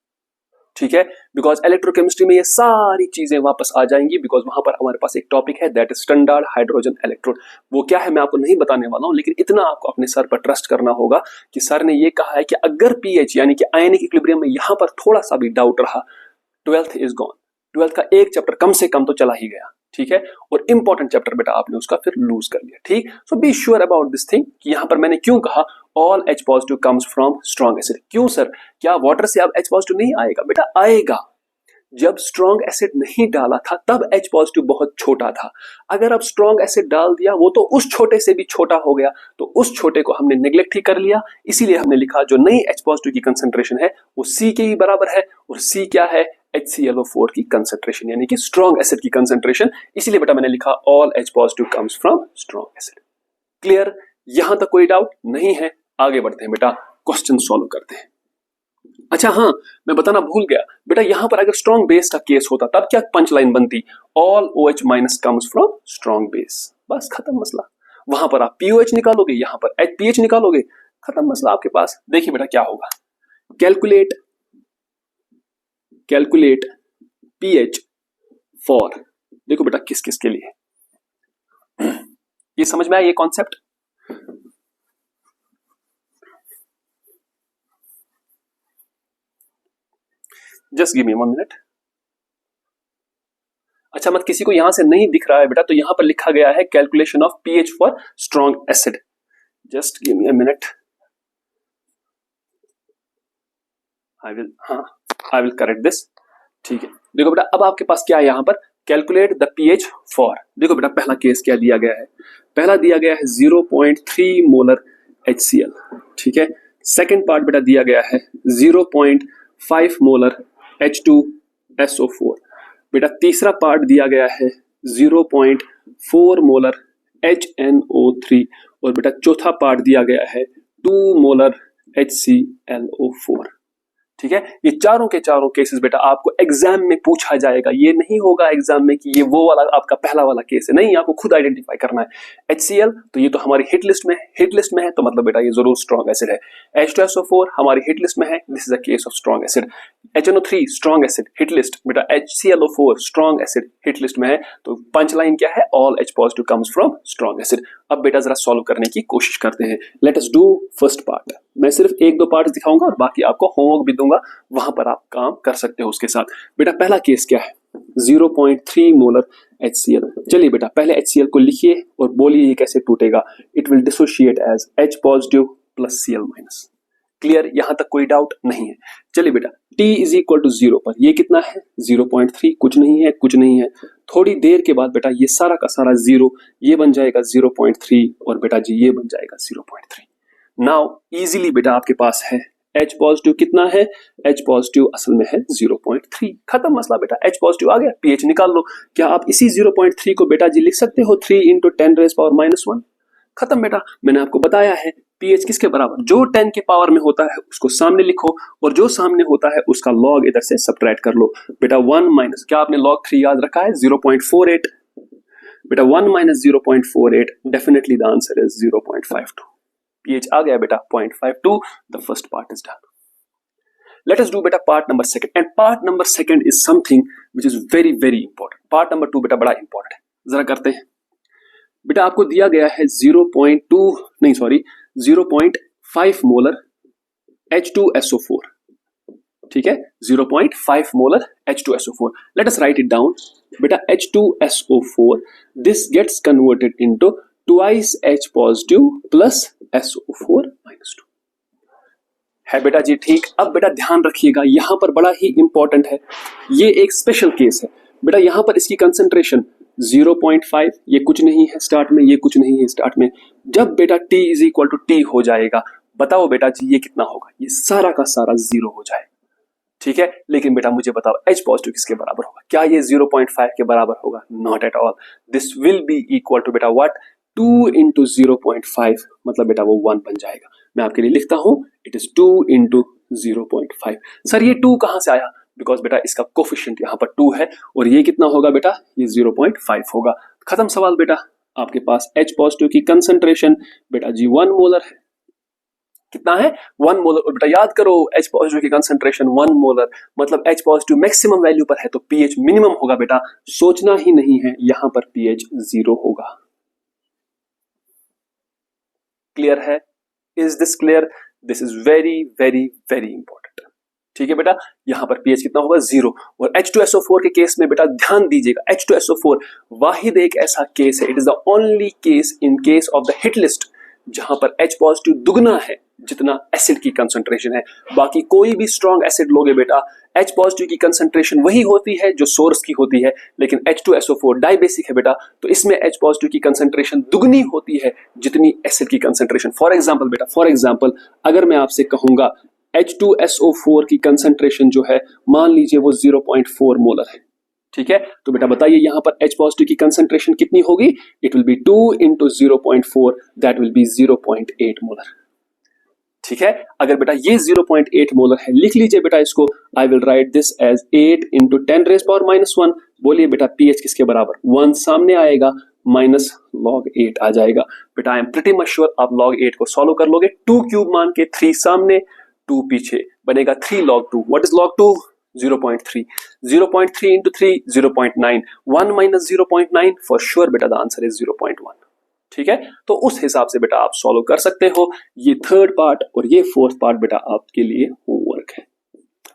ठीक है, बिकॉज इलेक्ट्रोकेमिस्ट्री में ये सारी चीजें वापस आ जाएंगी, बिकॉज वहां पर हमारे पास एक टॉपिक है that is standard hydrogen electrode. वो क्या है मैं आपको नहीं बताने वाला हूं, लेकिन इतना आपको अपने सर पर ट्रस्ट करना होगा कि सर ने ये कहा है कि अगर पीएच यानी कि आयनिक इक्विलिब्रियम में यहां पर थोड़ा सा भी डाउट रहा, 12th इज गॉन। 12th का एक चैप्टर कम से कम तो चला ही गया। ठीक है, और इंपॉर्टेंट चैप्टर बेटा आपने उसका फिर लूज कर लिया। ठीक, so be sure about this thing कि यहां पर मैंने क्यों कहा all H positive comes from strong acid. क्यों सर, क्या वाटर से अब H पॉजिटिव नहीं आएगा? बेटा आएगा। जब स्ट्रॉन्ग एसिड नहीं डाला था तब H पॉजिटिव बहुत छोटा था। अगर अब स्ट्रॉन्ग एसिड डाल दिया वो तो उस छोटे से भी छोटा हो गया, तो उस छोटे को हमने नेग्लेक्ट ही कर लिया। इसीलिए हमने लिखा जो नई H पॉजिटिव की कंसंट्रेशन है वो C के ही बराबर है, और C क्या है? HClO4 की कंसंट्रेशन, यानी कि स्ट्रॉन्ग एसिड की कंसंट्रेशन। इसीलिए बेटा मैंने लिखा all H positive comes from strong acid. Clear, यहां तक कोई डाउट नहीं है? आगे बढ़ते हैं बेटा, क्वेश्चन सॉल्व करते हैं। अच्छा हाँ, मैं बताना भूल गया बेटा, यहां पर अगर स्ट्रॉन्ग बेस का केस होता तब क्या पंच लाइन बनती? All OH minus comes from strong base. बस खत्म मसला। वहां पर आप POH निकालोगे, यहां पर HPH निकालोगे, खत्म मसला आपके पास। देखिए बेटा क्या होगा, कैलकुलेट pH फॉर, देखो बेटा किस किस के लिए, ये समझ में आया ये concept? Just give me 1 minute. अच्छा मत किसी को यहां से नहीं दिख रहा है बेटा, तो यहां पर लिखा गया है calculation of pH for strong acid. Just give me a minute, I will correct this. ठीक है, देखो बेटा अब आपके पास क्या है यहां पर, कैलकुलेट द पीएच फॉर। देखो बेटा पहला केस क्या दिया गया है, पहला दिया गया है 0.3 मोलर HCl। ठीक है, सेकेंड पार्ट बेटा दिया गया है 0.5 मोलर H2SO4। बेटा तीसरा पार्ट दिया गया है 0.4 मोलर HNO3, और बेटा चौथा पार्ट दिया गया है 2 मोलर HClO4। ठीक है, ये चारों के चारों केसेस बेटा आपको एग्जाम में पूछा जाएगा। ये नहीं होगा एग्जाम में कि ये वो वाला आपका पहला वाला केस है, नहीं, आपको खुद आइडेंटिफाई करना है। HCl तो ये तो हमारी हिट लिस्ट में है, हिट लिस्ट में है तो मतलब बेटा ये जरूर स्ट्रॉन्ग एसिड है। H2SO4 हमारी हिट लिस्ट में है, this is a case of strong acid. HNO3 strong acid hit list, बेटा HClO4 strong acid hit list में है, तो पंच लाइन क्या है, all H positive comes from strong acid. अब बेटा जरा सॉल्व करने की कोशिश करते हैं। Late us do first part. मैं सिर्फ 1-2 पार्ट दिखाऊंगा और बाकी आपको होमवर्क भी दूंगा, वहां पर आप काम कर सकते हो उसके साथ। बेटा पहला केस क्या है, 0.3 मोलर HCl। चलिए बेटा पहले HCl को लिखिए और बोलिए ये कैसे टूटेगा। It will dissociate as H positive plus Cl minus. Clear, यहां तक कोई डाउट नहीं है? चलिए बेटा T इज इक्वल टू 0 पर ये कितना है, 0.3, कुछ नहीं है, कुछ नहीं है। थोड़ी देर के बाद बेटा ये सारा का सारा 0, ये बन जाएगा 0.3, और बेटा जी ये बन जाएगा 0.3। नाउ इजीली बेटा आपके पास है H पॉजिटिव कितना है, H पॉजिटिव असल में है 0.3। खत्म मसला बेटा, H पॉजिटिव आ गया, pH निकाल लो। क्या आप इसी 0.3 को बेटा जी लिख सकते हो 3 × 10⁻⁻1? खत्म बेटा, मैंने आपको बताया है pH किसके बराबर, जो 10 के पावर में होता है उसको सामने लिखो, और जो सामने होता है उसका लॉग इधर से सब्ट्रैक्ट कर लो। बेटा 1 माइनस, क्या आपने log 3 याद रखा है, 0.48। बेटा 1 minus 0.48, definitely the answer is 0.52। pH आ गया बेटा 0.52। The first part is done. Let us do बेटा part number second, and part number second is something which is very very important. Part number 2 बेटा बड़ा इंपॉर्टेंट है, जरा करते हैं। बेटा आपको दिया गया है 0.5 मोलर H2SO4। ठीक है, 0.5 molar H2SO4। Let us write it down. बेटा H2SO4 this gets converted into twice H positive plus SO4 -2 है बेटा जी। ठीक, अब बेटा ध्यान रखिएगा यहां पर बड़ा ही इंपॉर्टेंट है, ये एक स्पेशल केस है बेटा। यहां पर इसकी कंसंट्रेशन 0.5, ये कुछ नहीं है स्टार्ट में, ये कुछ नहीं है स्टार्ट में। जब बेटा t is equal to t हो जाएगा, बताओ बेटा जी ये कितना होगा, ये सारा का सारा 0 हो जाएगा। ठीक है, लेकिन बेटा मुझे बताओ H पॉजिटिव किसके बराबर होगा? क्या ये 0.5 के बराबर होगा? Not at all. This will be equal to बेटा व्हाट, 2 इंटू 0.5, मतलब बेटा वो 1 बन जाएगा। मैं आपके लिए लिखता हूं, इट इज 2 इंटू 0.5। सर ये 2 कहां से आया? बिकॉज बेटा इसका कोफिशिएंट यहाँ पर 2 है, और ये कितना होगा बेटा? ये 0.5 होगा। खत्म सवाल बेटा। आपके पास H पॉजिटिव की कंसंट्रेशन बेटा जी 1 मोलर है। कितना है? 1 मोलर। और बेटा याद करो H पॉजिटिव की कंसंट्रेशन 1 मोलर, मतलब H पॉजिटिव मैक्सिमम वैल्यू पर है तो pH मिनिमम होगा बेटा। सोचना ही नहीं है, यहां पर pH 0 होगा। क्लियर है? Is this clear? This is very very very important. ठीक है बेटा, यहां पर pH कितना होगा? 0। और H2SO4 के केस में बेटा ध्यान दीजिएगा, H2SO4 वाहिद एक ऐसा केस है, it is the only case in case of the hit list जहां पर H पॉजिटिव दुगना है जितना एसिड की कंसंट्रेशन है। बाकी कोई भी स्ट्रॉन्ग एसिड लोगे बेटा, H पॉजिटिव की कंसंट्रेशन वही होती है जो सोर्स की होती है, लेकिन H2SO4 डाइबेसिक है बेटा, तो इसमें H पॉजिटिव की कंसंट्रेशन दुगनी होती है जितनी एसिड की कंसंट्रेशन। फॉर एग्जांपल बेटा, फॉर एग्जांपल अगर मैं आपसे कहूंगा H2SO4 की कंसंट्रेशन जो है, मान लीजिए वो 0.4 मोलर है। ठीक है, तो बेटा बताइए यहां पर H पॉजिटिव की कंसंट्रेशन कितनी होगी? It will be 2 into 0.4, that will be 0.8 molar. ठीक है, अगर बेटा ये 0.8 मोलर है, लिख लीजिए बेटा इसको, I will write this as 8 into 10⁻⁻1। बोलिए बेटा pH किसके बराबर? 1 सामने आएगा, माइनस log 8 आ जाएगा। बेटा I am pretty much sure आप log 8 को सॉल्व कर लोगे। 2 क्यूब मान के, 3 सामने 2 पीछे, बनेगा 3 log 2। What is log 2? 0.3। 0.3 into 3 0.9। 1 minus 0.9, for sure बेटा द आंसर इज 0.1। ठीक है, तो उस हिसाब से बेटा आप सॉल्व कर सकते हो। ये थर्ड पार्ट और ये फोर्थ पार्ट बेटा आपके लिए होमवर्क है,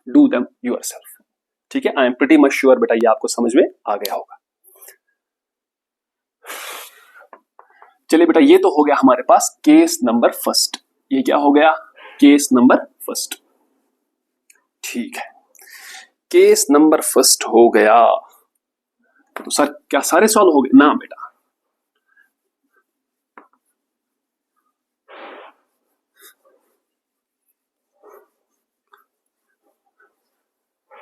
डू देम योरसेल्फ। ठीक है, I am pretty much sure बेटा ये आपको समझ में आ गया होगा। चलिए बेटा, ये तो हो गया हमारे पास केस नंबर फर्स्ट। ये क्या हो गया? Case number first. ठीक है, केस नंबर फर्स्ट हो गया। तो सर क्या सारे सॉल्व हो गए? ना बेटा,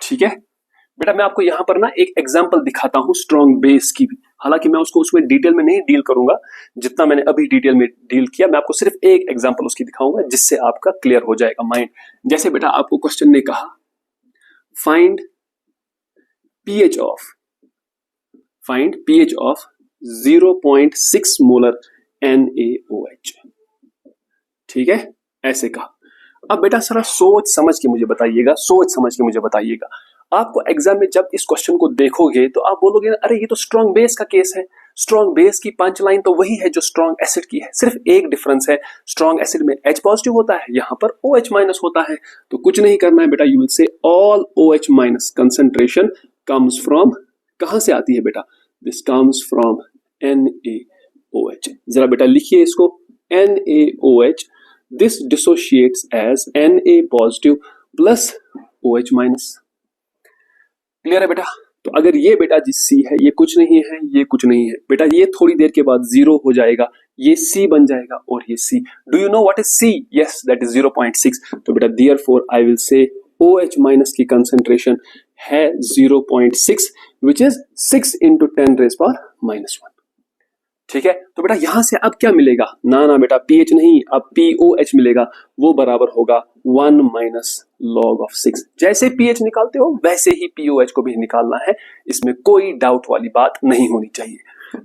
ठीक है बेटा, मैं आपको यहां पर ना एक एग्जांपल दिखाता हूं स्ट्रॉन्ग बेस की भी। हालांकि मैं उसको उसमें डिटेल में नहीं डील करूंगा जितना मैंने अभी डिटेल में डील किया। मैं आपको सिर्फ एक एग्जांपल उसकी दिखाऊंगा जिससे आपका क्लियर हो जाएगा माइंड। जैसे बेटा आपको क्वेश्चन ने कहा find pH of 0.6 molar NaOH। ठीक है, ऐसे कहा। अब बेटा जरा सोच समझ के मुझे बताइएगा, सोच समझ के मुझे बताइएगा। आपको एग्जाम में जब इस क्वेश्चन को देखोगे तो आप बोलोगे अरे ये तो स्ट्रॉन्ग बेस का केस है। स्ट्रॉन्ग बेस की पंच लाइन तो वही है जो स्ट्रॉन्ग एसिड की है, सिर्फ एक डिफरेंस है, स्ट्रॉन्ग एसिड में H पॉजिटिव होता है, यहाँ पर OH माइनस होता है। तो कुछ नहीं करना है बेटा, you will say all OH minus concentration comes from, कहां से आती है बेटा? This comes from NaOH। जरा बेटा लिखिए इसको, NaOH, this dissociates as Na positive plus OH minus। Clear है बेटा? तो अगर ये बेटा जी C है, ये कुछ नहीं है, ये कुछ नहीं है बेटा, ये थोड़ी देर के बाद 0 हो जाएगा, ये C बन जाएगा और ये C। Do you know what is C? Yes, that is 0.6। तो बेटा देयरफॉर आई विल से OH माइनस की कंसंट्रेशन है 0.6 विच इज 6 इंटू 10⁻⁻1। ठीक है, तो बेटा यहां से अब क्या मिलेगा? ना ना बेटा pH नहीं, अब POH मिलेगा, वो बराबर होगा 1 माइनस log ऑफ 6। जैसे pH निकालते हो वैसे ही POH को भी निकालना है, इसमें कोई डाउट वाली बात नहीं होनी चाहिए।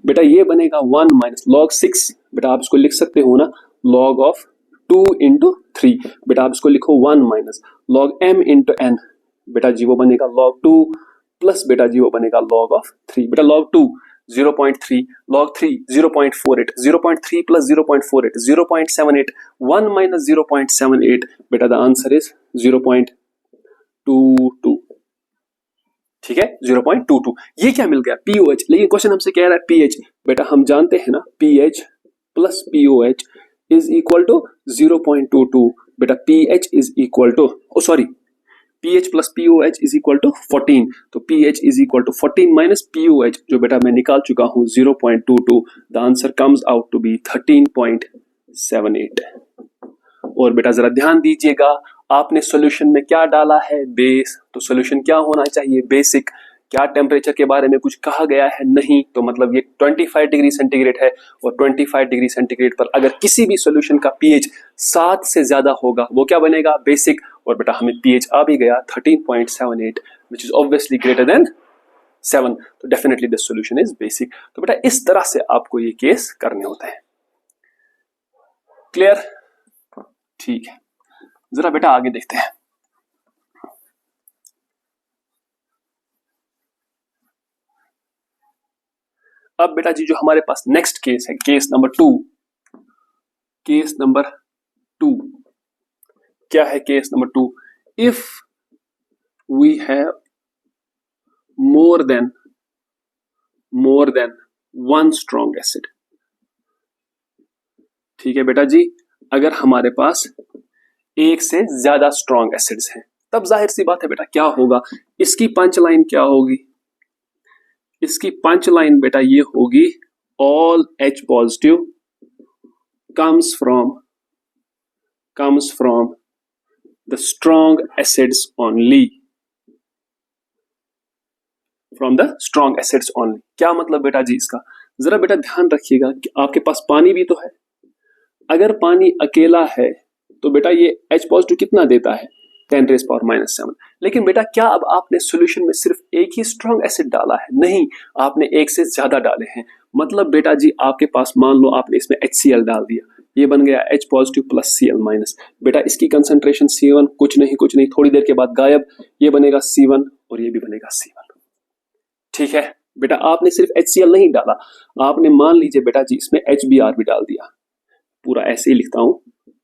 बेटा ये बनेगा 1 माइनस log 6। बेटा आप इसको लिख सकते हो ना, log ऑफ 2 इंटू 3। बेटा आप इसको लिखो 1 minus log m into n। बेटा जी वो बनेगा log 2 प्लस बेटा जी वो बनेगा log ऑफ 3। बेटा log 2 0.3, log 3 0.48, 0.3 plus 0.48 0.78, 1 minus 0.78, बेटा द आंसर इज 0.22। ठीक है, 0.22। ये क्या मिल गया? POH। लेकिन क्वेश्चन हमसे कह रहा है pH। बेटा हम जानते हैं ना pH plus POH is equal to 0.22। बेटा pH is equal to, sorry, pH plus POH is equal to 14, तो pH is equal to 14 minus POH, जो बेटा मैं निकाल चुका हूं 0.22, the answer comes out to be 13.78। और बेटा जरा ध्यान दीजिएगा, आपने सॉल्यूशन में क्या डाला है, बेस, तो सॉल्यूशन क्या होना चाहिए, बेसिक। क्या टेम्परेचर के बारे में कुछ कहा गया है, नहीं, तो मतलब ये 25 डिग्री सेंटीग्रेड है, और 25 डिग्री सेंटीग्रेड पर अगर किसी भी सॉल्यूशन का pH 7 से ज्यादा होगा वो क्या बनेगा, बेसिक। और बेटा हमें pH आ भी गया 13.78, which is obviously greater than 7, तो definitely this solution is basic. तो बेटा इस तरह से आपको ये केस करने होते हैं। क्लियर? ठीक है, जरा बेटा आगे देखते हैं। अब बेटा जी जो हमारे पास नेक्स्ट केस है, केस नंबर 2। केस नंबर 2 क्या है? Case number 2, if we have more than one strong acid. ठीक है बेटा जी, अगर हमारे पास एक से ज्यादा स्ट्रॉन्ग एसिड्स हैं, तब जाहिर सी बात है बेटा क्या होगा, इसकी पंच लाइन क्या होगी, इसकी पंच लाइन बेटा ये होगी, all H positive comes from the strong acids only, from the strong acids only। क्या मतलब बेटा जी इसका, जरा बेटा ध्यान रखिएगा कि आपके पास पानी भी तो है, अगर पानी अकेला है तो बेटा ये H पॉजिटिव कितना देता है, 10⁻⁻⁷। लेकिन बेटा क्या अब आपने सॉल्यूशन में सिर्फ एक ही स्ट्रॉन्ग एसिड डाला है, नहीं, आपने एक से ज्यादा डाले हैं। मतलब बेटा जी आपके पास मान लो आपने इसमें HCl डाल दिया, ये बन गया H पॉजिटिव प्लस Cl-, बेटा इसकी कंसंट्रेशन C1 कुछ नहीं थोड़ी देर के बाद गायब, ये बनेगा C1 और ये भी बनेगा C1। ठीक है बेटा, आपने सिर्फ HCl नहीं डाला, आपने मान लीजिए बेटा जी इसमें HBr भी डाल दिया, पूरा ऐसे ही लिखता हूं,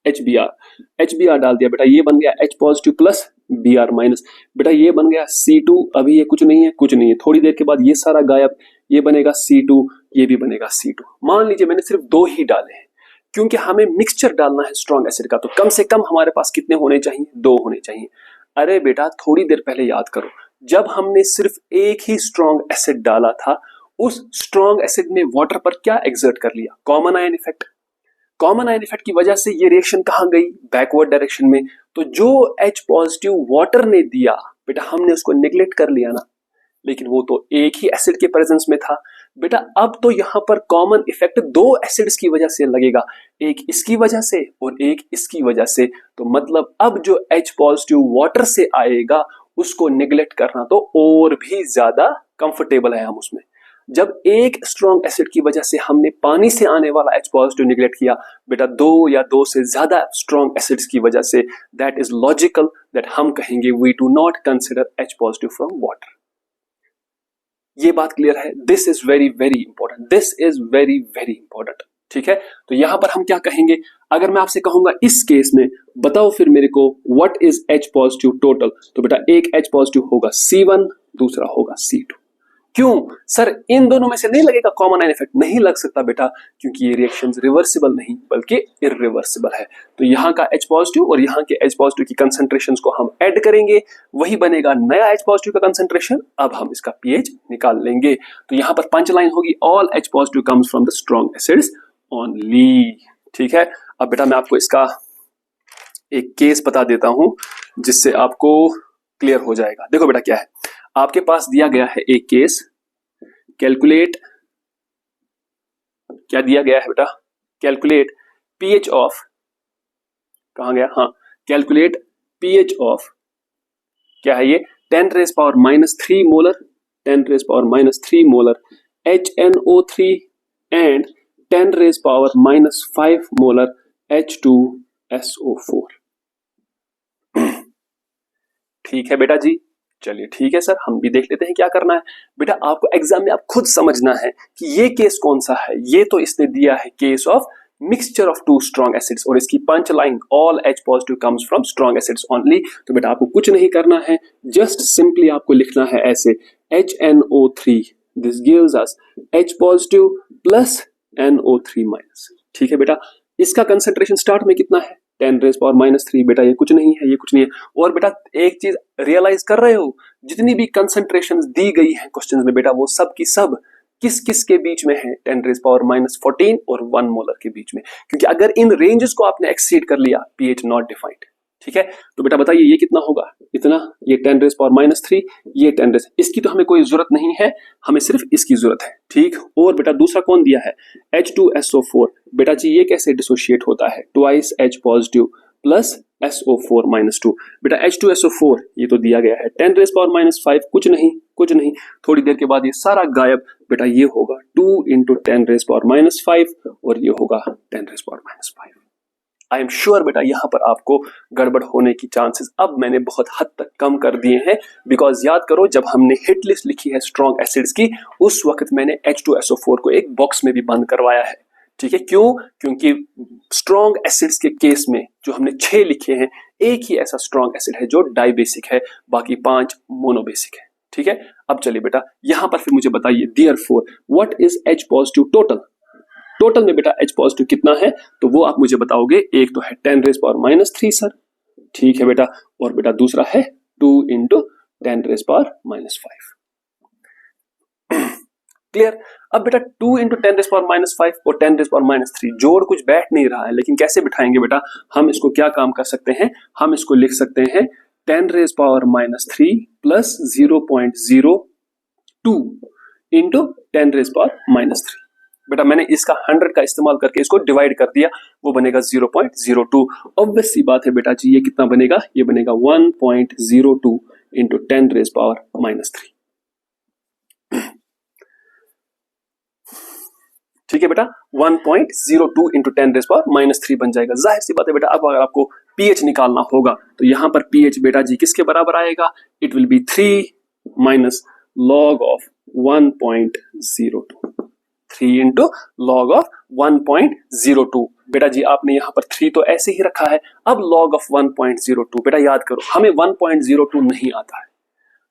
HBr डाल दिया बेटा, ये बन गया H पॉजिटिव प्लस Br-, बेटा ये बन गया C2, अभी ये कुछ नहीं है, थोड़ी देर के बाद ये सारा गायब, ये बनेगा C2, ये भी बनेगा C2। मान लीजिए मैंने सिर्फ 2 ही डाले हैं, क्योंकि हमें मिक्सचर डालना है स्ट्रॉन्ग एसिड का, तो कम से कम हमारे पास कितने होने चाहिए, 2 होने चाहिए। अरे बेटा थोड़ी देर पहले याद करो, जब हमने सिर्फ एक ही स्ट्रॉन्ग एसिड डाला था, उस स्ट्रॉन्ग एसिड ने वाटर पर क्या एक्सर्ट कर लिया, common ion effect. Common ion effect की वजह से ये रिएक्शन कहां गई, बैकवर्ड डायरेक्शन में। तो जो H पॉजिटिव वाटर ने दिया बेटा हमने उसको नेग्लेक्ट कर लिया ना, लेकिन वो तो एक ही एसिड के प्रेजेंस में था। बेटा अब तो यहां पर कॉमन इफेक्ट 2 एसिड्स की वजह से लगेगा, एक इसकी वजह से और एक इसकी वजह से। तो मतलब अब जो H पॉजिटिव वाटर से आएगा उसको नेग्लेक्ट करना तो और भी ज्यादा कंफर्टेबल है हम उसमें। जब एक स्ट्रॉन्ग एसिड की वजह से हमने पानी से आने वाला H पॉजिटिव निगलेक्ट किया, बेटा 2 या 2 से ज्यादा स्ट्रॉन्ग एसिड्स की वजह से, दैट इज लॉजिकल दैट हम कहेंगे we do not consider H positive from water. ये बात क्लियर है? This is very very important, this is very very important. ठीक है, तो यहां पर हम क्या कहेंगे, अगर मैं आपसे कहूंगा इस केस में बताओ फिर मेरे को what is H positive total, तो बेटा एक H पॉजिटिव होगा C1, दूसरा होगा C2। क्यों सर, इन दोनों में से नहीं लगेगा कॉमन आयन इफेक्ट? नहीं लग सकता बेटा, क्योंकि ये रिएक्शंस रिवर्सिबल नहीं बल्कि इरिवर्सिबल है। तो यहाँ का H पॉजिटिव और यहाँ के H पॉजिटिव की कंसंट्रेशंस को हम ऐड करेंगे, वही बनेगा नया H पॉजिटिव का कंसंट्रेशन। अब हम इसका pH निकाल लेंगे। तो यहाँ पर पंच लाइन होगी, all H positive comes from the strong acids only. ठीक है, अब बेटा मैं आपको इसका एक केस बता देता हूं जिससे आपको क्लियर हो जाएगा। देखो बेटा क्या है, आपके पास दिया गया है एक केस, कैलकुलेट, क्या दिया गया है बेटा, कैलकुलेट pH ऑफ, कहां गया, हाँ, कैलकुलेट pH ऑफ, क्या है ये, 10⁻³ molar, 10⁻³ molar HNO3 and 10⁻⁻5 molar H2SO4। ठीक है बेटा जी, चलिए ठीक है सर, हम भी देख लेते हैं क्या करना है। बेटा आपको एग्जाम में आप खुद समझना है कि ये केस कौन सा है। ये तो इसने दिया है case of mixture of 2 strong acids, और इसकी punch line all H positive comes from strong acids only. तो बेटा आपको कुछ नहीं करना है, जस्ट सिंपली आपको लिखना है ऐसे, HNO3, this gives us H positive plus NO3 minus. ठीक है बेटा, इसका कंसंट्रेशन स्टार्ट में कितना है, 10⁻³ बेटा ये कुछ नहीं है, ये कुछ नहीं है। और बेटा एक चीज रियलाइज कर रहे हो, जितनी भी कंसंट्रेशन दी गई है क्वेश्चन में बेटा वो सब की सब किस किस के बीच में है, 10⁻14 और 1 मोलर के बीच में। क्योंकि अगर इन रेंजेस को आपने एक्सीड कर लिया, पीएच नॉट डिफाइंड, ठीक है। तो बेटा बताइए ये कितना होगा, इतना, ये 10⁻³ ये 10, इसकी तो हमें कोई जरूरत नहीं है, हमें सिर्फ इसकी जरूरत है, ठीक। और बेटा दूसरा कौन दिया है, H2SO4, बेटा जी ये कैसे डिसोशिएट होता है, twice H positive plus SO4-2, बेटा H2SO4 ये तो दिया गया है 10⁻⁵, कुछ नहीं कुछ नहीं, थोड़ी देर के बाद ये सारा गायब, बेटा ये होगा 2 × 10⁻⁵ और ये होगा 10⁻⁵। आई एम श्योर बेटा यहाँ पर आपको गड़बड़ होने की चांसेस अब मैंने बहुत हद तक कम कर दिए हैं, बिकॉज याद करो जब हमने हिट लिस्ट लिखी है स्ट्रॉन्ग एसिड्स की, उस वक्त मैंने H2SO4 को एक बॉक्स में भी बंद करवाया है, ठीक है। क्यों, क्योंकि स्ट्रॉन्ग एसिड्स के केस में जो हमने 6 लिखे हैं, एक ही ऐसा स्ट्रॉन्ग एसिड है जो डाइबेसिक है, बाकी 5 मोनोबेसिक है, ठीक है। अब चलिए बेटा यहाँ पर फिर मुझे बताइए, therefore what is H positive total, total में बेटा H पॉजिटिव कितना है, तो वो आप मुझे बताओगे। एक तो है 10⁻³ सर, ठीक है बेटा, और बेटा दूसरा है 2 × 10⁻⁵। क्लियर। अब बेटा 2 × 10⁻⁵ और 10⁻³ जोड़ कुछ बैठ नहीं रहा है, लेकिन कैसे बिठाएंगे बेटा, हम इसको क्या काम कर सकते हैं, हम इसको लिख सकते हैं 10⁻³ प्लस 0.02 × 10⁻⁻3। बेटा मैंने इसका 100 का इस्तेमाल करके इसको डिवाइड कर दिया, वो बनेगा 0.02। ऑब्वियस सी बात है बेटा जी ये कितना बनेगा, ये बनेगा 1.02 × 10⁻⁻3। ठीक है बेटा, 1.02 × 10⁻⁻3 बन जाएगा। जाहिर सी बात है बेटा, अब अगर आपको पीएच निकालना होगा तो यहां पर पीएच बेटा जी किसके बराबर आएगा, it will be 3 minus log of 1.02, 3 × log of 1.02। बेटा जी आपने यहाँ पर 3 तो ऐसे ही रखा है, अब log of 1.02, बेटा याद करो हमें 1.02 नहीं आता है,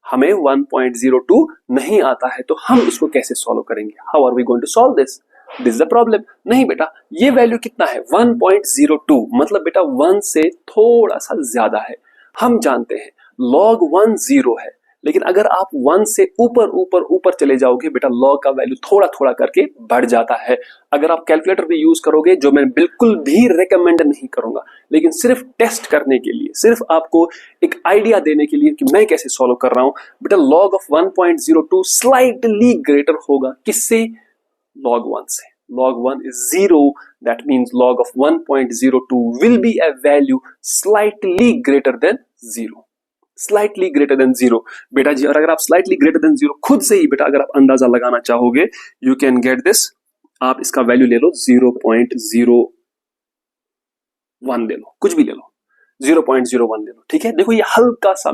हमें 1.02 नहीं आता है, तो हम इसको कैसे सॉल्व करेंगे, how are we going to solve this, this is the problem. नहीं बेटा ये वैल्यू कितना है 1.02, मतलब बेटा 1 से थोड़ा सा ज्यादा है। हम जानते हैं log 1 0 है, लेकिन अगर आप 1 से ऊपर ऊपर ऊपर चले जाओगे बेटा log का वैल्यू थोड़ा थोड़ा करके बढ़ जाता है। अगर आप कैलकुलेटर भी यूज करोगे, जो मैं बिल्कुल भी रेकमेंड नहीं करूंगा, लेकिन सिर्फ टेस्ट करने के लिए, सिर्फ आपको एक आइडिया देने के लिए कि मैं कैसे सॉल्व कर रहा हूं, बेटा log of 1.02 स्लाइटली ग्रेटर होगा किससे, log 1 से। log 1 is 0, that means log of 1.02 will be a value slightly greater than 0, slightly greater than 0। बेटा जी और अगर आप स्लाइटली ग्रेटर देन 0 खुद से ही बेटा अगर आप अंदाजा लगाना चाहोगे, यू कैन गेट दिस, आप इसका वैल्यू ले लो 0.01 ले लो, कुछ भी ले लो, 0.01 ले लो, ठीक है। देखो ये हल्का सा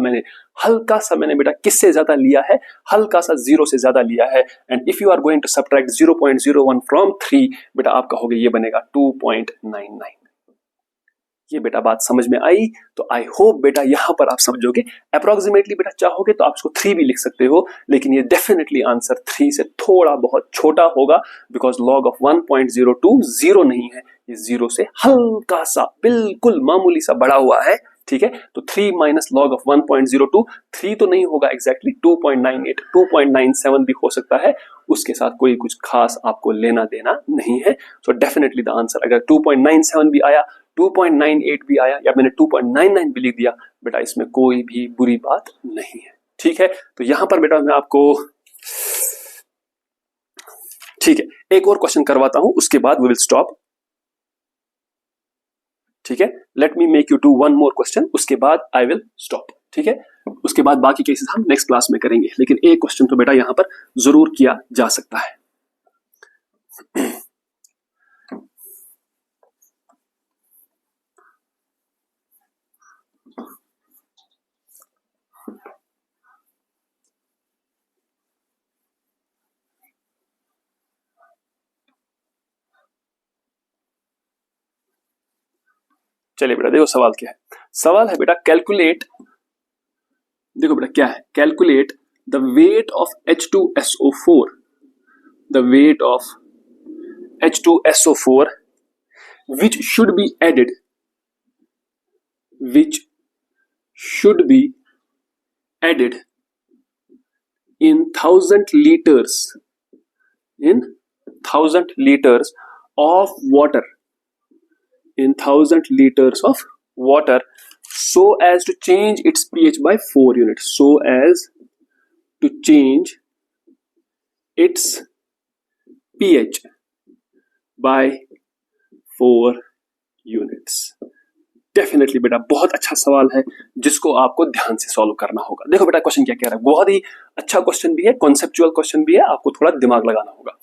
मैंने बेटा किससे ज्यादा लिया है, हल्का सा 0 से ज्यादा लिया है, and if you are going to subtract 0.01 from 3, बेटा आप कहोगे ये बनेगा 2.99। ये बेटा बात समझ में आई, तो आई होप बेटा यहां पर आप समझोगे। अप्रोक्सीमेटली बेटा चाहोगे तो आप इसको 3 भी लिख सकते हो, लेकिन ये डेफिनेटली आंसर 3 से थोड़ा बहुत छोटा होगा, बिकॉज log of 1.02 0 नहीं है, ये 0 से हल्का सा बिल्कुल मामूली सा बढ़ा हुआ है, ठीक है। तो 3 माइनस log of 1.02, 3 तो नहीं होगा एग्जैक्टली, 2.98 2.97 भी हो सकता है, उसके साथ कोई कुछ खास आपको लेना देना नहीं है। सो डेफिनेटली द आंसर, अगर 2.97 भी आया, 2.98 भी आया, या मैंने 2.99 भी लिख दिया, बेटा इसमें कोई भी बुरी बात नहीं है, ठीक है। तो यहां पर बेटा मैं आपको, ठीक है, एक और क्वेश्चन करवाता हूं, उसके बाद वी विल स्टॉप, ठीक है। Let me make you do one more question, उसके बाद आई विल स्टॉप, ठीक है। उसके बाद बाकी केसेस हम नेक्स्ट क्लास में करेंगे, लेकिन एक क्वेश्चन तो बेटा यहां पर जरूर किया जा सकता है। चलिए बेटा देखो सवाल क्या है, सवाल है बेटा कैलकुलेट, देखो बेटा क्या है, calculate the weight of H2SO4, the weight of H2SO4 which should be added which should be added in 1000 liters of water, so as to change its pH by 4 units, so as to change its pH by 4 units। Definitely बेटा बहुत अच्छा सवाल है जिसको आपको ध्यान से solve करना होगा। देखो बेटा क्वेश्चन क्या कह रहा है, बहुत ही अच्छा क्वेश्चन भी है, कॉन्सेप्चुअल क्वेश्चन भी है, आपको थोड़ा दिमाग लगाना होगा।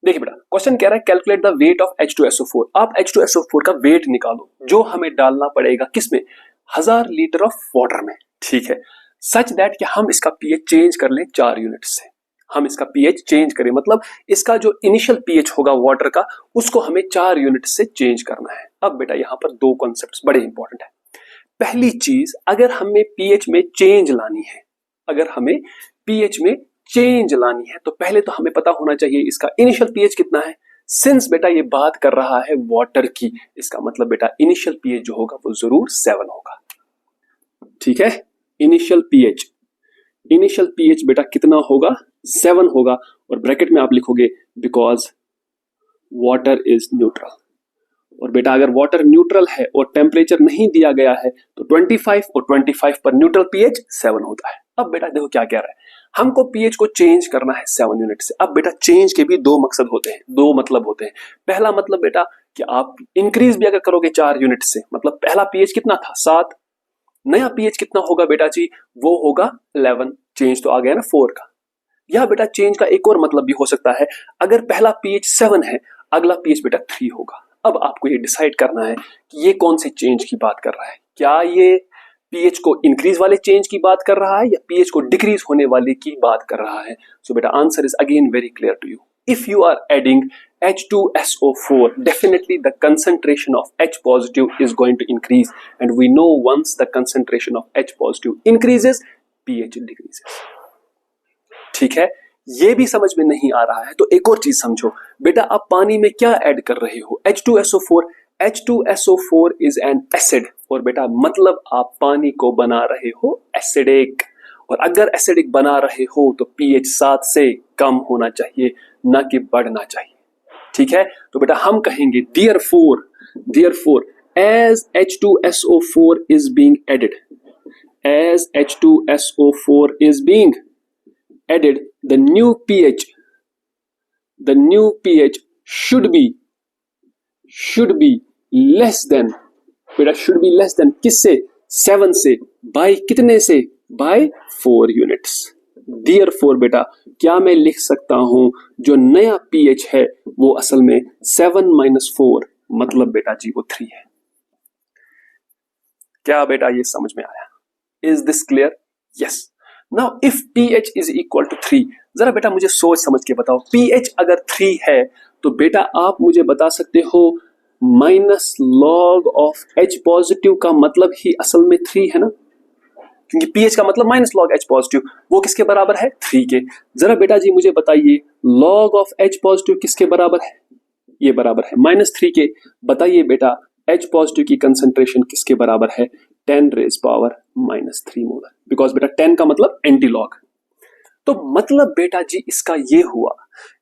देखिए बेटा क्वेश्चन कह रहा है calculate the weight of H2SO4। आप H2SO4 का वेट निकालो जो हमें डालना पड़ेगा किसमें, 1000 लीटर ऑफ वाटर में, ठीक है, सच दैट कि हम इसका पीएच चेंज कर लें 4 यूनिट से। हम इसका पीएच चेंज करें मतलब इसका जो इनिशियल पीएच होगा वाटर का उसको हमें 4 यूनिट से चेंज करना है। अब बेटा यहां पर दो कॉन्सेप्ट्स बड़े इंपॉर्टेंट है। पहली चीज, अगर हमें पीएच में चेंज लानी है, तो पहले तो हमें पता होना चाहिए इसका इनिशियल पीएच कितना है। सिंस बेटा ये बात कर रहा है वाटर की, इसका मतलब बेटा इनिशियल पीएच जो होगा वो जरूर 7 होगा, ठीक है। इनिशियल पीएच बेटा कितना होगा, 7 होगा, और ब्रैकेट में आप लिखोगे बिकॉज वाटर इज न्यूट्रल। और बेटा अगर वाटर न्यूट्रल है और टेम्परेचर नहीं दिया गया है तो 25 और 25 पर न्यूट्रल पीएच 7 होता है। अब बेटा देखो क्या कह रहा है, हमको पीएच को चेंज करना है 7 यूनिट से। अब बेटा चेंज के भी दो मकसद होते हैं, दो मतलब होते हैं। पहला मतलब बेटा कि आप इंक्रीज भी अगर करोगे 4 यूनिट से, मतलब पहला पीएच कितना था 7, नया पीएच कितना होगा बेटा जी, वो होगा 11, चेंज तो आ गया ना 4 का। या बेटा चेंज का एक और मतलब भी हो सकता है, अगर पहला पीएच 7 है अगला पीएच बेटा 3 होगा। अब आपको ये डिसाइड करना है कि ये कौन से चेंज की बात कर रहा है, क्या ये पीएच को इंक्रीज वाले चेंज की बात कर रहा है या पीएच को डिक्रीज होने वाले की बात कर रहा है। सो बेटा answer is again very clear to you. If you are adding H2SO4, definitely the concentration of H positive is going to increase, and we know once the concentration of H positive increases, pH decreases। ठीक है, ये भी समझ में नहीं आ रहा है तो एक और चीज समझो बेटा, आप पानी में क्या ऐड कर रहे हो, H2SO4 इज एन एसिड, और बेटा मतलब आप पानी को बना रहे हो एसिडिक, और अगर एसिडिक बना रहे हो तो pH 7 से कम होना चाहिए, ना कि बढ़ना चाहिए, ठीक है। तो बेटा हम कहेंगे therefore as H2SO4 is being added, the new pH should be less than, बेटा should be less than किससे, 7 से, by कितने से, by 4 units। Therefore बेटा क्या मैं लिख सकता हूं जो नया pH है वो असल में 7 - 4 मतलब बेटा जी वो 3 है। क्या बेटा ये समझ में आया? Is this clear? Yes. Now if pH is equal to 3, जरा बेटा मुझे सोच समझ के बताओ, pH अगर 3 है तो बेटा आप मुझे बता सकते हो minus log of H positive का मतलब ही असल में 3 है ना, क्योंकि pH का मतलब माइनस लॉग H पॉजिटिव, वो किसके बराबर है, 3 के। जरा बेटा जी मुझे बताइए लॉग ऑफ H पॉजिटिव किसके बराबर है, ये बराबर है -3 के। बताइए बेटा H पॉजिटिव की कंसंट्रेशन किसके बराबर है, 10⁻³ मोलर, बिकॉज बेटा 10 का मतलब एंटी लॉग। तो मतलब बेटा जी इसका ये हुआ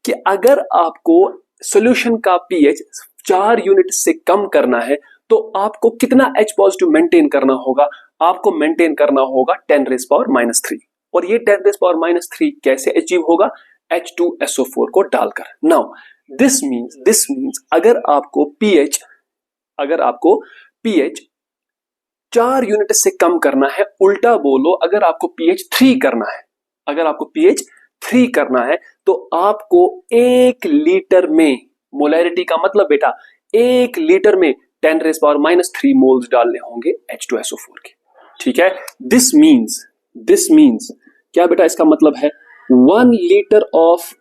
कि अगर आपको सॉल्यूशन का पीएच 4 यूनिट से कम करना है तो आपको कितना H पॉजिटिव मेंटेन करना होगा, आपको मेंटेन करना होगा 10⁻³ और ये 10⁻³ कैसे अचीव होगा, H2SO4 को डालकर। नाउ दिस मींस अगर आपको पीएच 4 यूनिट से कम करना है, उल्टा बोलो अगर आपको पीएच 3 करना है, तो आपको 1 लीटर में, मोलैरिटी का मतलब बेटा 1 लीटर में 10⁻³ मोल्स डालने होंगे H2SO4 के, ठीक है। दिस मींस क्या बेटा, इसका मतलब है 1 litre of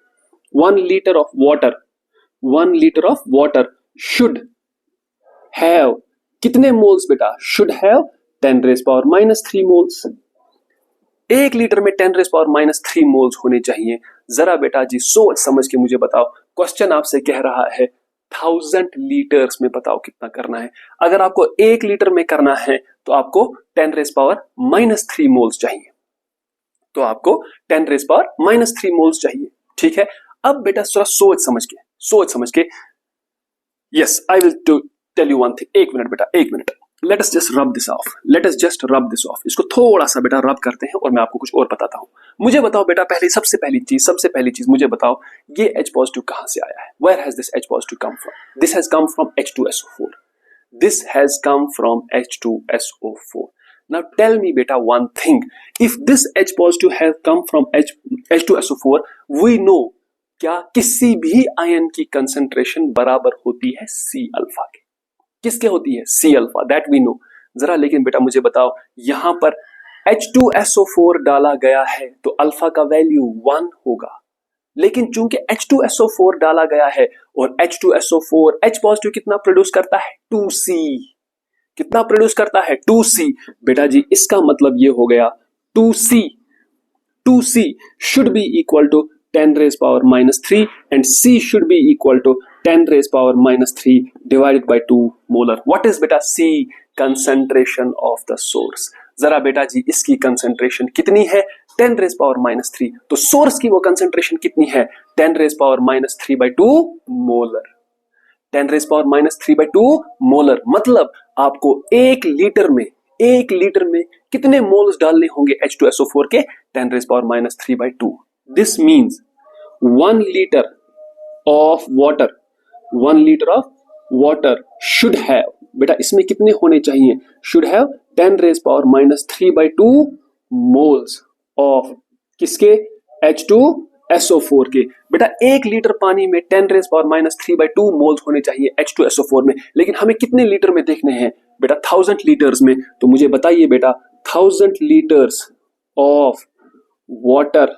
water should have कितने मोल्स बेटा, शुड हैव 10⁻³ मोल्स। 1 लीटर में 10⁻³ मोल्स होने चाहिए। जरा बेटा जी सोच समझ के मुझे बताओ, क्वेश्चन आपसे कह रहा है 1000 लीटर्स में बताओ कितना करना है। अगर आपको 1 लीटर में करना है तो आपको 10⁻³ मोल्स चाहिए, तो आपको 10⁻³ मोल्स चाहिए। ठीक है, अब बेटा थोड़ा सोच समझ के yes I will tell you one thing. 1 minute बेटा, 1 minute, let us just rub this off. इसको थोड़ा सा बेटा रब करते हैं और मैं आपको कुछ और बताता हूं। मुझे बताओ बेटा, सबसे पहली चीज मुझे बताओ, ये H पॉजिटिव कहां से आया है? Where has this H positive come from? This has come from H2SO4। This has come from H2SO4. Now tell me beta one thing. If this H positive has come from H2SO4, we know क्या किसी भी ion की concentration बराबर होती है C alpha के। किसके होती है? C alpha, that we know. जरा लेकिन बेटा मुझे बताओ, यहां पर H2SO4 डाला गया है तो अल्फा का वैल्यू 1 होगा, लेकिन चूंकि H2SO4 डाला गया है और H2SO4 H पॉजिटिव कितना प्रोड्यूस करता है? 2C। कितना प्रोड्यूस करता है? 2C। बेटा जी इसका मतलब ये हो गया 2C should be equal to 10⁻³ and C should be equal to 10⁻³ divided by 2 molar. What is बेटा C? Concentration of the source. जरा बेटा जी इसकी कंसेंट्रेशन कितनी है? 10⁻³ तो सोर्स की वो कंसेंट्रेशन कितनी है? 10⁻³ मोलर। 10⁻³ मोलर मतलब आपको 1 लीटर में कितने मोल्स डालने होंगे H2SO4 के? 10⁻³ this means 1 litre of water should have, बेटा इसमें कितने होने चाहिए? शुड हैव 10⁻³ मोल्स ऑफ किसके? H2SO4 के। बेटा 1 लीटर पानी में 10⁻³ मोल्स होने चाहिए H2SO4 में, लेकिन हमें कितने लीटर में देखने हैं? बेटा 1000 लीटर्स में। तो मुझे बताइए बेटा 1000 litres of water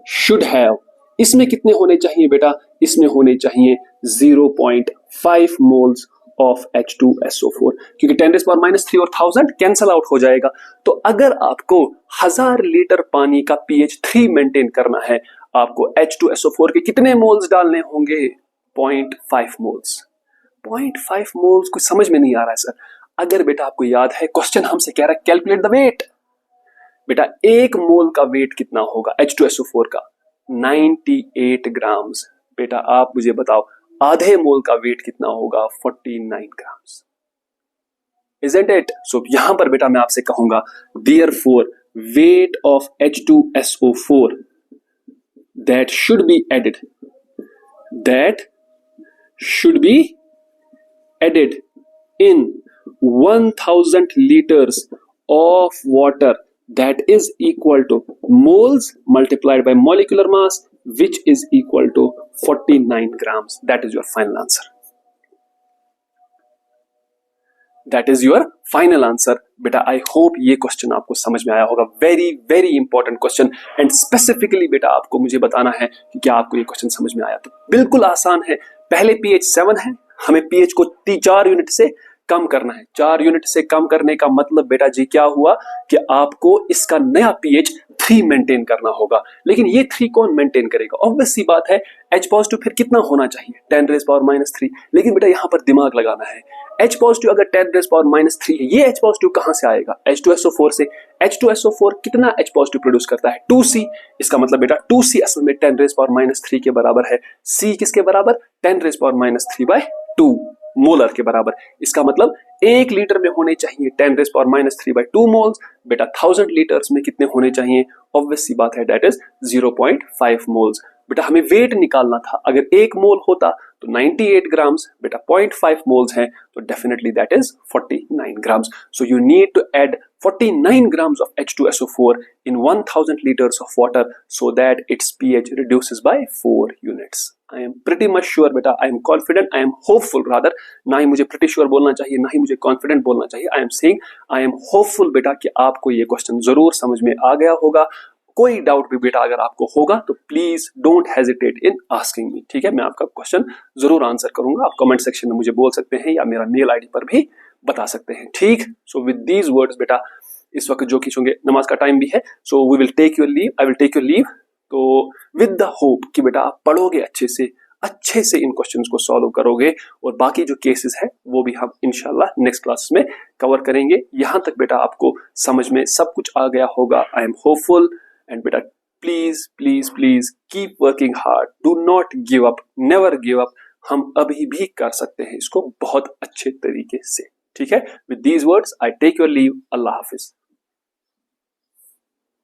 should have, इसमें कितने होने चाहिए बेटा? इसमें होने चाहिए 0.5 मोल्स ऑफ H2SO4, क्योंकि 10⁻³ और 1000 कैंसल आउट हो जाएगा। तो अगर आपको 1000 लीटर पानी का pH 3 मेंटेन करना है, आपको H2SO4 के कितने मोल्स डालने होंगे? 0.5 मोल्स। 0.5 मोल्स कुछ समझ में नहीं आ रहा है सर। अगर बेटा आपको याद है क्वेश्चन हमसे कह रहा है कैलकुलेट द वेट। बेटा 1 मोल का वेट कितना होगा H2SO4 का? 98 ग्राम्स। बेटा आप मुझे बताओ आधे मोल का वेट कितना होगा? 49 ग्राम्स। Isn't it? So यहां पर बेटा मैं आपसे कहूंगा therefore weight of H2SO4 that should be added in 1000 liters of water, that is equal to moles multiplied by molecular mass, which is equal to 49 grams. That is your final answer. That is your final answer. बेटा I hope ये question आपको समझ में आया होगा। Very very important question, and specifically बेटा आपको मुझे बताना है कि क्या आपको ये क्वेश्चन समझ में आया। तो बिल्कुल आसान है। पहले pH 7 है, हमें pH को 4 यूनिट से कम करना है। 4 यूनिट से कम करने का मतलब बेटा जी क्या हुआ कि आपको इसका नया pH 3 मेंटेन करना होगा। लेकिन ये 3 कौन मेंटेन करेगा? ऑब्वियस सी बात है H पॉजिटिव फिर कितना होना चाहिए? 10⁻³ लेकिन बेटा यहां पर दिमाग लगाना है। H पॉजिटिव अगर 10⁻³ है, ये H पॉजिटिव कहां से आएगा? H2SO4 से। H2SO4 कितना H पॉजिटिव प्रोड्यूस करता है? 2C। इसका मतलब बेटा 2C असल में 10⁻³ के बराबर है। C किसके बराबर? 10⁻³/2 मोलर के बराबर। इसका मतलब 1 लीटर में होने चाहिए 10⁻³ मोल्स। बेटा 1000 लीटर्स में कितने होने चाहिए? ऑब्वियस सी बात है दैट इज 0.5 मोल्स। बेटा हमें वेट निकालना था। अगर 1 मोल होता तो 98 ग्राम्स, बेटा 0.5 मोल्स हैं तो definitely that is 49 grams. So you need to add 49 grams of H2SO4 in 1000 liters of water so that its pH reduces by 4 units. I am pretty much sure बेटा, I am confident, I am hopeful rather, ना ही मुझे pretty sure बोलना चाहिए, ना ही मुझे confident बोलना चाहिए। I am saying I am hopeful बेटा कि आपको ये क्वेश्चन जरूर समझ में आ गया होगा। कोई डाउट भी बेटा अगर आपको होगा तो please don't hesitate in asking me. ठीक है, मैं आपका क्वेश्चन जरूर आंसर करूंगा। आप कमेंट सेक्शन में मुझे बोल सकते हैं या मेरा मेल आईडी पर भी बता सकते हैं। ठीक, सो विद दीज वर्ड्स बेटा इस वक्त जो खींचोगे नमाज का टाइम भी है, so we will take your leave, I will take your leave. तो विद द होप कि बेटा आप पढ़ोगे अच्छे से, अच्छे से इन क्वेश्चंस को सॉल्व करोगे और बाकी जो केसेस है वो भी हम इंशाल्लाह नेक्स्ट क्लास में कवर करेंगे। यहाँ तक बेटा आपको समझ में सब कुछ आ गया होगा, आई एम होपफुल। एंड बेटा please please please keep working hard, do not give up, never give up. हम अभी भी कर सकते हैं इसको बहुत अच्छे तरीके से। ठीक है, with these words I take your leave. अल्लाह हाफिज।